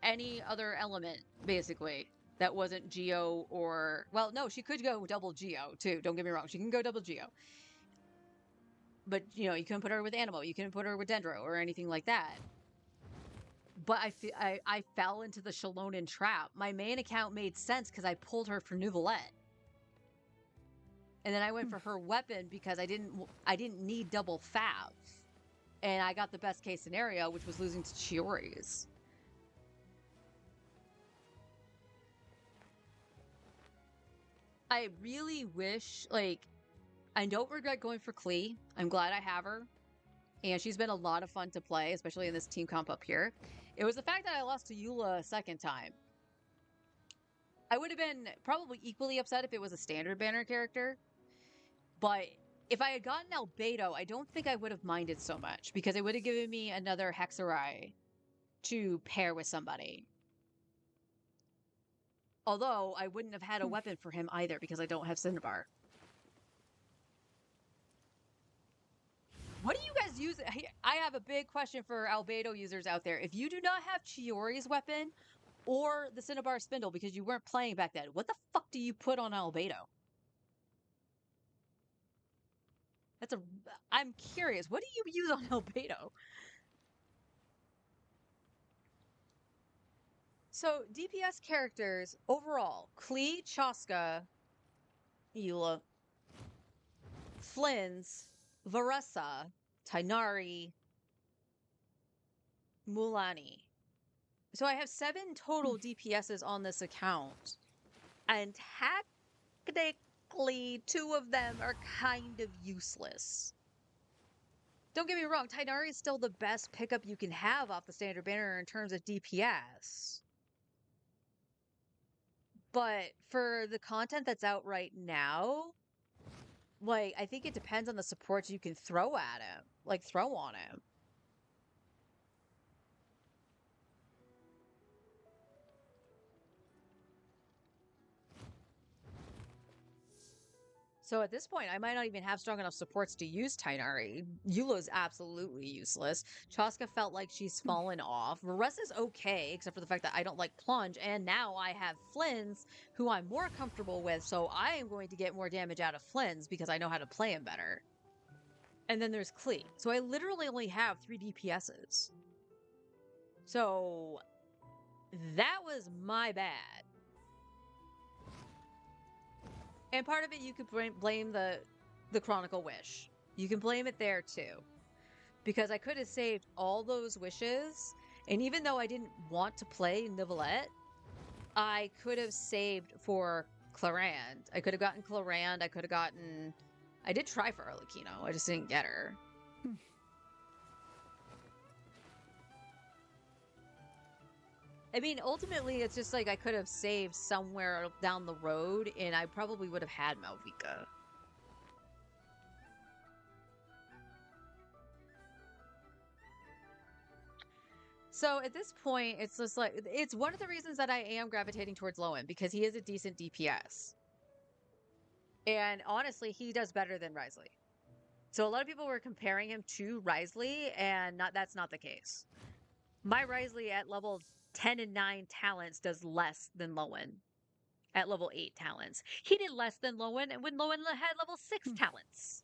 any other element, basically, that wasn't Geo or... Well, no, she could go double Geo, too. Don't get me wrong. She can go double Geo. But, you know, you couldn't put her with Animo, you couldn't put her with Dendro, or anything like that. But I fell into the Shallonen trap. My main account made sense because I pulled her for Neuvillette. And then I went for her weapon because I didn't need double Fav. And I got the best case scenario, which was losing to Chiori's. I really wish, like, I don't regret going for Klee. I'm glad I have her. And she's been a lot of fun to play, especially in this team comp up here. It was the fact that I lost to Eula a second time. I would have been probably equally upset if it was a standard banner character. But if I had gotten Albedo, I don't think I would have minded so much, because it would have given me another Hexerai to pair with somebody. Although, I wouldn't have had a weapon for him either, because I don't have Cinnabar. What do you guys use? I have a big question for Albedo users out there. If you do not have Chiori's weapon or the Cinnabar Spindle because you weren't playing back then, what the fuck do you put on Albedo? I'm curious. What do you use on Albedo? So, DPS characters overall: Klee, Chaska, Eula, Flynn's, Varessa, Tighnari, Mualani. So I have 7 total DPSs on this account. And technically, 2 of them are kind of useless. Don't get me wrong, Tighnari is still the best pickup you can have off the standard banner in terms of DPS. But for the content that's out right now, like, I think it depends on the supports you can throw at him. Like, throw on him. So at this point, I might not even have strong enough supports to use Tighnari. Eula's absolutely useless. Chaska felt like she's fallen off. Varessa's okay, except for the fact that I don't like Plunge. And now I have Flynn's, who I'm more comfortable with, so I am going to get more damage out of Flynn's because I know how to play him better. And then there's Klee. So I literally only have 3 DPSs. So that was my bad. And part of it, you could blame the Chronicle Wish. You can blame it there too. Because I could have saved all those wishes, and even though I didn't want to play Nivelette, I could have saved for Clarand. I could have gotten Clarand, I could have gotten... I did try for Arlecchino, I just didn't get her. I mean, ultimately, it's just like I could have saved somewhere down the road, and I probably would have had Malvika. So at this point, it's just like, it's one of the reasons that I am gravitating towards Lowen, because he is a decent DPS. And honestly, he does better than Wriothesley. So a lot of people were comparing him to Wriothesley, and that's not the case. My Wriothesley at level 10 and 9 talents does less than Lowen at level 8 talents. He did less than Lowen when Lowen had level 6 talents.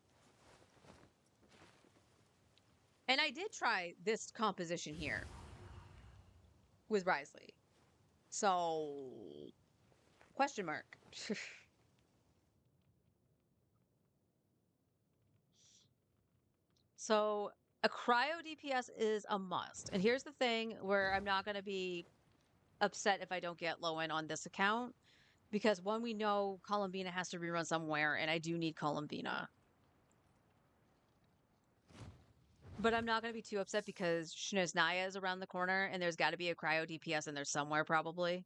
And I did try this composition here with Wriothesley. So, question mark. So, a cryo DPS is a must. And here's the thing where I'm not going to be upset if I don't get Lowen on this account. Because one, we know Columbina has to rerun somewhere, and I do need Columbina. But I'm not going to be too upset because Snezhnaya is around the corner, and there's got to be a cryo DPS in there somewhere, probably.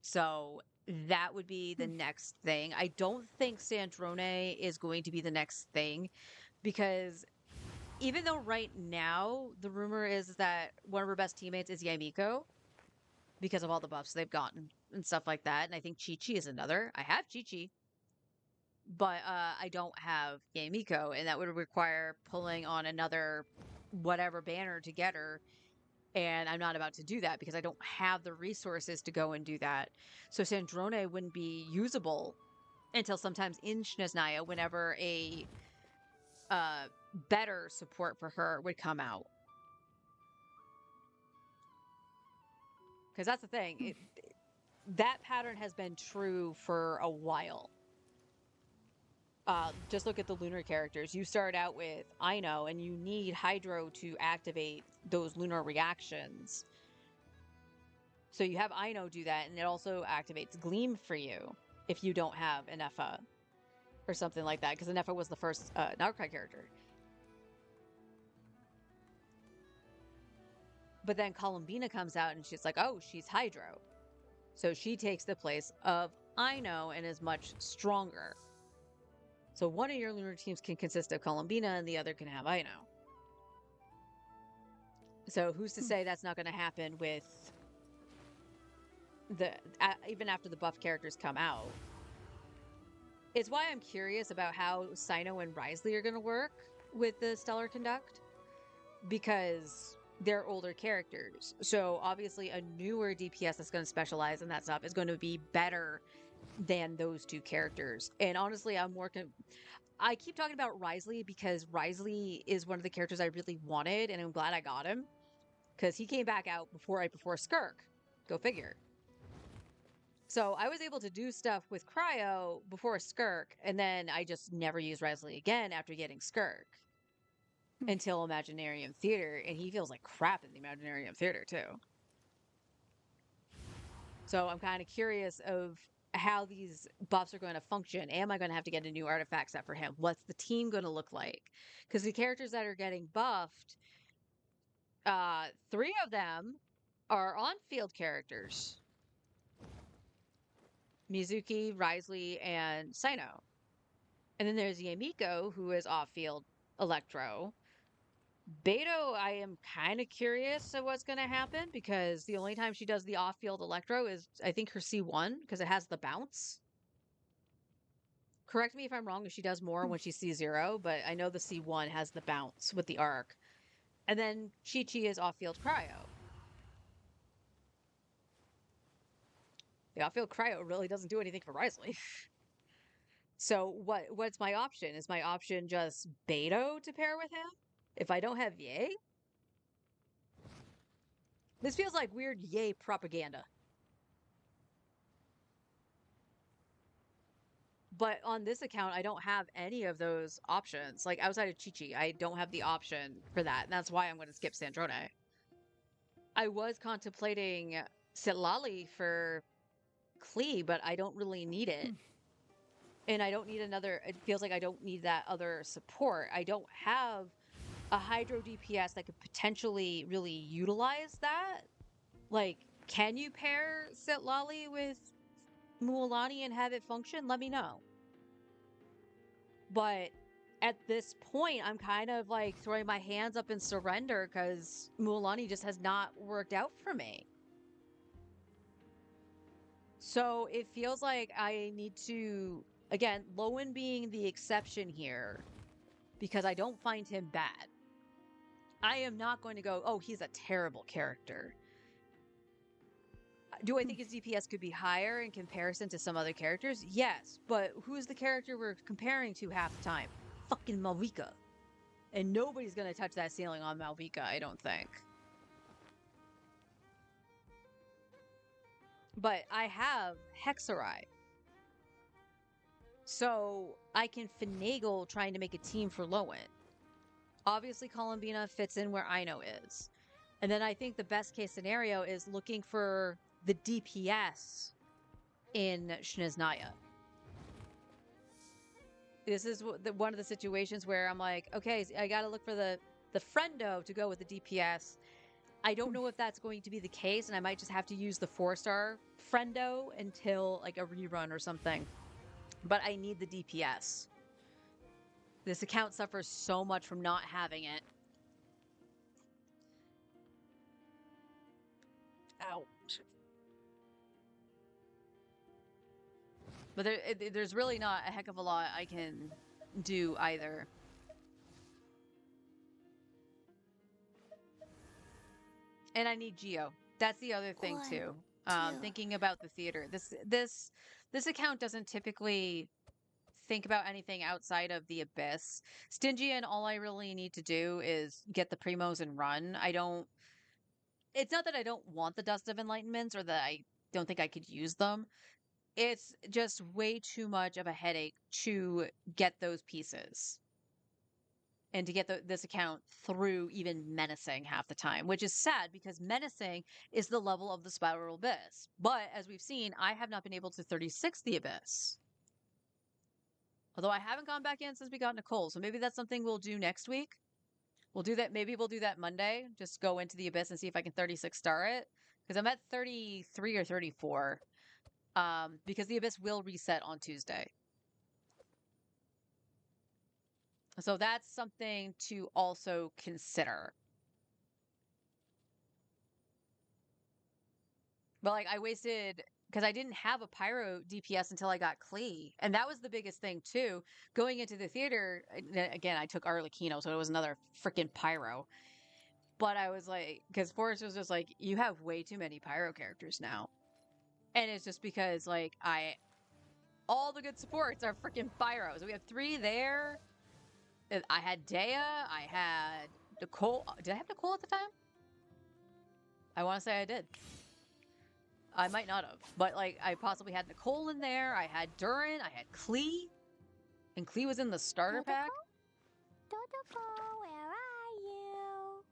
So that would be the next thing. I don't think Sandrone is going to be the next thing, because even though right now the rumor is that one of her best teammates is Yaimiko, because of all the buffs they've gotten and stuff like that, and I think Chi-Chi is another. I have Chi-Chi, but I don't have Yaimiko, and that would require pulling on another whatever banner to get her, and I'm not about to do that because I don't have the resources to go and do that. So Sandrone wouldn't be usable until sometimes in Snezhnaya, whenever a better support for her would come out. Because that's the thing. That pattern has been true for a while. Just look at the lunar characters. You start out with Ino, and you need Hydro to activate those lunar reactions. So you have Ino do that, and it also activates Gleam for you if you don't have an Nepha or something like that, because the Nepha was the first Narcry character. But then Columbina comes out, and she's like, oh, she's Hydro. So she takes the place of Ino and is much stronger. So one of your lunar teams can consist of Columbina, and the other can have Ino. So who's to say that's not going to happen with even after the buff characters come out? It's why I'm curious about how Cyno and Wriothesley are going to work with the Stellar Conduct, because they're older characters. So obviously a newer DPS that's going to specialize in that stuff is going to be better than those two characters. And honestly, I keep talking about Wriothesley because Wriothesley is one of the characters I really wanted, and I'm glad I got him, because he came back out before Skirk. Go figure. So I was able to do stuff with Cryo before Skirk, and then I just never used Wriothesley again after getting Skirk until Imaginarium Theater, and he feels like crap in the Imaginarium Theater too. So I'm kind of curious of how these buffs are going to function. Am I going to have to get a new artifact set for him? What's the team going to look like? Because the characters that are getting buffed, 3 of them are on-field characters. Mizuki, Wriothesley, and Cyno. And then there's Yaimiko, who is off-field Electro. Beto, I am kind of curious of what's going to happen, because the only time she does the off-field Electro is, I think, her C1, because it has the bounce. Correct me if I'm wrong if she does more when she's C0, but I know the C1 has the bounce with the arc. And then Chi-Chi is off-field Cryo. The off-field Cryo really doesn't do anything for Wriothesley. So what's my option? Is my option just Beto to pair with him if I don't have Yay? This feels like weird Yay propaganda. But on this account, I don't have any of those options. Like outside of Chi-Chi, I don't have the option for that. And that's why I'm going to skip Sandrone. I was contemplating Sitlali for Klee, but I don't really need it. And I don't need another, it feels like I don't need that other support. I don't have a Hydro DPS that could potentially really utilize that. Like, can you pair Sitlali with Mualani and have it function? Let me know. But at this point, I'm kind of like throwing my hands up in surrender because Mualani just has not worked out for me. So it feels like I need to, again, Lowen being the exception here, because I don't find him bad. I am not going to go, oh, he's a terrible character. Do I think his DPS could be higher in comparison to some other characters? Yes, but who's the character we're comparing to half the time? Fucking Malvika. And nobody's going to touch that ceiling on Malvika, I don't think. But I have Hexarai. So I can finagle trying to make a team for Lowen. Obviously, Columbina fits in where Ino is. And then I think the best case scenario is looking for the DPS in Shniznaya. This is one of the situations where I'm like, okay, I got to look for the friendo to go with the DPS. I don't know if that's going to be the case, and I might just have to use the 4-star friendo until like a rerun or something. But I need the DPS. This account suffers so much from not having it. Ouch. But there's really not a heck of a lot I can do either. And I need Geo. That's the other thing too. Thinking about the theater. This account doesn't typically think about anything outside of the Abyss. Stygian, all I really need to do is get the primos and run. It's not that I don't want the Dust of Enlightenments or that I don't think I could use them. It's just way too much of a headache to get those pieces. And to get this account through even Menacing half the time, which is sad because Menacing is the level of the Spiral Abyss. But as we've seen, I have not been able to 36 the Abyss. Although I haven't gone back in since we got Nicole, so maybe that's something we'll do next week. We'll do that. Maybe we'll do that Monday. Just go into the Abyss and see if I can 36 star it. Because I'm at 33 or 34. Because the Abyss will reset on Tuesday. So that's something to also consider. But like I wasted, because I didn't have a Pyro DPS until I got Klee. And that was the biggest thing too. Going into the theater, again, I took Arlecchino, so it was another freaking Pyro. But I was like, because Forrest was just like, you have way too many Pyro characters now. And it's just because like all the good supports are freaking Pyros. We have 3 there. I had Dea, I had Nicole. Did I have Nicole at the time? I want to say I did. I might not have. But, like, I possibly had Nicole in there. I had Durin. I had Klee. And Klee was in the starter pack. Dodoko, where are you?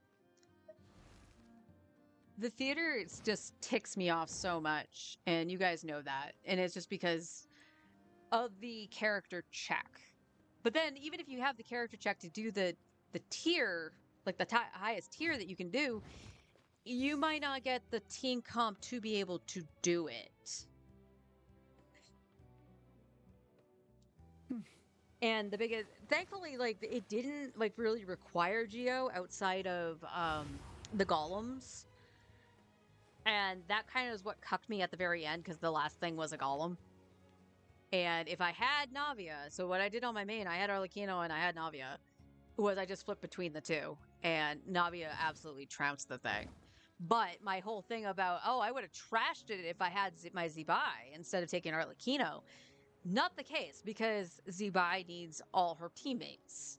The theater just ticks me off so much. And you guys know that. And it's just because of the character check. But then, even if you have the character check to do the tier, like the highest tier that you can do, you might not get the team comp to be able to do it. And the biggest, thankfully, like, it didn't, like, really require Geo outside of the golems. And that kind of is what cucked me at the very end, because the last thing was a golem. And if I had Navia, so what I did on my main, I had Arlecchino and I had Navia, was I just flipped between the two. And Navia absolutely trounced the thing. But my whole thing about, oh, I would have trashed it if I had my Zebai instead of taking Arlecchino. Not the case, because Zebai needs all her teammates.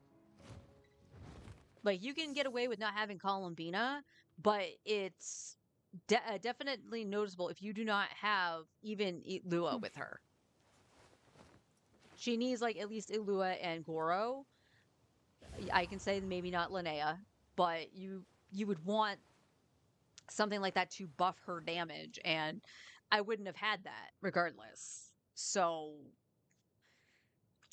Like, you can get away with not having Columbina, but it's definitely noticeable if you do not have even Lua with her. She needs like at least Ilua and Goro. I can say maybe not Linnea, but you would want something like that to buff her damage, and I wouldn't have had that regardless. So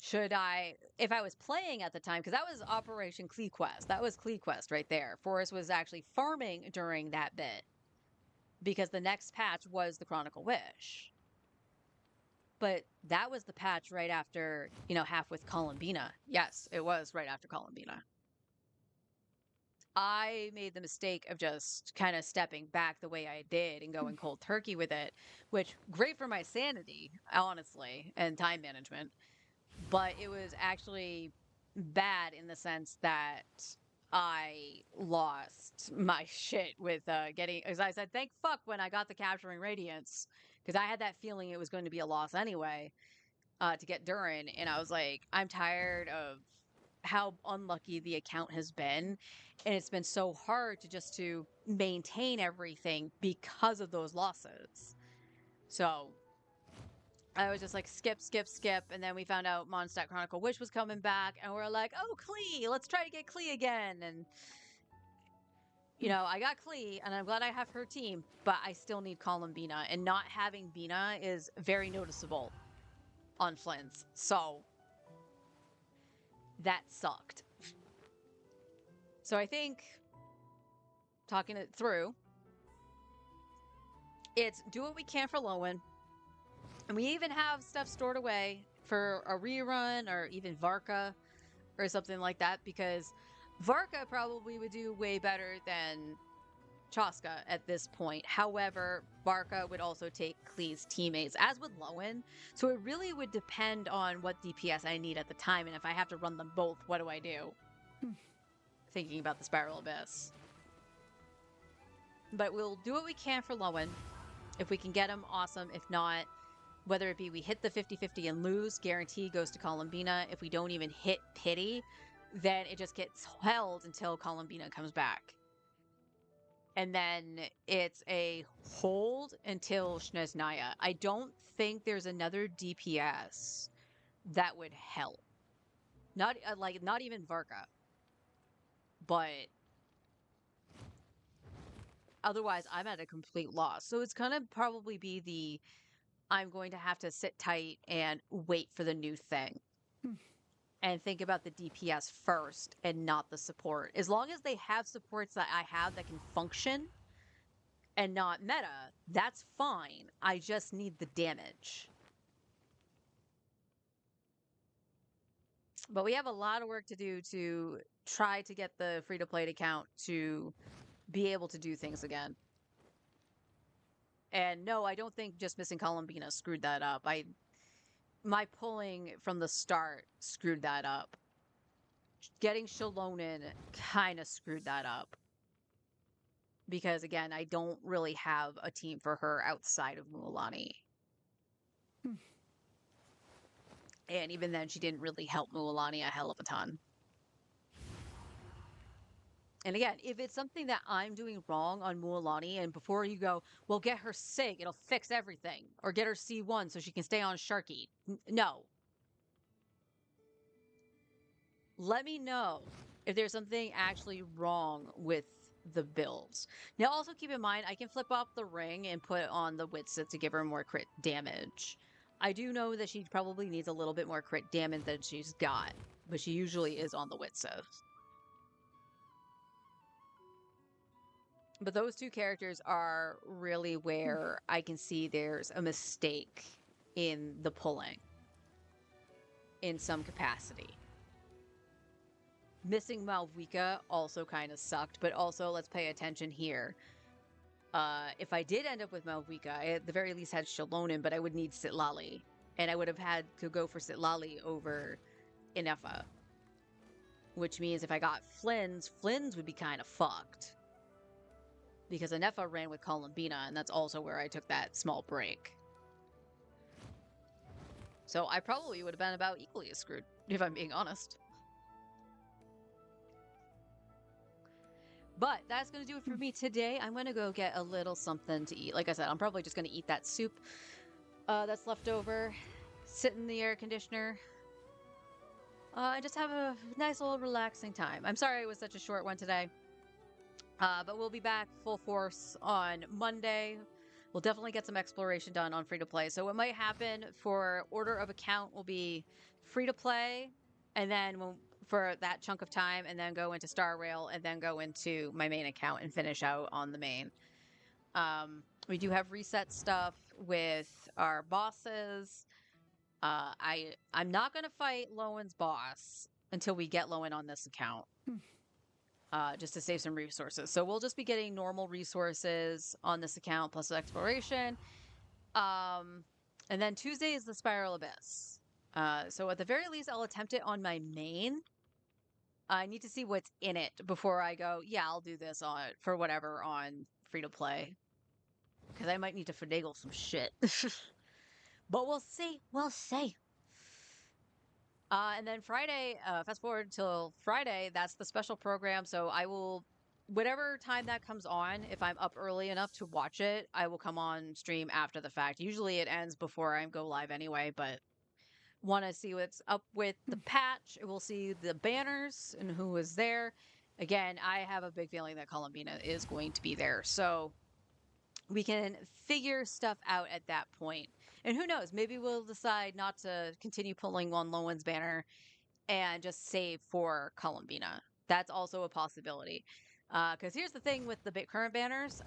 should I, if I was playing at the time, because that was Operation Clequest, that was Clequest right there. Forrest was actually farming during that bit because the next patch was the Chronicle Wish. But that was the patch right after, you know, half with Columbina. Yes, it was right after Columbina. I made the mistake of just kind of stepping back the way I did and going cold turkey with it, which great for my sanity, honestly, and time management. But it was actually bad in the sense that I lost my shit with getting, as I said, thank fuck when I got the Capturing Radiance, because I had that feeling it was going to be a loss anyway to get Durin, and I was like, I'm tired of how unlucky the account has been, and it's been so hard to maintain everything because of those losses. So I was just like skip, and then we found out Mondstadt Chronicle Wish was coming back, and we're like, oh, Klee, let's try to get Klee again. And you know, I got Klee, and I'm glad I have her team, but I still need Columbina, and not having Bina is very noticeable on Flynn's. So that sucked. So I think, talking it through, it's do what we can for Lowen. And we even have stuff stored away for a rerun or even Varka or something like that, because Varka probably would do way better than Chaska at this point. However, Varka would also take Klee's teammates, as would Lowen. So it really would depend on what DPS I need at the time, and if I have to run them both, what do I do? Thinking about the Spiral Abyss. But we'll do what we can for Lowen. If we can get him, awesome. If not, whether it be we hit the 50-50 and lose, guarantee goes to Columbina. If we don't even hit Pity, then it just gets held until Columbina comes back. And then it's a hold until Snezhnaya. I don't think there's another DPS that would help. Not even Varka. But otherwise, I'm at a complete loss. So it's gonna probably be the I'm going to have to sit tight and wait for the new thing. And think about the DPS first and not the support. As long as they have supports that I have that can function and not meta, that's fine. I just need the damage. But we have a lot of work to do to try to get the free-to-play account to be able to do things again. And no, I don't think just missing Columbina screwed that up. My pulling from the start screwed that up. Getting Shallonen kind of screwed that up. Because again, I don't really have a team for her outside of Mualani. And even then, she didn't really help Mualani a hell of a ton. And again, if it's something that I'm doing wrong on Mualani, and before you go, well, get her Sig, it'll fix everything. Or get her C1 so she can stay on Sharky. No. Let me know if there's something actually wrong with the builds. Now, also keep in mind, I can flip off the ring and put on the Witsit to give her more crit damage. I do know that she probably needs a little bit more crit damage than she's got, but she usually is on the Witsit. But those two characters are really where I can see there's a mistake in the pulling in some capacity. Missing Malvika also kind of sucked, but also let's pay attention here. If I did end up with Malvika, I at the very least had Shallonen, but I would need Sitlali. And I would have had to go for Sitlali over Inefa. Which means if I got Flynn's would be kind of fucked. Because Inefa ran with Columbina, and that's also where I took that small break. So I probably would have been about equally as screwed, if I'm being honest. But that's going to do it for me today. I'm going to go get a little something to eat. Like I said, I'm probably just going to eat that soup that's left over, sit in the air conditioner, and just have a nice little relaxing time. I'm sorry it was such a short one today. But we'll be back full force on Monday. We'll definitely get some exploration done on free to play. So what might happen for order of account will be free to play, and then for that chunk of time, and then go into Star Rail, and then go into my main account and finish out on the main. We do have reset stuff with our bosses. I'm not gonna fight Lowen's boss until we get Lowen on this account. Just to save some resources. So we'll just be getting normal resources on this account plus exploration. And then Tuesday is the Spiral Abyss. So at the very least, I'll attempt it on my main. I need to see what's in it before I go, yeah, I'll do this for whatever on free to play. Because I might need to finagle some shit. But we'll see. We'll see. And then Friday, fast forward till Friday, that's the special program. So I will, whatever time that comes on, if I'm up early enough to watch it, I will come on stream after the fact. Usually it ends before I go live anyway, but want to see what's up with the patch. We'll see the banners and who is there. Again, I have a big feeling that Columbina is going to be there. So we can figure stuff out at that point. And who knows, maybe we'll decide not to continue pulling on Lowen's banner and just save for Columbina. That's also a possibility. Because here's the thing with the current banners.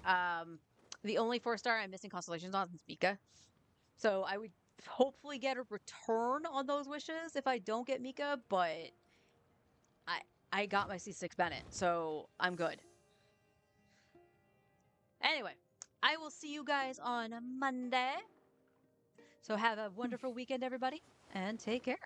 The only 4-star I'm missing constellations on is Mika. So I would hopefully get a return on those wishes if I don't get Mika, but I got my C6 Bennett, so I'm good. Anyway, I will see you guys on Monday. So have a wonderful weekend, everybody, and take care.